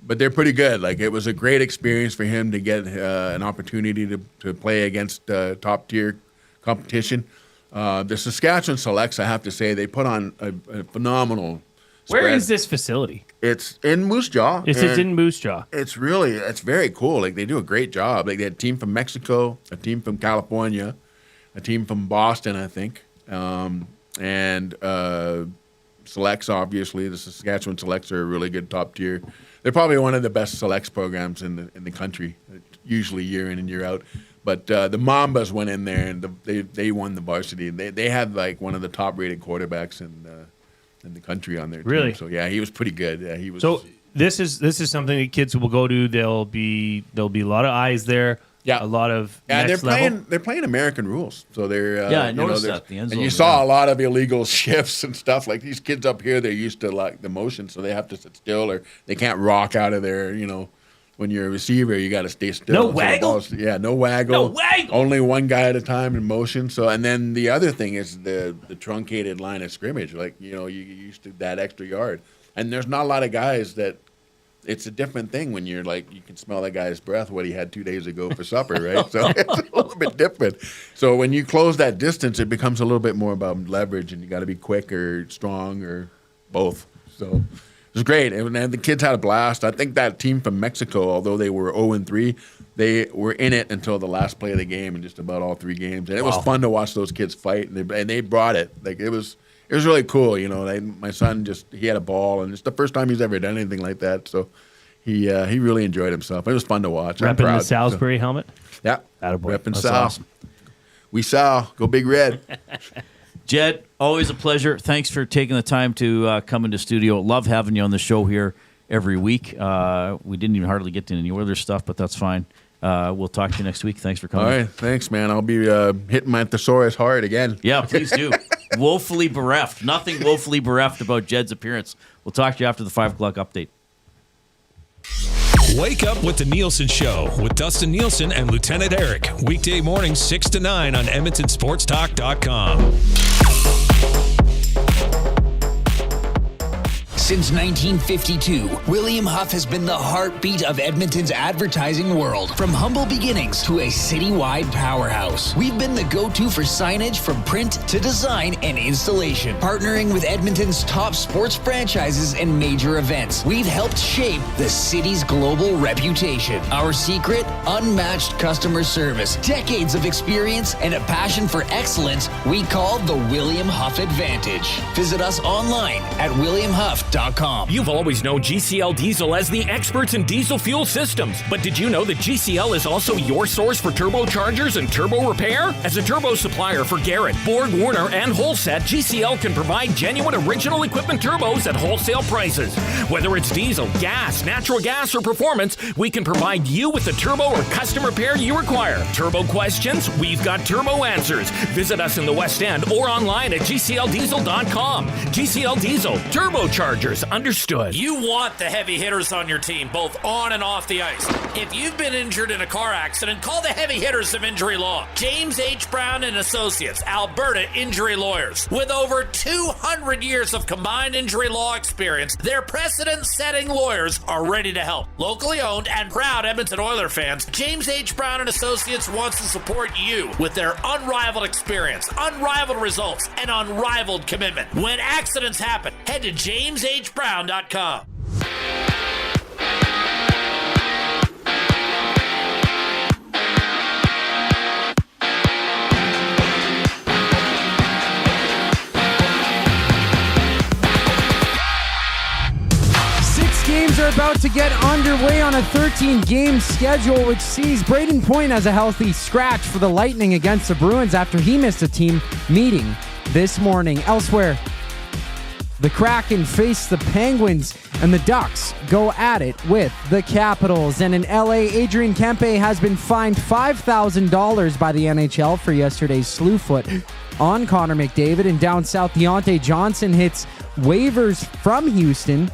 But they're pretty good. Like, it was a great experience for him to get an opportunity to play against top-tier competition. The Saskatchewan Selects, I have to say, they put on a phenomenal Where spread. is this facility? It's in Moose Jaw. It's in Moose Jaw. It's very cool. Like, they do a great job. Like, they had a team from Mexico, a team from California, a team from Boston, I think, and Selects, obviously. The Saskatchewan Selects are a really good top tier. They're probably one of the best Selects programs in the country, usually year in and year out. But the Mambas went in there and they won the varsity. They had like one of the top rated quarterbacks in the country on their team. Really? So yeah, he was pretty good. Yeah, he was. So this is something that kids will go to. There'll be a lot of eyes there. Yeah, a lot of and next they're playing American rules. So they're I noticed that the end and zone, you saw a lot of illegal shifts and stuff. Like, these kids up here, they're used to like the motion, so they have to sit still or they can't rock out of there. When you're a receiver, you got to stay still. No So waggle? no waggle. No waggle. Only one guy at a time in motion. So, and then the other thing is the truncated line of scrimmage. Like, you used to that extra yard. And there's not a lot of guys that. It's a different thing when you're like, you can smell that guy's breath, what he had 2 days ago for supper, right? So it's a little bit different. So when you close that distance, it becomes a little bit more about leverage, and you got to be quick or strong or both. So it was great. And the kids had a blast. I think that team from Mexico, although they were 0-3, they were in it until the last play of the game and just about all three games. And it was fun to watch those kids fight, and they brought it. Like, it was really cool. My son he had a ball, and it's the first time he's ever done anything like that. So he really enjoyed himself. It was fun to watch. I'm Repping proud. the Salisbury helmet. Yeah, attaboy. repping That's Sal. awesome. We Sal, go Big Red. Jed, always a pleasure. Thanks for taking the time to come into studio. Love having you on the show here every week. We didn't even hardly get to any Oilers stuff, but that's fine. We'll talk to you next week. Thanks for coming. All right, thanks, man. I'll be hitting my thesaurus hard again. Yeah, please do. Woefully bereft. Nothing woefully bereft about Jed's appearance. We'll talk to you after the 5 o'clock update. Wake up with the Nielsen Show with Dustin Nielsen and Lieutenant Eric. Weekday mornings 6 to 9 on EdmontonSportsTalk.com. Since 1952, William Huff has been the heartbeat of Edmonton's advertising world. From humble beginnings to a citywide powerhouse, we've been the go-to for signage from print to design and installation. Partnering with Edmonton's top sports franchises and major events, we've helped shape the city's global reputation. Our secret, unmatched customer service, decades of experience, and a passion for excellence we call the William Huff Advantage. Visit us online at williamhuff.com. You've always known GCL Diesel as the experts in diesel fuel systems, but did you know that GCL is also your source for turbochargers and turbo repair? As a turbo supplier for Garrett, Borg Warner, and Holset, GCL can provide genuine original equipment turbos at wholesale prices. Whether it's diesel, gas, natural gas, or performance, we can provide you with the turbo or custom repair you require. Turbo questions? We've got turbo answers. Visit us in the West End or online at GCLDiesel.com. GCL Diesel, turbochargers, understood. You want the heavy hitters on your team, both on and off the ice. If you've been injured in a car accident, call the heavy hitters of injury law. James H. Brown and Associates, Alberta Injury Lawyers. With over 200 years of combined injury law experience, their precedent-setting lawyers are ready to help. Locally owned and proud Edmonton Oilers fans, James H. Brown and Associates wants to support you with their unrivaled experience, unrivaled results, and unrivaled commitment. When accidents happen, head to jameshbrown.com. Games are about to get underway on a 13-game schedule, which sees Braden Point as a healthy scratch for the Lightning against the Bruins after he missed a team meeting this morning. Elsewhere, the Kraken face the Penguins, and the Ducks go at it with the Capitals. And in LA, Adrian Kempe has been fined $5,000 by the NHL for yesterday's slew foot on Connor McDavid. And down south, Deontay Johnson hits waivers from Houston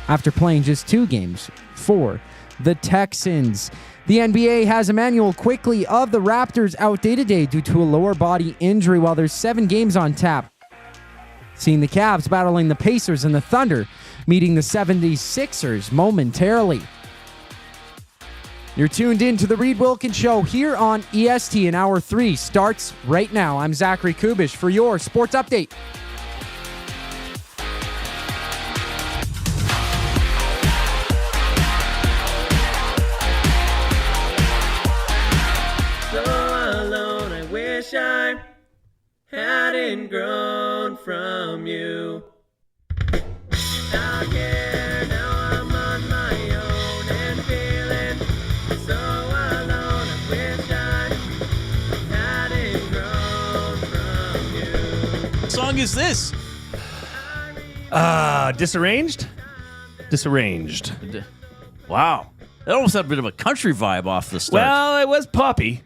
after playing just 2 games for the Texans. The NBA has Emmanuel Quickley of the Raptors out day-to-day due to a lower body injury, while there's 7 games on tap. Seeing the Cavs battling the Pacers and the Thunder meeting the 76ers momentarily. You're tuned in to the Reid Wilkins Show here on EST, and Hour 3 starts right now. I'm Zachary Kubusch for your sports update. I hadn't grown from you. Out here, now I'm on my own and feeling so alone. I wish I hadn't grown from you. What song is this? Disarranged? Disarranged. Wow. That almost had a bit of a country vibe off the start. Well, it was poppy.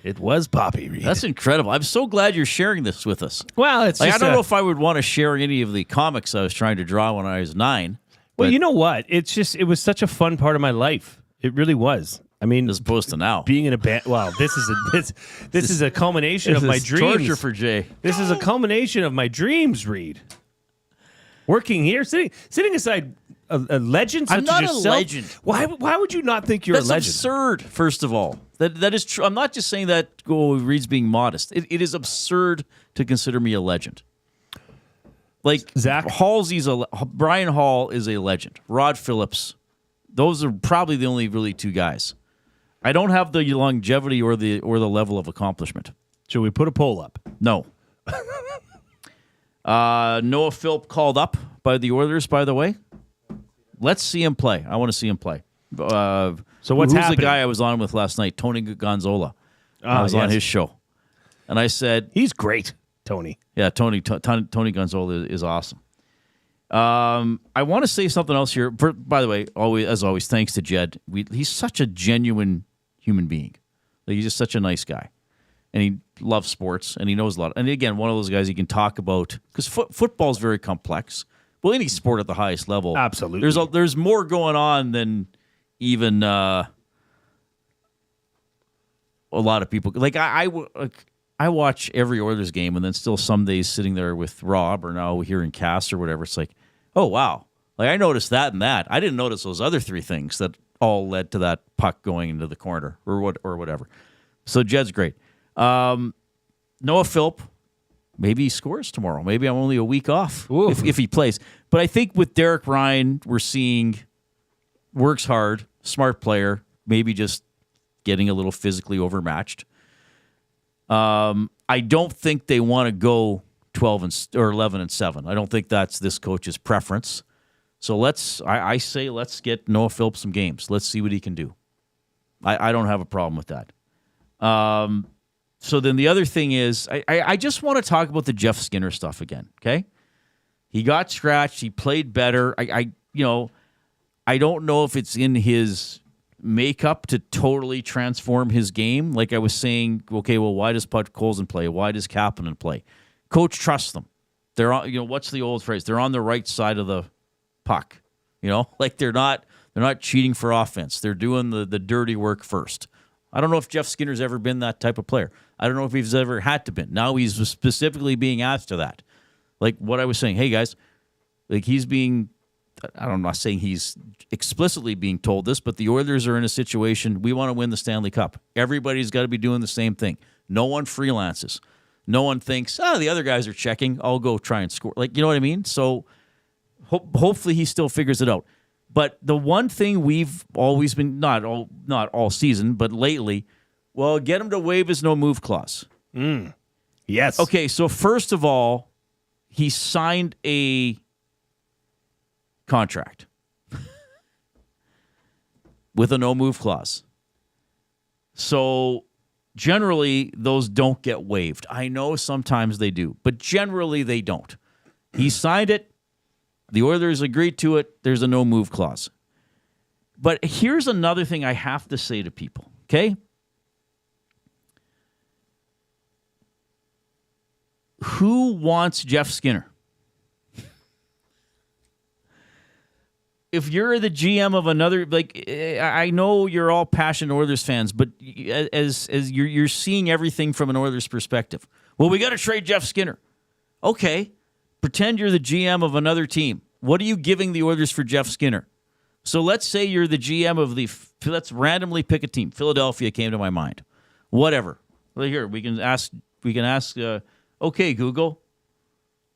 It was poppy, Reid. That's incredible. I'm so glad you're sharing this with us. Well, it's like, just I don't know if I would want to share any of the comics I was trying to draw when I was 9. Well, you know what? It was such a fun part of my life. It really was. I mean, as opposed to now, being in a band. Wow, this is a culmination of my dreams. Torture for Jay. This is a culmination of my dreams, Reid. Working here, sitting aside a legend such I'm not as yourself. a legend. Why would you not think you're That's a legend? absurd. First of all, that is true. I'm not just saying that. Reid's being modest. It is absurd to consider me a legend. Like Zach Brian Hall is a legend. Rod Phillips. Those are probably the only really 2 guys. I don't have the longevity or the level of accomplishment. Should we put a poll up? No. Noah Philp called up by the Oilers, by the way. Let's see him play. I want to see him play. So what's who's happening? the guy I was on with last night? Tony Gonzola. I was on his show. And I said... He's great, Tony. Yeah, Tony Gonzola is awesome. I want to say something else here. By the way, as always, thanks to Jed. He's such a genuine human being. Like, he's just such a nice guy. And he loves sports, and he knows a lot. And again, one of those guys you can talk about, because football is very complex. Well, any sport at the highest level. Absolutely. There's more going on than even a lot of people. Like, I watch every Oilers game, and then still some days sitting there with Rob, or now here in Cass or whatever, it's like, oh, wow. Like, I noticed that and that. I didn't notice those other three things that all led to that puck going into the corner or whatever. So Jed's great. Noah Philp, maybe he scores tomorrow. Maybe I'm only a week off if he plays. But I think with Derek Ryan, we're seeing works hard, smart player, maybe just getting a little physically overmatched. I don't think they want to go 11-7. I don't think that's this coach's preference. So I say let's get Noah Philp some games. Let's see what he can do. I don't have a problem with that. So then the other thing is, I just want to talk about the Jeff Skinner stuff again, okay? He got scratched. He played better. I don't know if it's in his makeup to totally transform his game. Like I was saying, okay, well, why does Pud Colson play? Why does Kapanen play? Coach trusts them. They're on, what's the old phrase? They're on the right side of the puck. Like they're not cheating for offense. They're doing the dirty work first. I don't know if Jeff Skinner's ever been that type of player. I don't know if he's ever had to been. Now he's specifically being asked to that. Like what I was saying, hey guys, like he's being, I'm not saying he's explicitly being told this, but the Oilers are in a situation, we want to win the Stanley Cup. Everybody's got to be doing the same thing. No one freelances. No one thinks, the other guys are checking, I'll go try and score. Like, you know what I mean? So hopefully he still figures it out. But the one thing we've always been, not all season, but lately, well, get him to waive his no-move clause. Yes. Okay, so first of all, he signed a contract with a no-move clause. So generally, those don't get waived. I know sometimes they do, but generally they don't. He signed it. The Oilers agreed to it. There's a no-move clause. But here's another thing I have to say to people, okay? Who wants Jeff Skinner? If you're the GM of another, like, I know you're all passionate Oilers fans, but as you're seeing everything from an Oilers perspective. Well, we got to trade Jeff Skinner. Okay. Pretend you're the GM of another team. What are you giving the Oilers for Jeff Skinner? So let's say you're the GM of let's randomly pick a team. Philadelphia came to my mind. Whatever. Well, here, we can ask, okay, Google,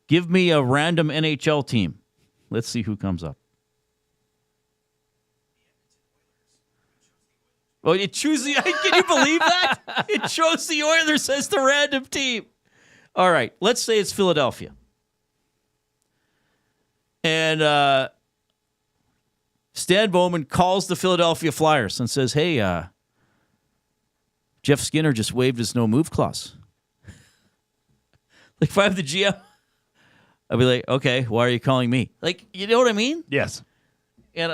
give me a random NHL team. Let's see who comes up. Oh, it chooses can you believe that? It chose the Oilers as the random team. All right, let's say it's Philadelphia. And Stan Bowman calls the Philadelphia Flyers and says, hey, Jeff Skinner just waived his no-move clause. Like, if I have the GM, I'd be like, okay, why are you calling me? Like, you know what I mean? Yes. And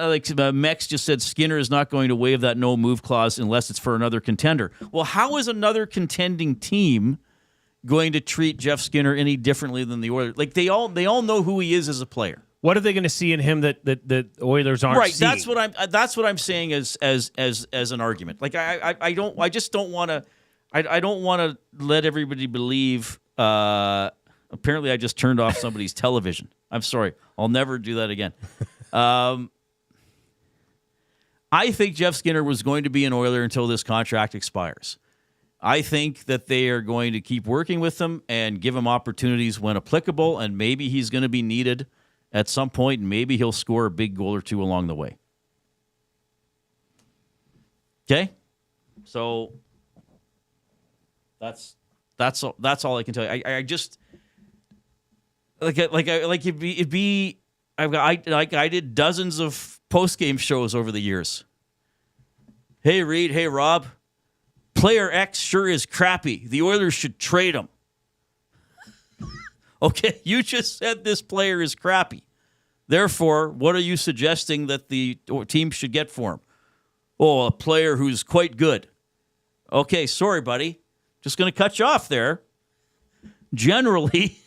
Mex just said Skinner is not going to waive that no-move clause unless it's for another contender. Well, how is another contending team going to treat Jeff Skinner any differently than the Oilers? Like, they all know who he is as a player. What are they going to see in him that the Oilers aren't seeing? Right, that's what I'm saying as an argument. Like, I don't want to let everybody believe. Apparently, I just turned off somebody's television. I'm sorry. I'll never do that again. I think Jeff Skinner was going to be an Oiler until this contract expires. I think that they are going to keep working with him and give him opportunities when applicable, and maybe he's going to be needed at some point, and maybe he'll score a big goal or two along the way. Okay? So that's all I can tell you. I just I did dozens of post-game shows over the years. Hey, Reid. Hey, Rob. Player X sure is crappy. The Oilers should trade him. Okay, you just said this player is crappy. Therefore, what are you suggesting that the team should get for him? Oh, a player who's quite good. Okay, sorry, buddy. Just going to cut you off there. Generally,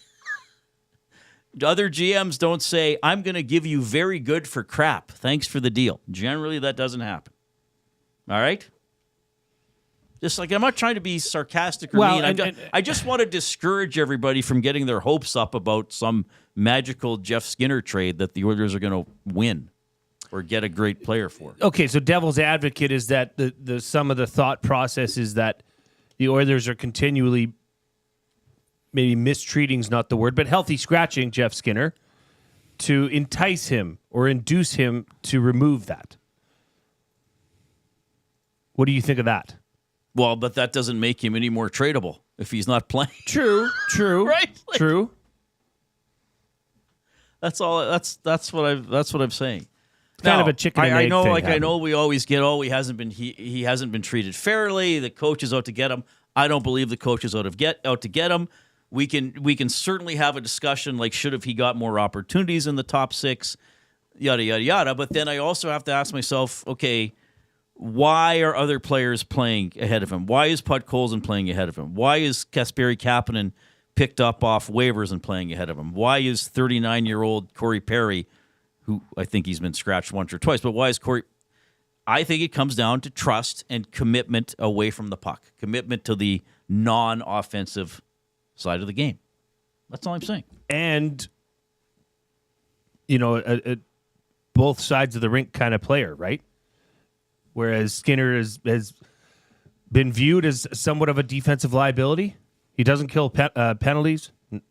other GMs don't say, I'm going to give you very good for crap. Thanks for the deal. Generally, that doesn't happen. All right? Just like, I'm not trying to be sarcastic or Well, mean. I just want to discourage everybody from getting their hopes up about some magical Jeff Skinner trade that the Oilers are going to win or get a great player for. Okay, so devil's advocate is that the some of the thought process is that the Oilers are continually, maybe mistreating's not the word, but healthy scratching Jeff Skinner to entice him or induce him to remove that. What do you think of that? Well, but that doesn't make him any more tradable if he's not playing. True. Right? Like, True. That's all. That's what I'm saying. Kind of a chicken and I egg know, thing like happening. I know, we always get, he hasn't been treated fairly. The coach is out to get him. I don't believe the coach is out to get him. We can certainly have a discussion like, should have he got more opportunities in the top 6, yada yada yada. But then I also have to ask myself, okay, why are other players playing ahead of him? Why is Podkolzin playing ahead of him? Why is Kasperi Kapanen picked up off waivers and playing ahead of him? Why is 39-year-old Corey Perry, who I think he's been scratched once or twice, but why is Corey? I think it comes down to trust and commitment away from the puck, commitment to the non-offensive side of the game. That's all I'm saying. And, a both sides of the rink kind of player, right? Whereas Skinner has been viewed as somewhat of a defensive liability. He doesn't kill penalties.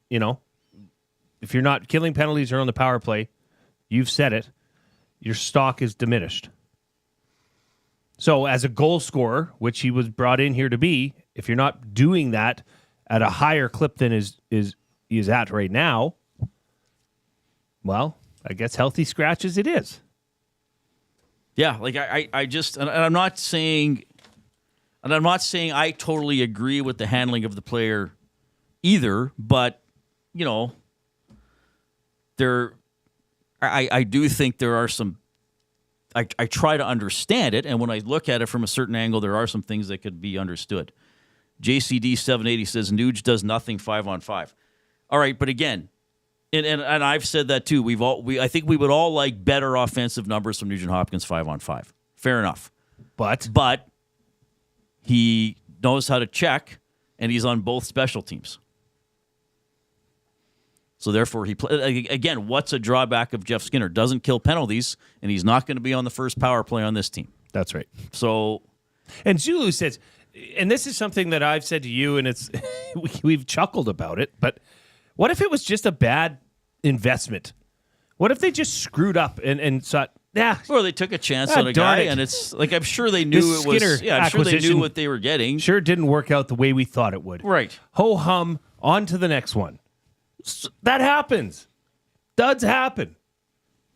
If you're not killing penalties or on the power play, you've said it, your stock is diminished. So as a goal scorer, which he was brought in here to be, if you're not doing that at a higher clip than he is at right now, well, I guess healthy scratches it is. Yeah, like I just, and I'm not saying I totally agree with the handling of the player either, but I do think there are some. I try to understand it, and when I look at it from a certain angle, there are some things that could be understood. JCD 780 says Nuge does nothing 5-on-5. All right, but again, and I've said that too. I think we would all like better offensive numbers from Nugent Hopkins 5-on-5. Fair enough, but he knows how to check, and he's on both special teams. So therefore, again, what's a drawback of Jeff Skinner? Doesn't kill penalties, and he's not going to be on the first power play on this team. That's right. So, and Zulu says, and this is something that I've said to you, and it's we've chuckled about it, but what if it was just a bad investment? What if they just screwed up and thought, or they took a chance on a guy, and it's like, I'm sure they knew it was. Yeah, I'm sure they knew what they were getting. Sure, didn't work out the way we thought it would. Right. Ho hum. On to the next one. That happens. Duds happen.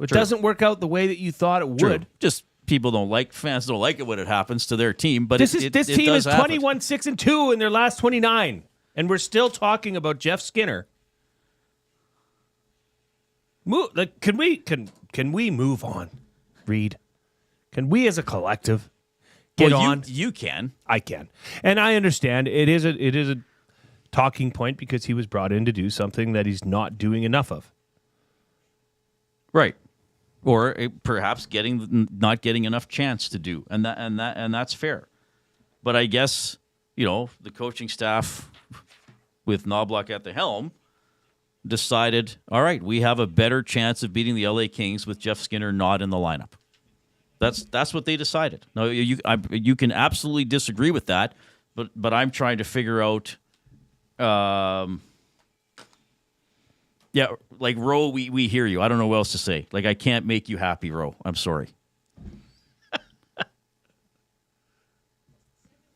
It doesn't work out the way that you thought it would. True. Just fans don't like it when it happens to their team. But this team is happen. 21-6-2 in their last 29, and we're still talking about Jeff Skinner. Can we move on, Reid? Can we as a collective get on? You can. I can, and I understand it is a talking point because he was brought in to do something that he's not doing enough of. Right. Or perhaps not getting enough chance to do, and that's fair. But I guess the coaching staff with Knobloch at the helm decided, all right, we have a better chance of beating the LA Kings with Jeff Skinner not in the lineup. That's what they decided. Now you can absolutely disagree with that, but I'm trying to figure out. Yeah, like Ro, we hear you. I don't know what else to say. Like, I can't make you happy, Ro. I'm sorry.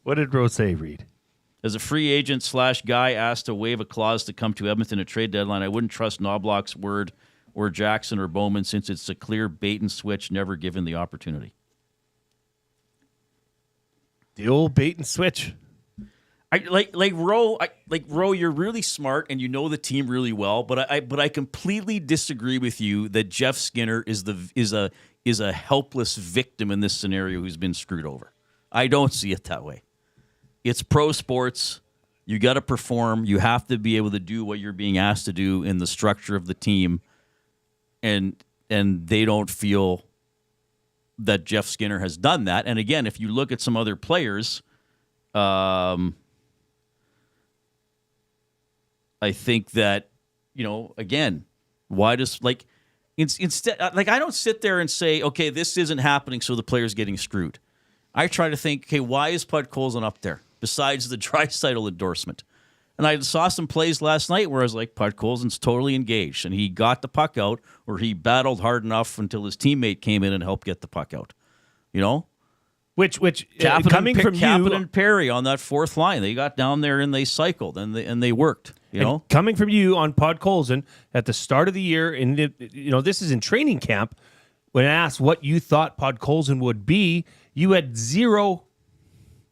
What did Ro say, Reid? As a free agent / guy asked to waive a clause to come to Edmonton at trade deadline, I wouldn't trust Knobloch's word or Jackson or Bowman since it's a clear bait and switch, never given the opportunity. The old bait and switch. Ro, you're really smart and you know the team really well, but I completely disagree with you that Jeff Skinner is a helpless victim in this scenario who's been screwed over. I don't see it that way. It's pro sports. You got to perform. You have to be able to do what you're being asked to do in the structure of the team, and they don't feel that Jeff Skinner has done that. And again, if you look at some other players. I think that, again, why does instead I don't sit there and say, okay, this isn't happening, so the player's getting screwed. I try to think, okay, why is Podkolzin up there besides the Draisaitl endorsement? And I saw some plays last night where I was like, Podkolzin's totally engaged, and he got the puck out, or he battled hard enough until his teammate came in and helped get the puck out. Which Kapanen, coming from Kapanen you, and Perry on that fourth line, they got down there and they cycled and they worked. And coming from you on Podkolzin at the start of the year, and this is in training camp. When asked what you thought Podkolzin would be, you had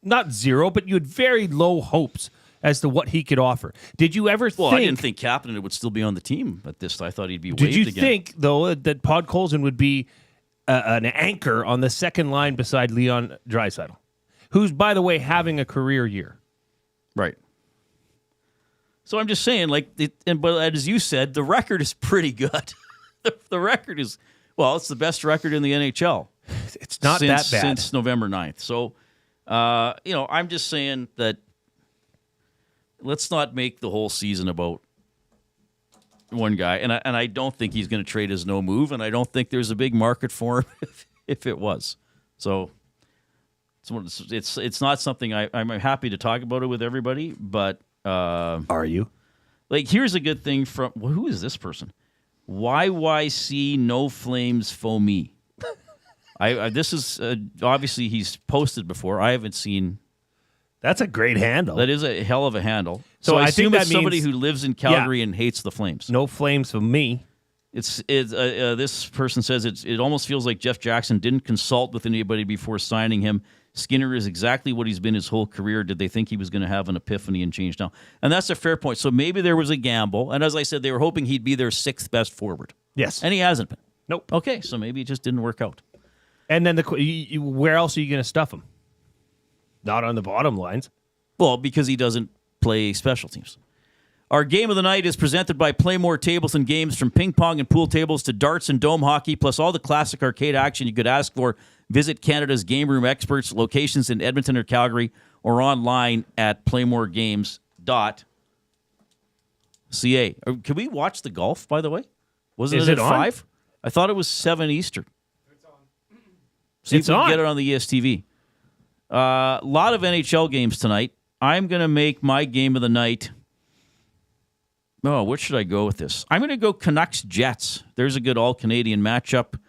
not zero, but you had very low hopes as to what he could offer. Did you ever think... I didn't think Kapanen would still be on the team at this. I thought he'd be waived again. Did you again. think, though, that Podkolzin would be an anchor on the second line beside Leon Draisaitl, who's, by the way, having a career year? Right. So I'm just saying, but as you said, the record is pretty good. The record is, it's the best record in the NHL. It's not that bad. Since November 9th. So, I'm just saying that let's not make the whole season about one guy. And I don't think he's going to trade his no move, and I don't think there's a big market for him if it was. So it's not something I'm happy to talk about it with everybody, but are you? Here's a good thing from who is this person? YYC No Flames Foamy. This is obviously he's posted before. I haven't seen. That's a great handle. That is a hell of a handle. So I think assume that it's somebody means- who lives in Calgary and hates the Flames. No Flames for me. This person says it almost feels like Jeff Jackson didn't consult with anybody before signing him. Skinner is exactly what he's been his whole career. Did they think he was going to have an epiphany and change now? And that's a fair point. So maybe there was a gamble. And as I said, they were hoping he'd be their sixth best forward. Yes. And he hasn't been. Nope. Okay, so maybe it just didn't work out. And then where else are you going to stuff him? Not on the bottom lines. Well, because he doesn't play special teams. Our game of the night is presented by Playmore Tables and Games, from ping pong and pool tables to darts and dome hockey, plus all the classic arcade action you could ask for. Visit Canada's Game Room experts, locations in Edmonton or Calgary, or online at playmoregames.ca. Can we watch the golf, by the way? Wasn't Is it it at on? 5? I thought it was 7 Eastern. See It's if we on. can get it on the ESTV. A lot of NHL games tonight. I'm going to make my game of the night. Oh, what should I go with this? I'm going to go Canucks-Jets. There's a good all-Canadian matchup.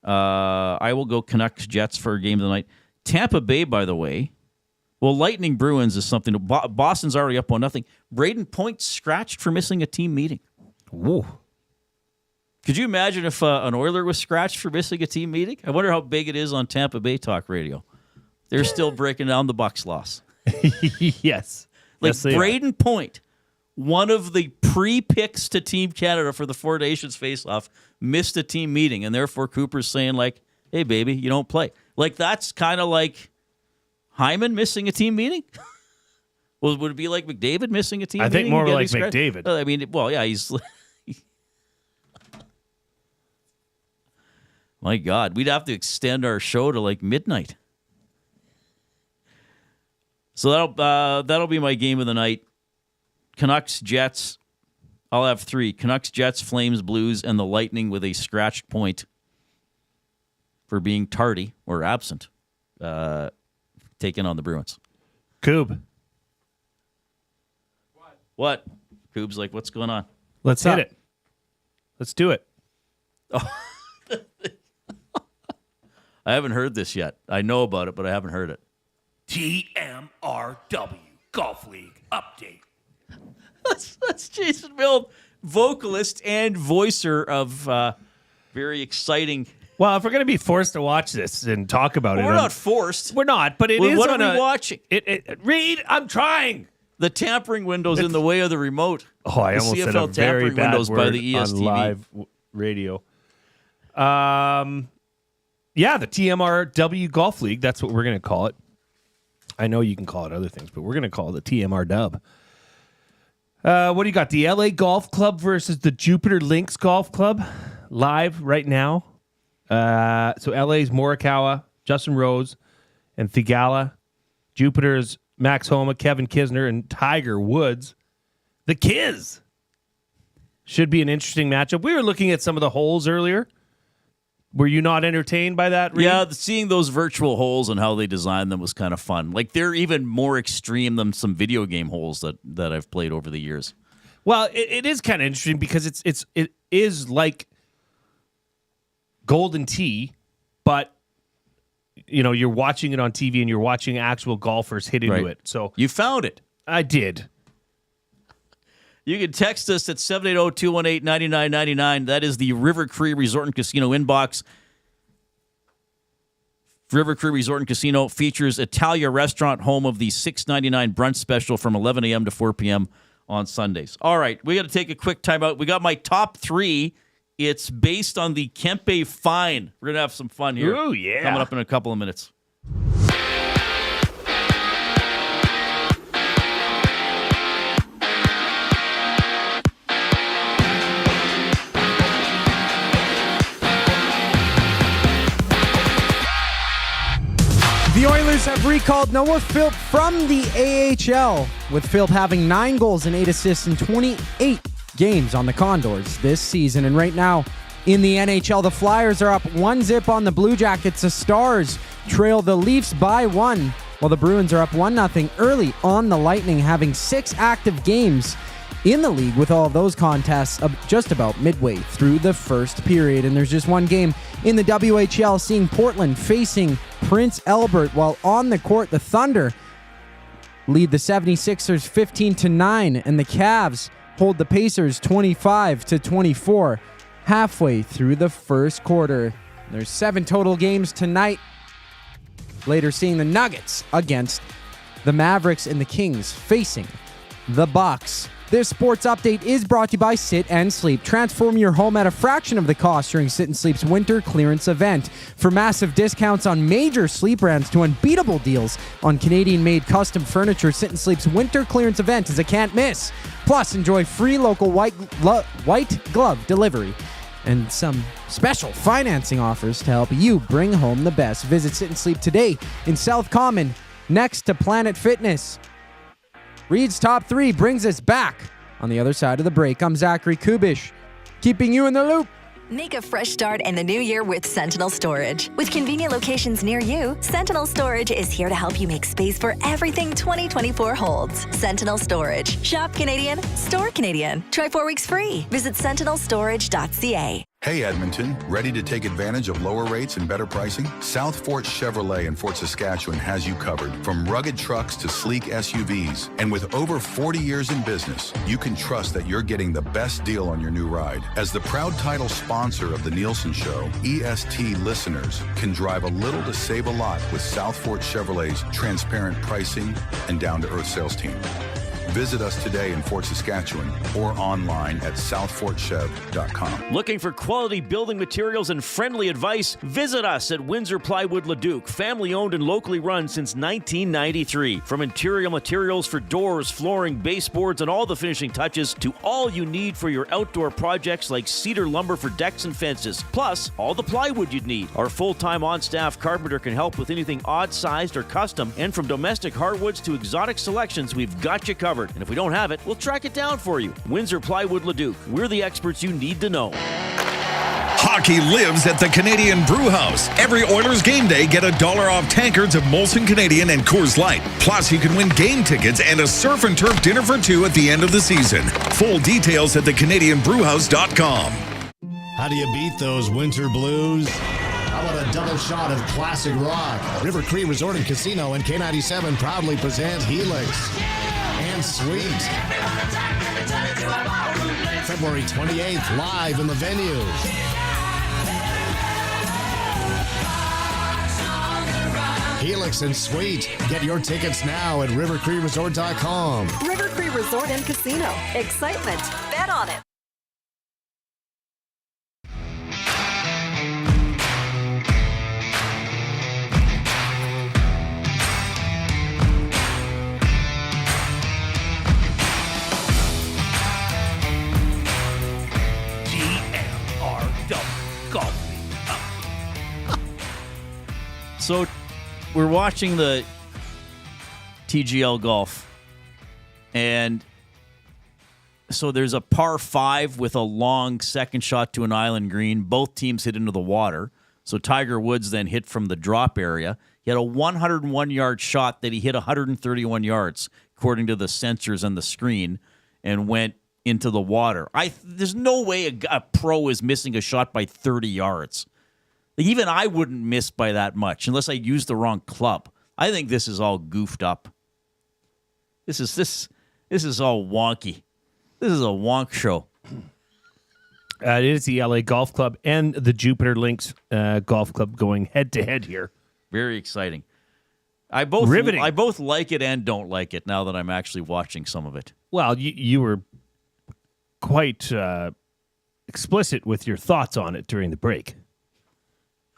I will go Canucks-Jets for a game of the night. Tampa Bay, by the way. Well, Lightning Bruins is something. Boston's already up 1-0. Braden Point scratched for missing a team meeting. Whoa. Could you imagine if an Oiler was scratched for missing a team meeting? I wonder how big it is on Tampa Bay talk radio. They're still breaking down the Bucks loss. Yes. Yes, they Braden Point, one of the pre-picks to Team Canada for the Four Nations face-off, missed a team meeting, and therefore Cooper's saying, hey, baby, you don't play. That's kind of like Hyman missing a team meeting? Well, would it be like McDavid missing a team meeting? I think more and like getting McDavid. scratched? He's... My God, we'd have to extend our show to midnight. So that'll be my game of the night. Canucks, Jets. I'll have 3. Canucks, Jets, Flames, Blues, and the Lightning with a scratched point for being tardy or absent, taking on the Bruins. Coob. What? Coob's like, what's going on? Let's hit it. Let's do it. I haven't heard this yet. I know about it, but I haven't heard it. TMRW Golf League update. That's Jason Milne, vocalist and voicer of very exciting. Well, if we're going to be forced to watch this and talk about it. We're not forced. We're not, but it is What on are we watching? Reid, I'm trying. The tampering window's in the way of the remote. Oh, I The almost said CFL a very tampering bad windows word by the ESTV. on live radio. Yeah, the TMRW Golf League. That's what we're going to call it. I know you can call it other things, but we're going to call it the TMR Dub. What do you got? The LA Golf Club versus the Jupiter Lynx Golf Club live right now. So LA's Morikawa, Justin Rose, and Thigala. Jupiter's Max Homa, Kevin Kisner, and Tiger Woods. The Kiz. Should be an interesting matchup. We were looking at some of the holes earlier. Were you not entertained by that, Reid? Yeah, seeing those virtual holes and how they designed them was kind of fun. Like, they're even more extreme than some video game holes that I've played over the years. Well, it is kind of interesting because it is like Golden Tee, but you're watching it on TV and you're watching actual golfers hit into it. So you found it. I did. You can text us at 780-218-9999. That is the River Cree Resort and Casino inbox. River Cree Resort and Casino features Italia Restaurant, home of the $6.99 brunch special from 11 a.m. to 4 p.m. on Sundays. All right, we got to take a quick timeout. We got my top 3. It's based on the Kempe fine. We're going to have some fun here. Ooh, yeah. Coming up in a couple of minutes. The Oilers have recalled Noah Philp from the AHL, with Philp having 9 goals and 8 assists in 28 games on the Condors this season. And right now in the NHL, the Flyers are up 1-0 on the Blue Jackets. The Stars trail the Leafs by 1, while the Bruins are up 1-0 early on the Lightning, having 6 active games in the league, with all of those contests just about midway through the first period. And there's just one game in the WHL, seeing Portland facing Prince Albert, while on the court the Thunder lead the 76ers 15-9, and the Cavs hold the Pacers 25-24 halfway through the first quarter. There's 7 total games tonight. Later, seeing the Nuggets against the Mavericks and the Kings facing the Bucks. This sports update is brought to you by Sit and Sleep. Transform your home at a fraction of the cost during Sit and Sleep's winter clearance event. For massive discounts on major sleep brands to unbeatable deals on Canadian-made custom furniture, Sit and Sleep's winter clearance event is a can't miss. Plus, enjoy free local white glove delivery and some special financing offers to help you bring home the best. Visit Sit and Sleep today in South Common, next to Planet Fitness. Reid's Top 3 brings us back on the other side of the break. I'm Zachary Kubusch, keeping you in the loop. Make a fresh start in the new year with Sentinel Storage. With convenient locations near you, Sentinel Storage is here to help you make space for everything 2024 holds. Sentinel Storage. Shop Canadian, store Canadian. Try 4 weeks free. Visit sentinelstorage.ca. Hey Edmonton, ready to take advantage of lower rates and better pricing? South Fort Chevrolet in Fort Saskatchewan has you covered. From rugged trucks to sleek SUVs. And with over 40 years in business, you can trust that you're getting the best deal on your new ride. As the proud title sponsor of the Nielsen Show, EST listeners can drive a little to save a lot with South Fort Chevrolet's transparent pricing and down-to-earth sales team. Visit us today in Fort Saskatchewan or online at southfortchev.com. Looking for quality building materials and friendly advice? Visit us at Windsor Plywood Leduc, family owned and locally run since 1993. From interior materials for doors, flooring, baseboards, and all the finishing touches to all you need for your outdoor projects like cedar lumber for decks and fences, plus all the plywood you'd need. Our full-time on-staff carpenter can help with anything odd-sized or custom, and from domestic hardwoods to exotic selections, we've got you covered. And if we don't have it, we'll track it down for you. Windsor Plywood Leduc. We're the experts you need to know. Hockey lives at the Canadian Brew House. Every Oilers game day, get $1 off tankards of Molson Canadian and Coors Light. Plus, you can win game tickets and a surf and turf dinner for 2 at the end of the season. Full details at thecanadianbrewhouse.com. How do you beat those winter blues? How about a double shot of classic rock? River Cree Resort and Casino and K97 proudly present Helix and Sweet. February 28th, live in the venue. Helix and Sweet. Get your tickets now at rivercreeresort.com. River Cree Resort and Casino. Excitement. Bet on it. So we're watching the TGL Golf. And so there's a par 5 with a long second shot to an island green. Both teams hit into the water. So Tiger Woods then hit from the drop area. He had a 101-yard shot that he hit 131 yards, according to the sensors and the screen, and went into the water. There's no way a pro is missing a shot by 30 yards. Even I wouldn't miss by that much unless I used the wrong club. I think this is all goofed up. This is all wonky. This is a wonk show. It is the LA Golf Club and the Jupiter Links Golf Club going head-to-head here. Very exciting. I both like it and don't like it now that I'm actually watching some of it. Well, you were quite explicit with your thoughts on it during the break,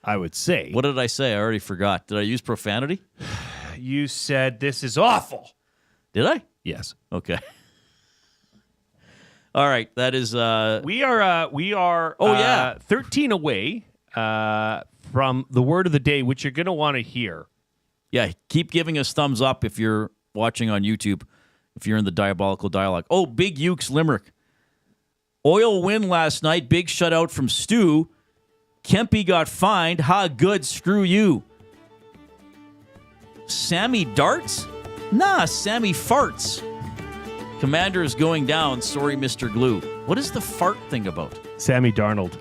I would say. What did I say? I already forgot. Did I use profanity? You said this is awful. Did I? Yes. Okay. All right. That is. We are. 13 away from the word of the day, which you're going to want to hear. Yeah. Keep giving us thumbs up if you're watching on YouTube. If you're in the Diabolical Dialogue. Oh, Big Ukes Limerick. Oil win last night. Big shutout from Stu. Kempe got fined. Ha, good. Screw you. Sammy Darts? Nah, Sammy Farts. Commander is going down. Sorry, Mr. Glue. What is the fart thing about? Sammy Darnold.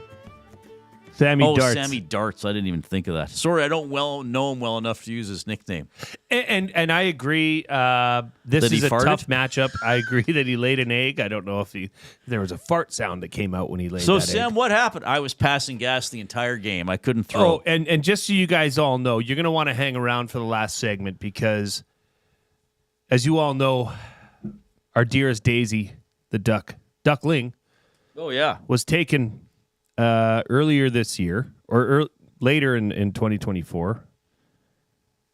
Sammy Darts. Sammy Darts. I didn't even think of that. Sorry, I don't know him well enough to use his nickname. And I agree. This is a tough matchup. I agree that he laid an egg. I don't know if there was a fart sound that came out when he laid that egg. So, Sam, what happened? I was passing gas the entire game. I couldn't throw. Oh, and just so you guys all know, you're going to want to hang around for the last segment because, as you all know, our dearest Daisy, the duckling, was taken earlier this year or later in 2024,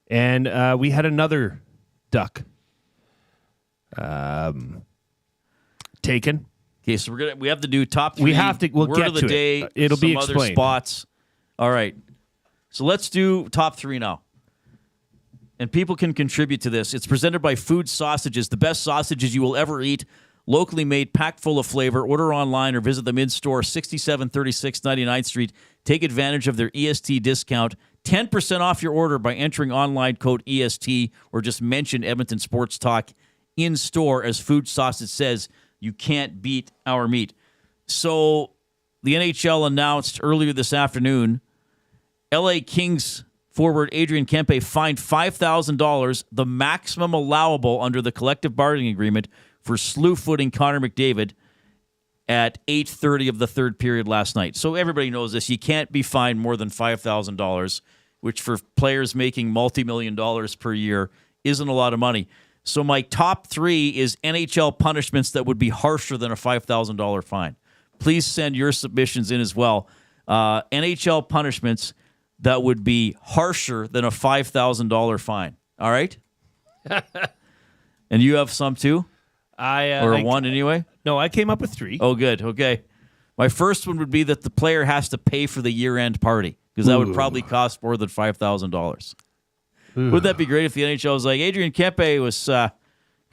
and we had another duck taken. Okay, so we have to do top 3. We have to. We'll word get of the to day. It. It'll be some explained. Other spots. All right, so let's do top 3 now. And people can contribute to this. It's presented by Food Sausages, the best sausages you will ever eat. Locally made, packed full of flavor. Order online or visit them in-store, 6736 99th Street. Take advantage of their EST discount. 10% off your order by entering online code EST or just mention Edmonton Sports Talk in-store. As Food Sausage says, you can't beat our meat. So the NHL announced earlier this afternoon, LA Kings forward Adrian Kempe fined $5,000, the maximum allowable under the collective bargaining agreement, for slew-footing Connor McDavid at 8:30 of the third period last night. So everybody knows this. You can't be fined more than $5,000, which for players making multi-million dollars per year isn't a lot of money. So my top 3 is NHL punishments that would be harsher than a $5,000 fine. Please send your submissions in as well. NHL punishments that would be harsher than a $5,000 fine. All right? And you have some too? One anyway? No, I came up with 3. Oh, good. Okay. My first one would be that the player has to pay for the year-end party because that would probably cost more than $5,000. Wouldn't that be great if the NHL was like, Adrian Kempe was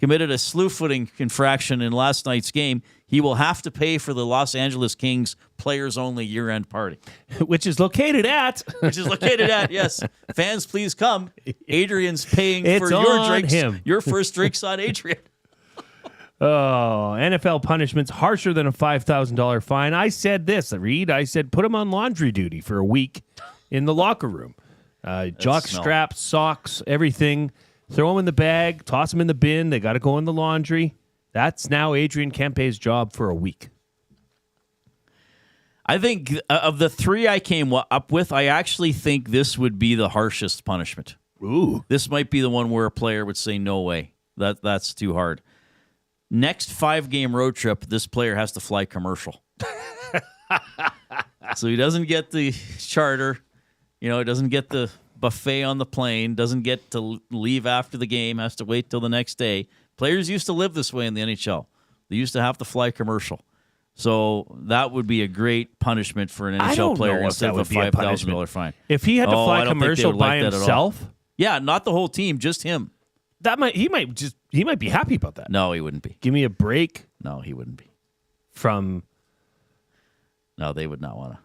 committed a slew-footing infraction in last night's game. He will have to pay for the Los Angeles Kings players-only year-end party. Which is located at, yes. Fans, please come. Adrian's paying for It's your on drinks. him. Your first drink's on Adrian. Oh, NFL punishments harsher than a $5,000 fine. I said this, Reid. I said put him on laundry duty for a week in the locker room. Jock straps, socks, everything. Throw them in the bag, toss them in the bin. They got to go in the laundry. That's now Adrian Kempe's job for a week. I think of the 3 I came up with, I actually think this would be the harshest punishment. Ooh. This might be the one where a player would say, no way. That's too hard. Next 5-game road trip, this player has to fly commercial. So he doesn't get the charter. He doesn't get the buffet on the plane, doesn't get to leave after the game, has to wait till the next day. Players used to live this way in the NHL. They used to have to fly commercial. So that would be a great punishment for an NHL player instead of a $5,000 fine. If he had to fly commercial by himself? Yeah, not the whole team, just him. He might be happy about that. No, he wouldn't be. Give me a break. No, he wouldn't be. No, they would not want to.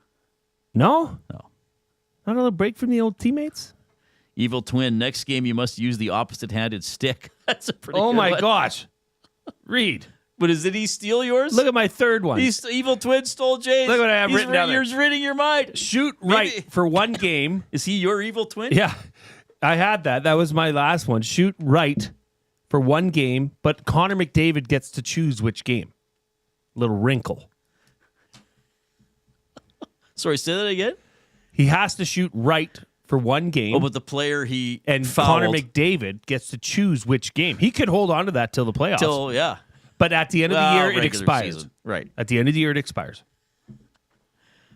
No? No. Not a little break from the old teammates? Evil twin, next game you must use the opposite-handed stick. That's a pretty Oh good my one. gosh. Reid. But did he steal yours? Look at my third one. Evil twin stole Jay's. Look what I have written down there. You're reading your mind. Shoot right for one game. Is he your evil twin? Yeah. I had that. That was my last one. Shoot right for one game, but Connor McDavid gets to choose which game. Little wrinkle. Sorry, say that again? He has to shoot right for one game. Oh, but the player he and fouled. Connor McDavid gets to choose which game. He could hold on to that till the playoffs. Yeah. But at the end of the year, it regular expires. season. Right. At the end of the year, it expires.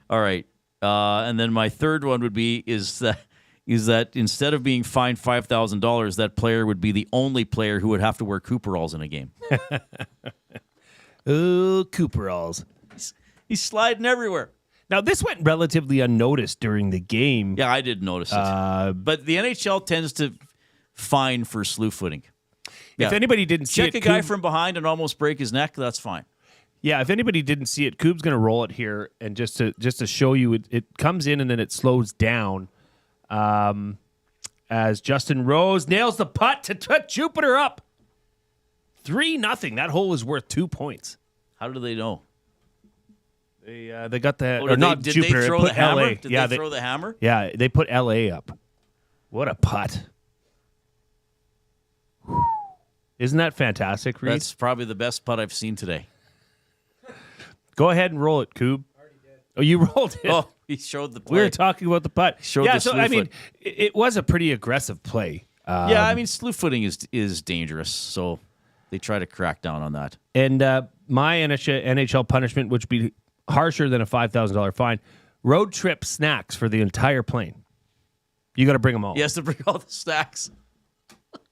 All right. And then my third one would be is that instead of being fined $5,000, that player would be the only player who would have to wear Cooperalls in a game. Oh, Cooperalls. He's sliding everywhere. Now, this went relatively unnoticed during the game. Yeah, I did notice it. But the NHL tends to fine for slew footing. If anybody didn't see check it, a guy from behind and almost break his neck, that's fine. Yeah, if anybody didn't see it, Coob's going to roll it here, and just to show you, it comes in and then it slows down as Justin Rose nails the putt to put Jupiter up. 3-0. That hole was worth 2 points. How do they know? They got the Oh, or not did Jupiter. they throw put the hammer? LA. Did Yeah, they throw the hammer? Yeah, they put LA up. What a putt! Isn't that fantastic, Reid? That's probably the best putt I've seen today. Go ahead and roll it, Coob. Oh, you rolled it. Oh, he showed the play. We were talking about the putt. Showed yeah, the so slew I mean, foot. it was a pretty aggressive play. Yeah, I mean, slew footing is dangerous, so they try to crack down on that. And my NHL punishment, which would be harsher than a $5,000 fine, road trip snacks for the entire plane. You got to bring them all. He has to bring all the snacks.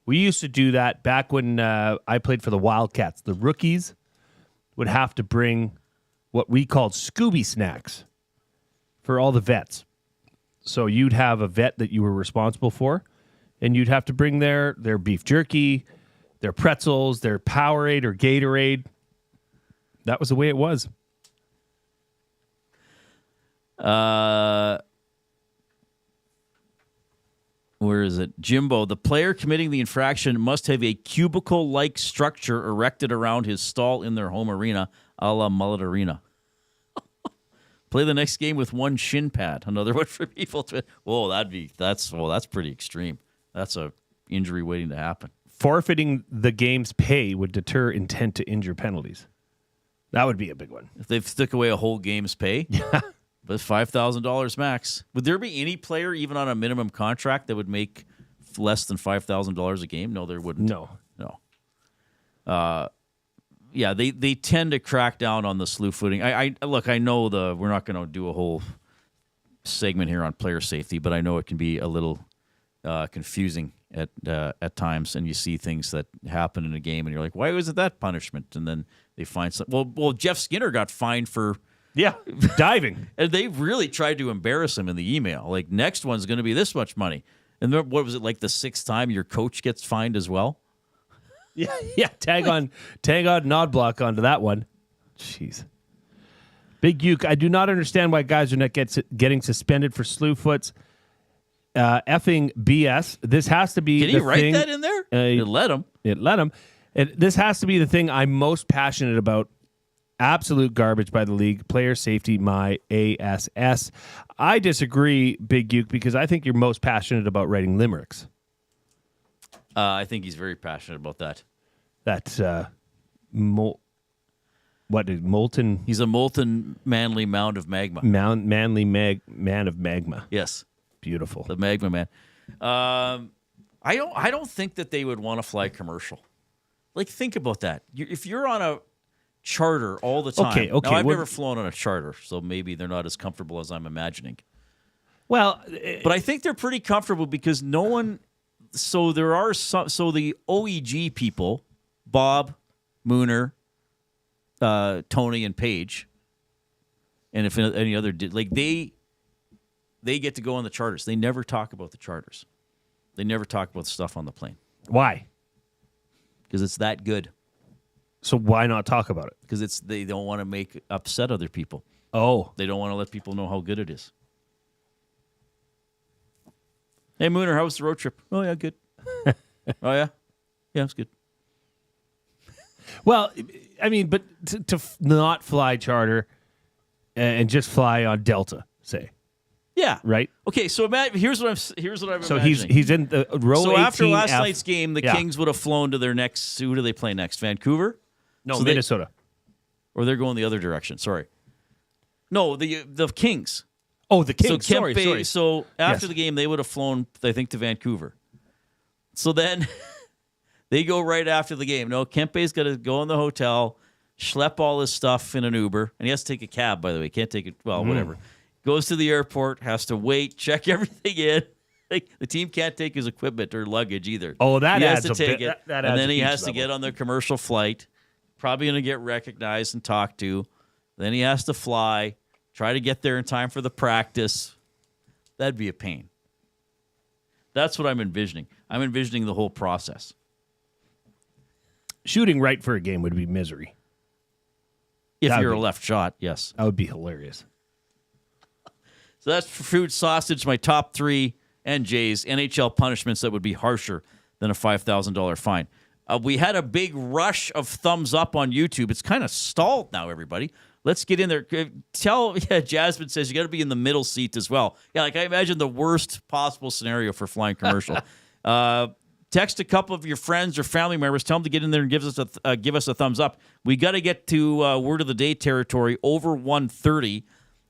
We used to do that back when I played for the Wildcats. The rookies would have to bring what we called Scooby snacks for all the vets. So you'd have a vet that you were responsible for, and you'd have to bring their beef jerky, their pretzels, their Powerade or Gatorade. That was the way it was. Where is it? Jimbo, the player committing the infraction must have a cubicle-like structure erected around his stall in their home arena, a la Mullet Arena. Play the next game with one shin pad. Another one for people to. Whoa, that's pretty extreme. That's a injury waiting to happen. Forfeiting the game's pay would deter intent to injure penalties. That would be a big one. If they took away a whole game's pay, yeah, but $5,000 max. Would there be any player, even on a minimum contract, that would make less than $5,000 a game? No, there wouldn't. No. Yeah, they tend to crack down on the slew footing. I know we're not going to do a whole segment here on player safety, but I know it can be a little confusing at times, and you see things that happen in a game, and you're like, why wasn't that punishment? And then they find something. Well, Jeff Skinner got fined for diving, and they really tried to embarrass him in the email. Like, next one's going to be this much money, and then, what was it, like the 6th time your coach gets fined as well? Yeah. Tag on nod block onto that one. Jeez. Big Uke, I do not understand why guys are not getting suspended for slew foots. Effing BS. This has to be. Can he write that in there? It let him. This has to be the thing I'm most passionate about. Absolute garbage by the league. Player safety, my ASS. I disagree, Big Uke, because I think you're most passionate about writing limericks. I think he's very passionate about that. Molten? He's a molten, manly mound of magma. Man of magma. Yes, beautiful. The magma man. I don't think that they would want to fly commercial. Like, think about that. If you're on a charter all the time. Okay. Now, I've never flown on a charter, so maybe they're not as comfortable as I'm imagining. Well, but I think they're pretty comfortable because no one. So there are some. So the OEG people, Bob, Mooner, Tony, and Paige, and if any other did, like they get to go on the charters. They never talk about the charters. They never talk about the stuff on the plane. Why? because it's that good. So why not talk about it? Because they don't want to upset other people. Oh. They don't want to let people know how good it is. Hey, Mooner, how was the road trip? Oh, yeah, good. Oh, yeah? Yeah, it's good. Well, I mean, but to not fly charter and just fly on Delta, say. Yeah. Right? Okay, so here's what I'm So imagining. he's in the row 18F. So after last night's game, the Kings would have flown to their next... Who do they play next? Vancouver? No, So Minnesota. Or they're going the other direction. Sorry. No, the Kings. Oh, the Kings. So Sorry. So after Yes. the game, they would have flown, I think, to Vancouver. So then they go right after the game. No, Kempe's got to go in the hotel, schlep all his stuff in an Uber, and he has to take a cab, by the way. Can't take it. Well, whatever. Goes to the airport, has to wait, check everything in. Like, the team can't take his equipment or luggage either. Oh, that he adds has to a take bit. it, That and adds then a he huge has to level. get on their commercial flight. Probably going to get recognized and talked to. Then he has to fly, try to get there in time for the practice. That'd be a pain. That's what I'm envisioning. I'm envisioning the whole process. Shooting right for a game would be misery. If That would you're a be- left shot, yes. That would be hilarious. So that's for fruit, sausage, my top three, and Jay's NHL punishments that would be harsher than a $5,000 fine. We had a big rush of thumbs up on YouTube. It's kind of stalled now, everybody. Let's get in there. Jasmine says you got to be in the middle seat as well. Yeah, like I imagine the worst possible scenario for flying commercial. Text a couple of your friends or family members. Tell them to get in there and give us a thumbs up. We got to get to word of the day territory over 130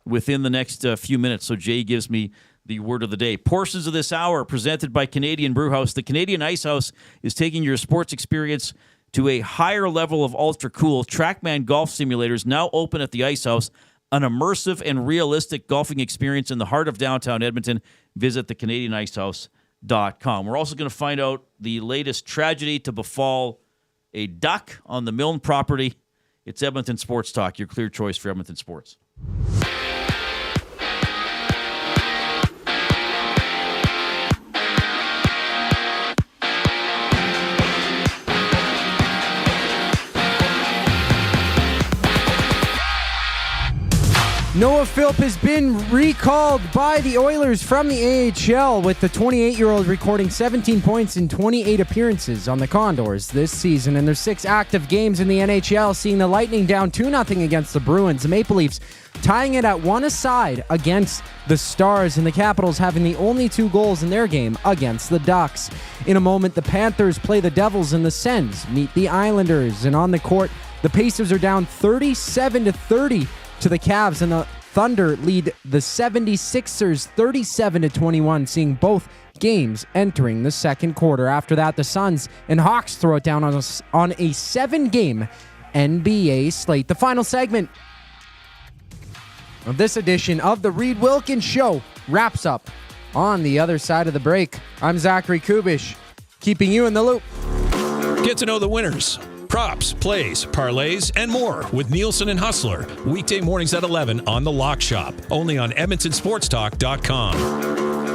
within the next few minutes. So Jay gives me the word of the day. Portions of this hour presented by Canadian Brewhouse. The Canadian Ice House is taking your sports experience to a higher level of ultra cool. TrackMan golf simulators now open at the Ice House. An immersive and realistic golfing experience in the heart of downtown Edmonton. Visit thecanadianicehouse.com. We're also going to find out the latest tragedy to befall a duck on the Milne property. It's Edmonton Sports Talk, your clear choice for Edmonton sports. Noah Philp has been recalled by the Oilers from the AHL, with the 28-year-old recording 17 points in 28 appearances on the Condors this season. And there's 6 active games in the NHL, seeing the Lightning down 2-0 against the Bruins. The Maple Leafs tying it at 1-1 against the Stars, and the Capitals having the only 2 goals in their game against the Ducks. In a moment, the Panthers play the Devils and the Sens meet the Islanders. And on the court, the Pacers are down 37-30 to the Cavs, and the Thunder lead the 76ers 37-21, seeing both games entering the second quarter. After that, the Suns and Hawks throw it down on a 7-game NBA slate. The final segment of this edition of the Reid Wilkins Show wraps up on the other side of the break. I'm Zachary Kubusch, keeping you in the loop. Get to know the winners, props, plays, parlays, and more with Nielsen and Hustler. Weekday mornings at 11 on The Lock Shop. Only on EdmontonSportsTalk.com.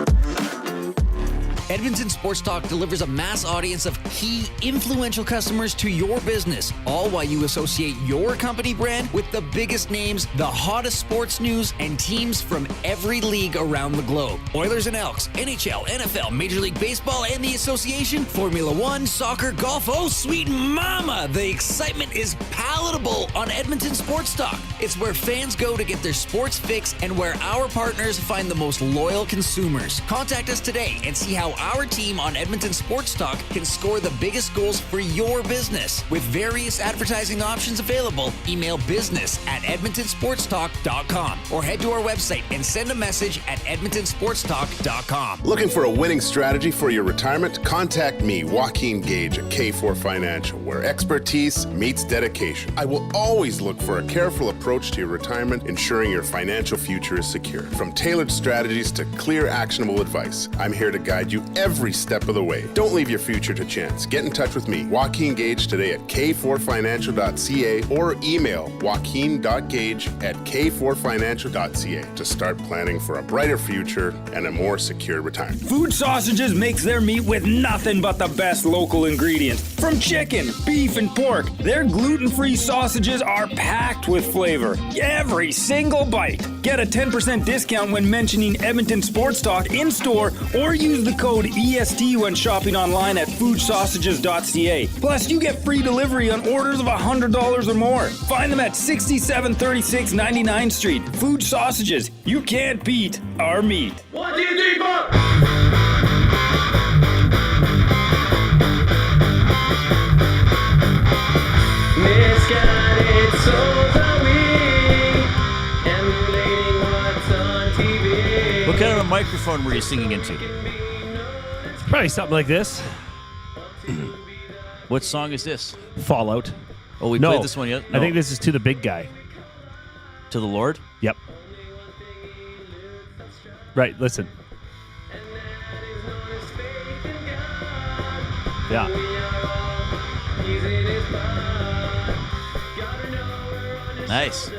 Edmonton Sports Talk delivers a mass audience of key, influential customers to your business, all while you associate your company brand with the biggest names, the hottest sports news, and teams from every league around the globe. Oilers and Elks, NHL, NFL, Major League Baseball, and the Association, Formula One, soccer, golf. Oh, sweet mama! The excitement is palatable on Edmonton Sports Talk. It's where fans go to get their sports fix and where our partners find the most loyal consumers. Contact us today and see how our team on Edmonton Sports Talk can score the biggest goals for your business. With various advertising options available, email business@edmontonsportstalk.com or head to our website and send a message at edmontonsportstalk.com. Looking for a winning strategy for your retirement? Contact me, Joaquin Gage at K4 Financial, where expertise meets dedication. I will always look for a careful approach to your retirement, ensuring your financial future is secure. From tailored strategies to clear, actionable advice, I'm here to guide you every step of the way. Don't leave your future to chance. Get in touch with me, Joaquin Gage, today at k4financial.ca or email joaquin.gage@k4financial.ca to start planning for a brighter future and a more secure retirement. Food Sausages makes their meat with nothing but the best local ingredients. From chicken, beef, and pork, their gluten-free sausages are packed with flavor. Every single bite. Get a 10% discount when mentioning Edmonton Sports Talk in-store or use the code EST when shopping online at foodsausages.ca. Plus, you get free delivery on orders of $100 or more. Find them at 6736 99th Street. Food Sausages. You can't beat our meat. 1, 2, 3, 4. Misguided souls are we, emulating what's on TV. What kind of a microphone were you singing into? Probably something like this. What song is this? Fallout. Oh, we played this one yet? I think this is To the Big Guy. To the Lord? Yep. Right, listen. Yeah. Nice.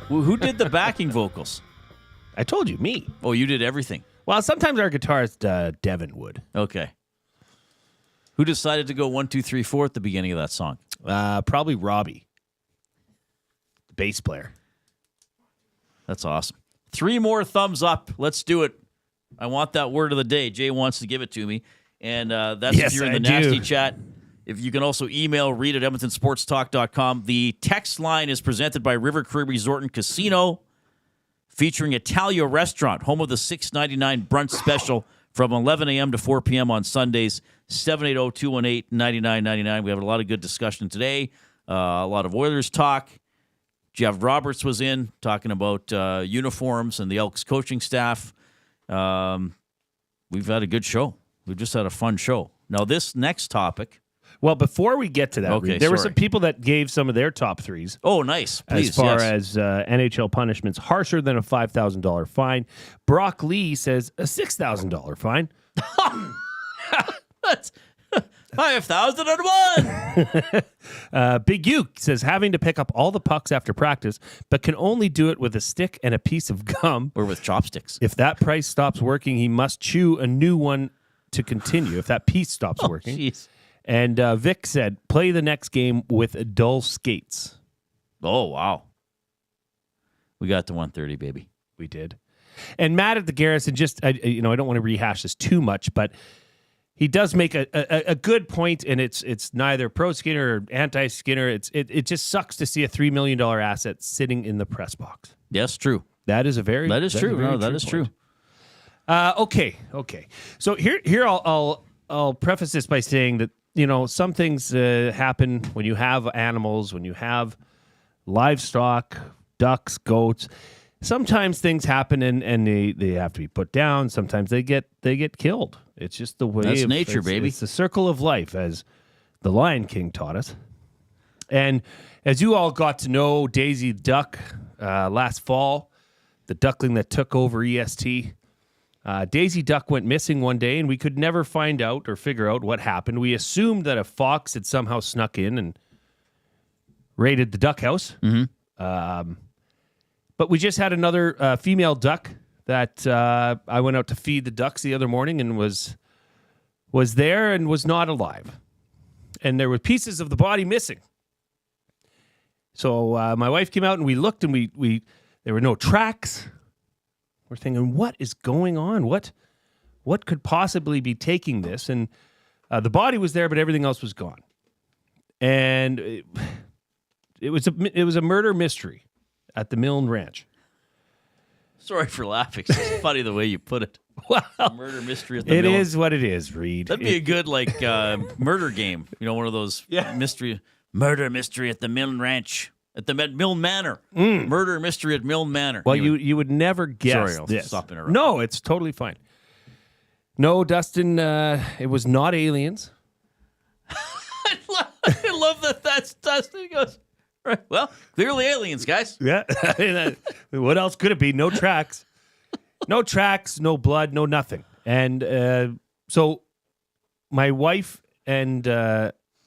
Well, who did the backing vocals? I told you, me. Oh, you did everything. Well, sometimes our guitarist, Devin, would. Okay. Who decided to go 1, 2, 3, 4 at the beginning of that song? Probably Robbie, the bass player. That's awesome. 3 more thumbs up. Let's do it. I want that word of the day. Jay wants to give it to me. And that's Yes, if you're in the nasty chat. If you can also email Reid at EdmontonSportsTalk.com. The text line is presented by River Cree Resort and Casino, featuring Italia Restaurant, home of the $6.99 brunch special from 11 a.m. to 4 p.m. on Sundays, 780-218-9999. We have a lot of good discussion today, a lot of Oilers talk. Jed Roberts was in talking about uniforms and the Elks coaching staff. We've had a good show. We've just had a fun show. Now, this next topic. Well, before we get to that, Okay, there were some people that gave some of their top threes. Oh, nice. Please, as far yes. as NHL punishments, harsher than a $5,000 fine. Brock Lee says a $6,000 fine. That's 5,001. Big U says having to pick up all the pucks after practice, but can only do it with a stick and a piece of gum. Or with chopsticks. If that price stops working, he must chew a new one to continue. If that piece stops working. Geez. And Vic said, play the next game with dull skates. Oh, wow. We got to 130, baby. We did. And Matt at the Garrison, just, I don't want to rehash this too much, but he does make a good point, and it's neither pro-Skinner or anti-Skinner. It just sucks to see a $3 million asset sitting in the press box. Yes, true. That is true. That is true. Okay. So here I'll preface this by saying that, some things happen when you have animals, when you have livestock, ducks, goats. Sometimes things happen and they have to be put down. Sometimes they get killed. It's just the way That's nature, baby. It's the circle of life, as the Lion King taught us. And as you all got to know Daisy Duck last fall, the duckling that took over EST, Daisy Duck went missing one day, and we could never find out or figure out what happened. We assumed that a fox had somehow snuck in and raided the duck house. Mm-hmm. But we just had another female duck that I went out to feed the ducks the other morning and was there and was not alive. And there were pieces of the body missing. So my wife came out and we looked and we there were no tracks. We're thinking, what is going on? What could possibly be taking this? And the body was there, but everything else was gone. And it was a murder mystery at the Milne Ranch. Sorry for laughing. It's funny the way you put it. Well, murder mystery at the It Milne. is what it is, Reid. That'd be a good murder game. One of those murder mystery at the Milne Ranch. At the Milne Manor. Murder mystery at Milne Manor. Well, Anyway. you would never guess Sorry, I'll this. stop interrupting. No, it's totally fine. No, Dustin, it was not aliens. I love that that's Dustin. He goes, right, well, clearly aliens, guys. Yeah. What else could it be? No tracks. No tracks, no blood, no nothing. And so my wife and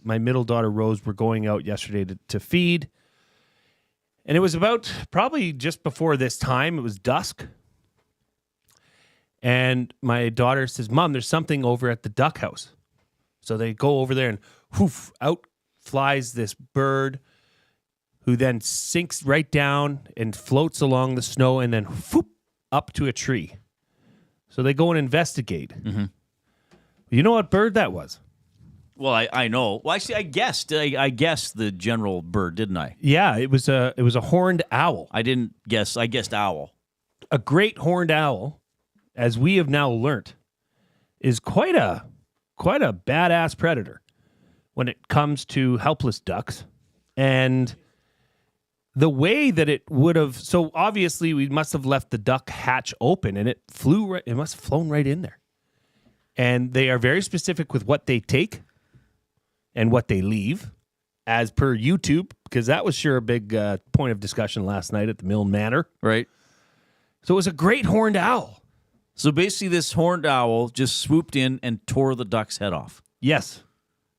my middle daughter, Rose, were going out yesterday to feed. And it was about probably just before this time. It was dusk. And my daughter says, Mom, there's something over at the duck house. So they go over there and whoof, out flies this bird who then sinks right down and floats along the snow and then whoop, up to a tree. So they go and investigate. Mm-hmm. You know what bird that was? Well, I know. Well, actually, I guessed. I guessed the general bird, didn't I? Yeah, it was a horned owl. I didn't guess. I guessed owl. A great horned owl, as we have now learnt, is quite a badass predator when it comes to helpless ducks. And the way that it would have, so obviously we must have left the duck hatch open, and it must have flown right in there. And they are very specific with what they take and what they leave, as per YouTube, because that was sure a big point of discussion last night at the Milne Manor. Right. So it was a great horned owl. So basically this horned owl just swooped in and tore the duck's head off. Yes.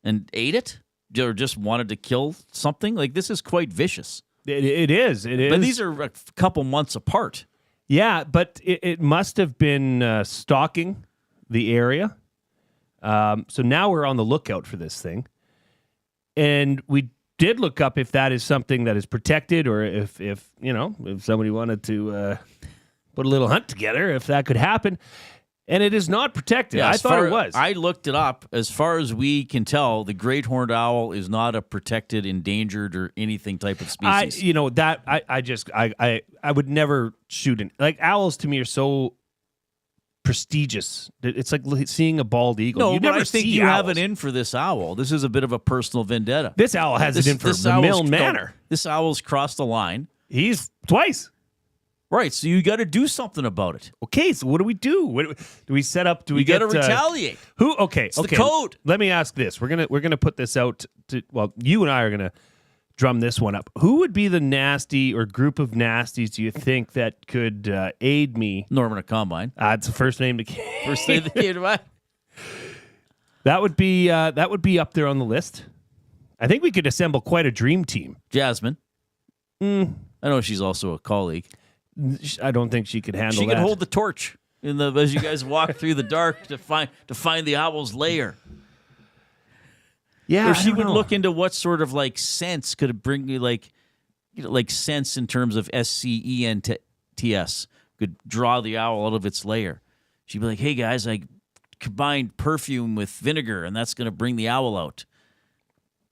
And ate it? Or just wanted to kill something? Like, this is quite vicious. It is. It is. But these are a couple months apart. Yeah, but it must have been stalking the area. So now we're on the lookout for this thing. And we did look up if that is something that is protected, or if somebody wanted to put a little hunt together, if that could happen. And it is not protected. Yeah, I thought it was. I looked it up. As far as we can tell, the great horned owl is not a protected, endangered, or anything type of species. I would never shoot an, like, owls to me are so prestigious. It's like seeing a bald eagle. No, you but never I think see you owls. have it in for this owl. This is a bit of a personal vendetta. This owl has it in for the Milne Manor. This owl's crossed the line. He's twice. Right, so you got to do something about it. Okay, so what do we do? Do we set up? Do we got to get, retaliate? Who? Okay, It's the code. Let me ask this. We're gonna put this out. You and I are gonna drum this one up. Who would be the nasty or group of nasties do you think that could aid me? Norman at Combine. It's the first name that came. First name that came to mind. That would be up there on the list. I think we could assemble quite a dream team. Jasmine. I know she's also a colleague. I don't think she could handle She that. could hold the torch as you guys walk through the dark to find the owl's lair. Yeah, or she would look into what sort of like sense could it bring you, like sense in terms of SCENTS could draw the owl out of its lair. She'd be like, "Hey guys, I combined perfume with vinegar, and that's going to bring the owl out."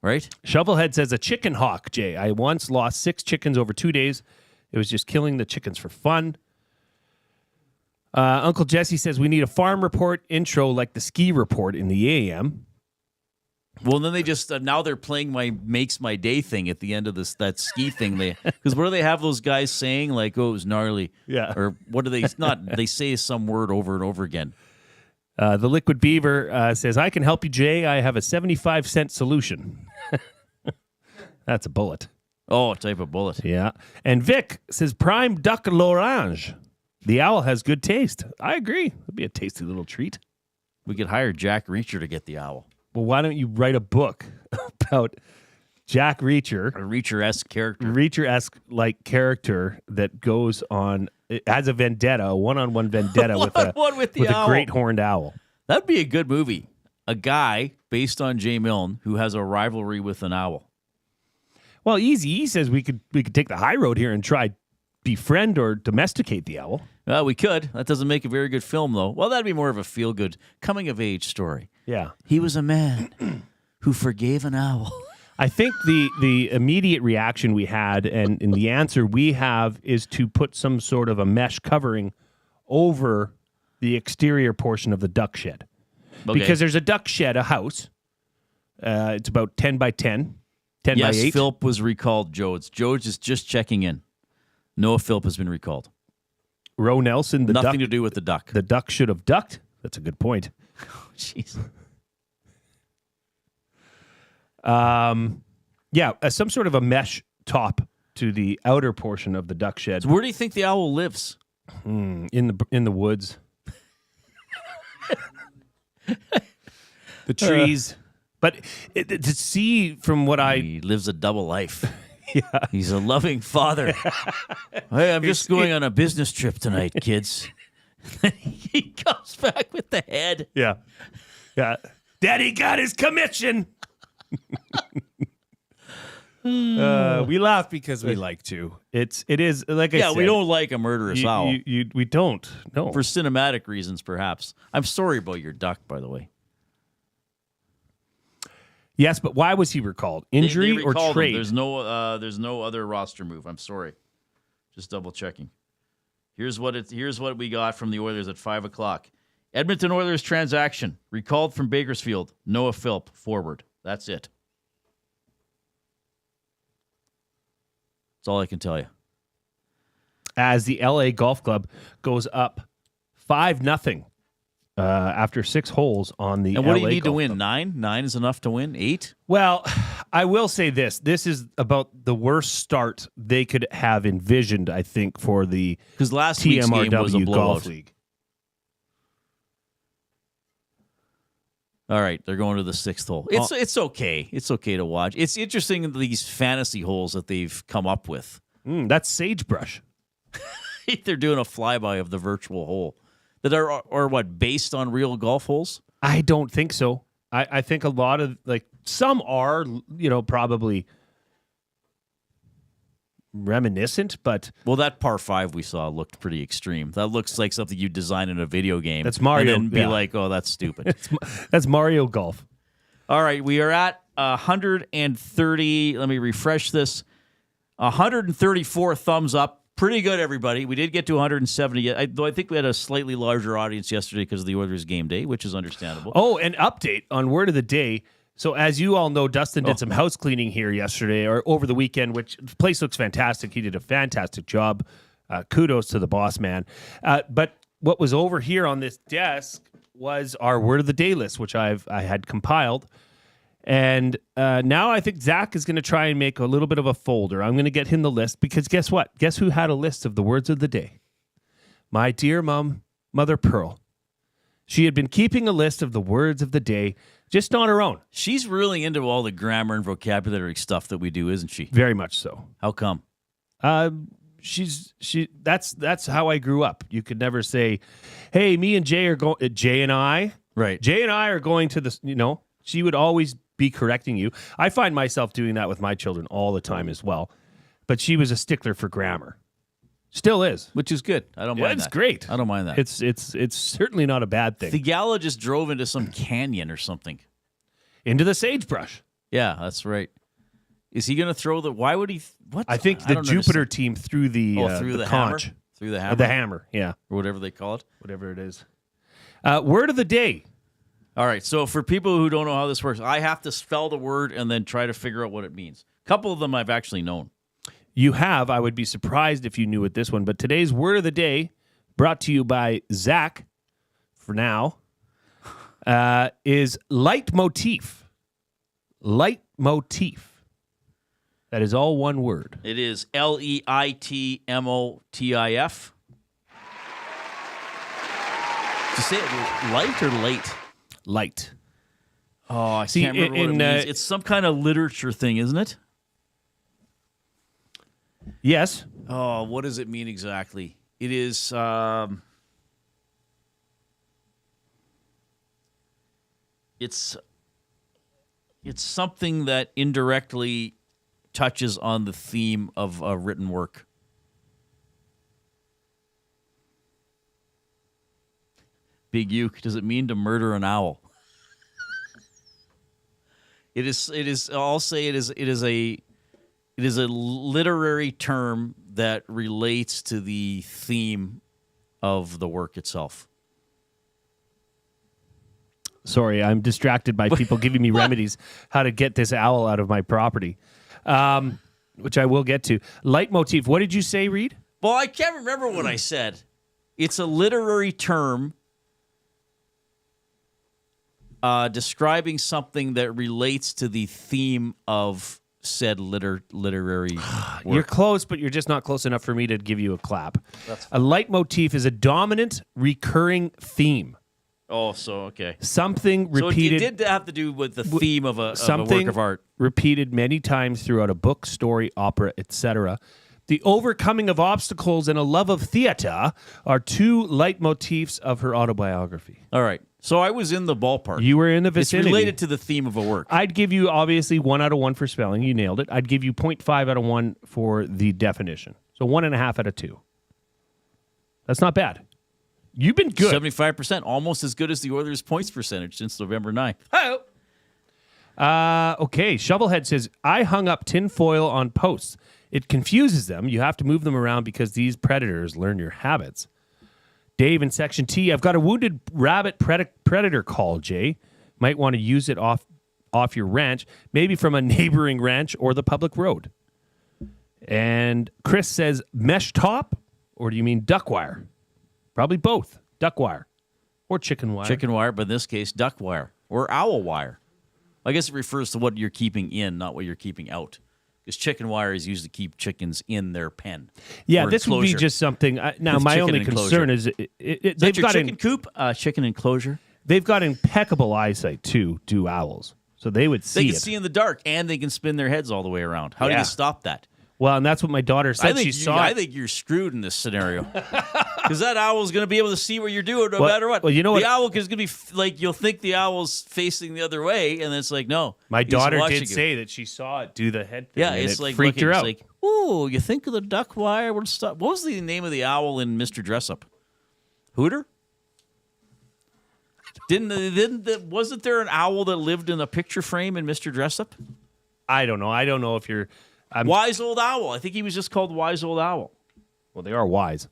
Right? Shovelhead says a chicken hawk. Jay, I once lost 6 chickens over 2 days. It was just killing the chickens for fun. Uncle Jesse says we need a farm report intro like the ski report in the AM. Well, then they just now they're playing my makes my day thing at the end of that ski thing. Because what do they have those guys saying, like, "Oh, it was gnarly," yeah, or what do they not? They say some word over and over again. The Liquid Beaver says I can help you, Jay. I have a 75-cent solution. That's a bullet. Oh, a type of bullet. Yeah. And Vic says prime duck l'orange. The owl has good taste. I agree. It'd be a tasty little treat. We could hire Jack Reacher to get the owl. Well, why don't you write a book about Jack Reacher? A Reacher-esque character. Reacher-esque like character that goes on, it has a vendetta, a one-on-one vendetta with a great horned owl. That'd be a good movie. A guy based on Jay Milne who has a rivalry with an owl. Well, easy. He says we could take the high road here and try befriend or domesticate the owl. Well, we could. That doesn't make a very good film, though. Well, that'd be more of a feel-good coming-of-age story. Yeah. He was a man who forgave an owl. I think the immediate reaction we had and the answer we have is to put some sort of a mesh covering over the exterior portion of the duck shed. Okay. Because there's a duck shed, a house. It's about 10 by 10. 10 yes, by 8. Philp was recalled, Jodes. Jodes is just checking in. Noah Philp has been recalled. Roe Nelson, Nothing to do with the duck. The duck should have ducked. That's a good point. Jeez. Some sort of a mesh top to the outer portion of the duck shed. So where do you think the owl lives? In the woods. The trees. But to see from what He lives a double life. Yeah. He's a loving father. Hey, I'm just going on a business trip tonight, kids. He comes back with the head. Yeah. Daddy got his commission. We laugh because we like to. It is like I said. Yeah, we don't like a murderous owl. We don't. No. For cinematic reasons, perhaps. I'm sorry about your duck, by the way. Yes, but why was he recalled? Injury They or recalled him. trade? There's no other roster move. I'm sorry. Just double checking. Here's what we got from the Oilers at 5:00. Edmonton Oilers transaction recalled from Bakersfield. Noah Philp forward. That's it. That's all I can tell you. As the LA Golf Club goes up 5-0 after 6 holes on the. And what LA do you need to Golf win? Club. 9? 9 is enough to win? 8? Well, I will say this. This is about the worst start they could have envisioned, I think, for the because last week's game was a TMRW blowout. Golf League. All right, they're going to the 6th hole. It's okay. It's okay to watch. It's interesting these fantasy holes that they've come up with. That's sagebrush. They're doing a flyby of the virtual hole that are what, based on real golf holes? I don't think so. I think a lot of some are, probably reminiscent, but that par 5 we saw looked pretty extreme. That looks like something you design in a video game. That's Mario. And then be like, oh, that's stupid. That's Mario Golf. All right, we are at 130. Let me refresh this. 134 thumbs up. Pretty good, everybody. We did get to 170, though I think we had a slightly larger audience yesterday because of the Oilers game day, which is understandable. Oh, an update on Word of the Day. So as you all know, Dustin did some house cleaning here yesterday or over the weekend, which the place looks fantastic. He did a fantastic job. Kudos to the boss man. But what was over here on this desk was our Word of the Day list, which I had compiled. And now I think Zach is going to try and make a little bit of a folder. I'm going to get him the list because guess what? Guess who had a list of the words of the day? My dear Mother Pearl. She had been keeping a list of the words of the day, just on her own. She's really into all the grammar and vocabulary stuff that we do, isn't she? Very much so. How come? That's how I grew up. You could never say, "Hey, me and Jay are going." Jay and I, right? Jay and I are going to the. She would always be correcting you. I find myself doing that with my children all the time as well. But she was a stickler for grammar. Still is, which is good. I don't mind that. It's great. I don't mind that. It's certainly not a bad thing. The gala just drove into some canyon or something. Into the sagebrush. Yeah, that's right. Is he going to throw the? Why would he? What? I think the Jupiter team threw the through the conch. hammer. Through the hammer. The hammer. Yeah, or whatever they call it. Whatever it is. Word of the day. All right. So for people who don't know how this works, I have to spell the word and then try to figure out what it means. A couple of them I've actually known. You have. I would be surprised if you knew it this one. But today's word of the day, brought to you by Zach, for now, is leitmotif. Leitmotif. That is all one word. It is Leitmotif. Did you say it light or late? Light. Oh, I can't remember what it means. It's some kind of literature thing, isn't it? Yes. Oh, what does it mean exactly? It is it's something that indirectly touches on the theme of a written work. Big Uke, does it mean to murder an owl? It is I'll say it is a literary term that relates to the theme of the work itself. Sorry, I'm distracted by people giving me remedies how to get this owl out of my property, which I will get to. Leitmotif. What did you say, Reid? Well, I can't remember what I said. It's a literary term describing something that relates to the theme of said literary work. You're close, but you're just not close enough for me to give you a clap. A leitmotif is a dominant, recurring theme. Oh, so okay. Something repeated. So it did have to do with the theme of a something work of art. Repeated many times throughout a book, story, opera, etc. The overcoming of obstacles and a love of theater are two leitmotifs of her autobiography. All right. So I was in the ballpark. You were in the vicinity. It's related to the theme of a work. I'd give you, obviously, 1 out of 1 for spelling. You nailed it. I'd give you 0.5 out of 1 for the definition. So 1.5 out of 2. That's not bad. You've been good. 75%, almost as good as the Oilers' points percentage since November 9th. Oh. Okay, Shovelhead says, I hung up tinfoil on posts. It confuses them. You have to move them around because these predators learn your habits. Dave in Section T, I've got a wounded rabbit predator call, Jay. Might want to use it off your ranch, maybe from a neighboring ranch or the public road. And Chris says, mesh top, or do you mean duck wire? Probably both. Duck wire or chicken wire. Chicken wire, but in this case, duck wire or owl wire. I guess it refers to what you're keeping in, not what you're keeping out. Because chicken wire is used to keep chickens in their pen. Yeah, this would be just something. Now, my only concern is they've got chicken coop, chicken enclosure. They've got impeccable eyesight too. Do owls, so they would see. They can see in the dark, and they can spin their heads all the way around. How do you stop that? Well, and that's what my daughter said. I think you're screwed in this scenario because that owl is going to be able to see what you're doing no matter what. Well, you know what? The owl is going to be like you'll think the owl's facing the other way, and it's like no. My daughter did say that she saw it do the head thing. Yeah, and it's it like freaked her out. It's like, ooh, you think of the duck wire? What was the name of the owl in Mr. Dressup? Hooter? Wasn't there an owl that lived in a picture frame in Mr. Dressup? I don't know. I don't know if you're. Wise Old Owl. I think he was just called Wise Old Owl. Well, they are wise,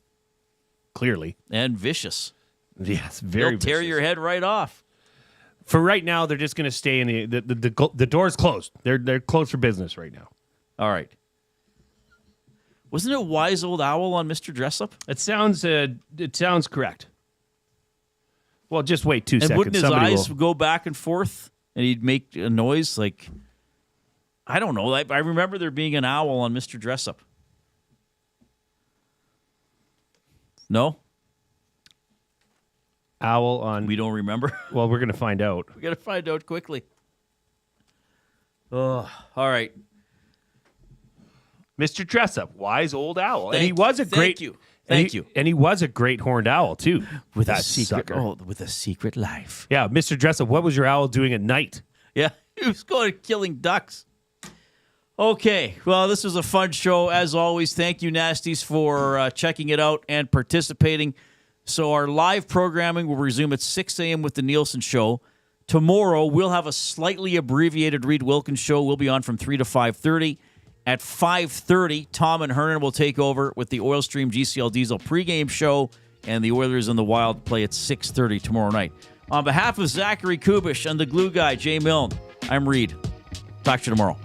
clearly, and vicious. Yes, very. They'll tear your head right off. For right now, they're just going to stay in the door's closed. They're closed for business right now. All right. Wasn't it Wise Old Owl on Mr. Dressup? It sounds correct. Well, just wait 2 seconds. And wouldn't his eyes go back and forth, and he'd make a noise like? I don't know. I remember there being an owl on Mr. Dressup. No? Owl on... We don't remember? Well, we're going to find out. We got to find out quickly. Oh, all right. Mr. Dressup, wise old owl. And he was a great... Thank you. And he was a great horned owl, too. With a secret... Oh, with a secret life. Yeah, Mr. Dressup, what was your owl doing at night? Yeah, he was going killing ducks. Okay, well, this was a fun show. As always, thank you, Nasties, for checking it out and participating. So our live programming will resume at 6 a.m. with the Nielsen Show. Tomorrow, we'll have a slightly abbreviated Reid Wilkins show. We'll be on from 3 to 5:30. At 5:30, Tom and Hernan will take over with the Oil Stream GCL Diesel pregame show, and the Oilers and the Wild play at 6:30 tomorrow night. On behalf of Zachary, Kubusch, and the glue guy, Jay Milne, I'm Reid. Talk to you tomorrow.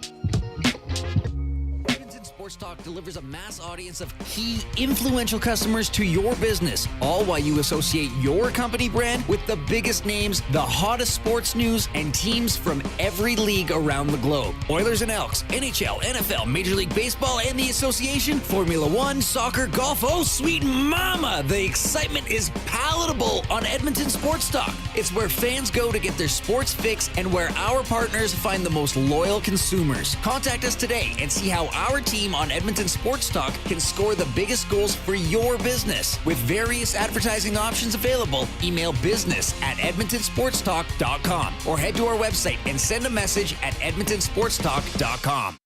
Sports Talk delivers a mass audience of key influential customers to your business, all while you associate your company brand with the biggest names, the hottest sports news, and teams from every league around the globe. Oilers and Elks, NHL, NFL, Major League Baseball, and the association, Formula One, soccer, golf, oh sweet mama! The excitement is palatable on Edmonton Sports Talk. It's where fans go to get their sports fix and where our partners find the most loyal consumers. Contact us today and see how our team on Edmonton Sports Talk can score the biggest goals for your business. With various advertising options available, email business@edmontonsportstalk.com or head to our website and send a message at edmontonsportstalk.com.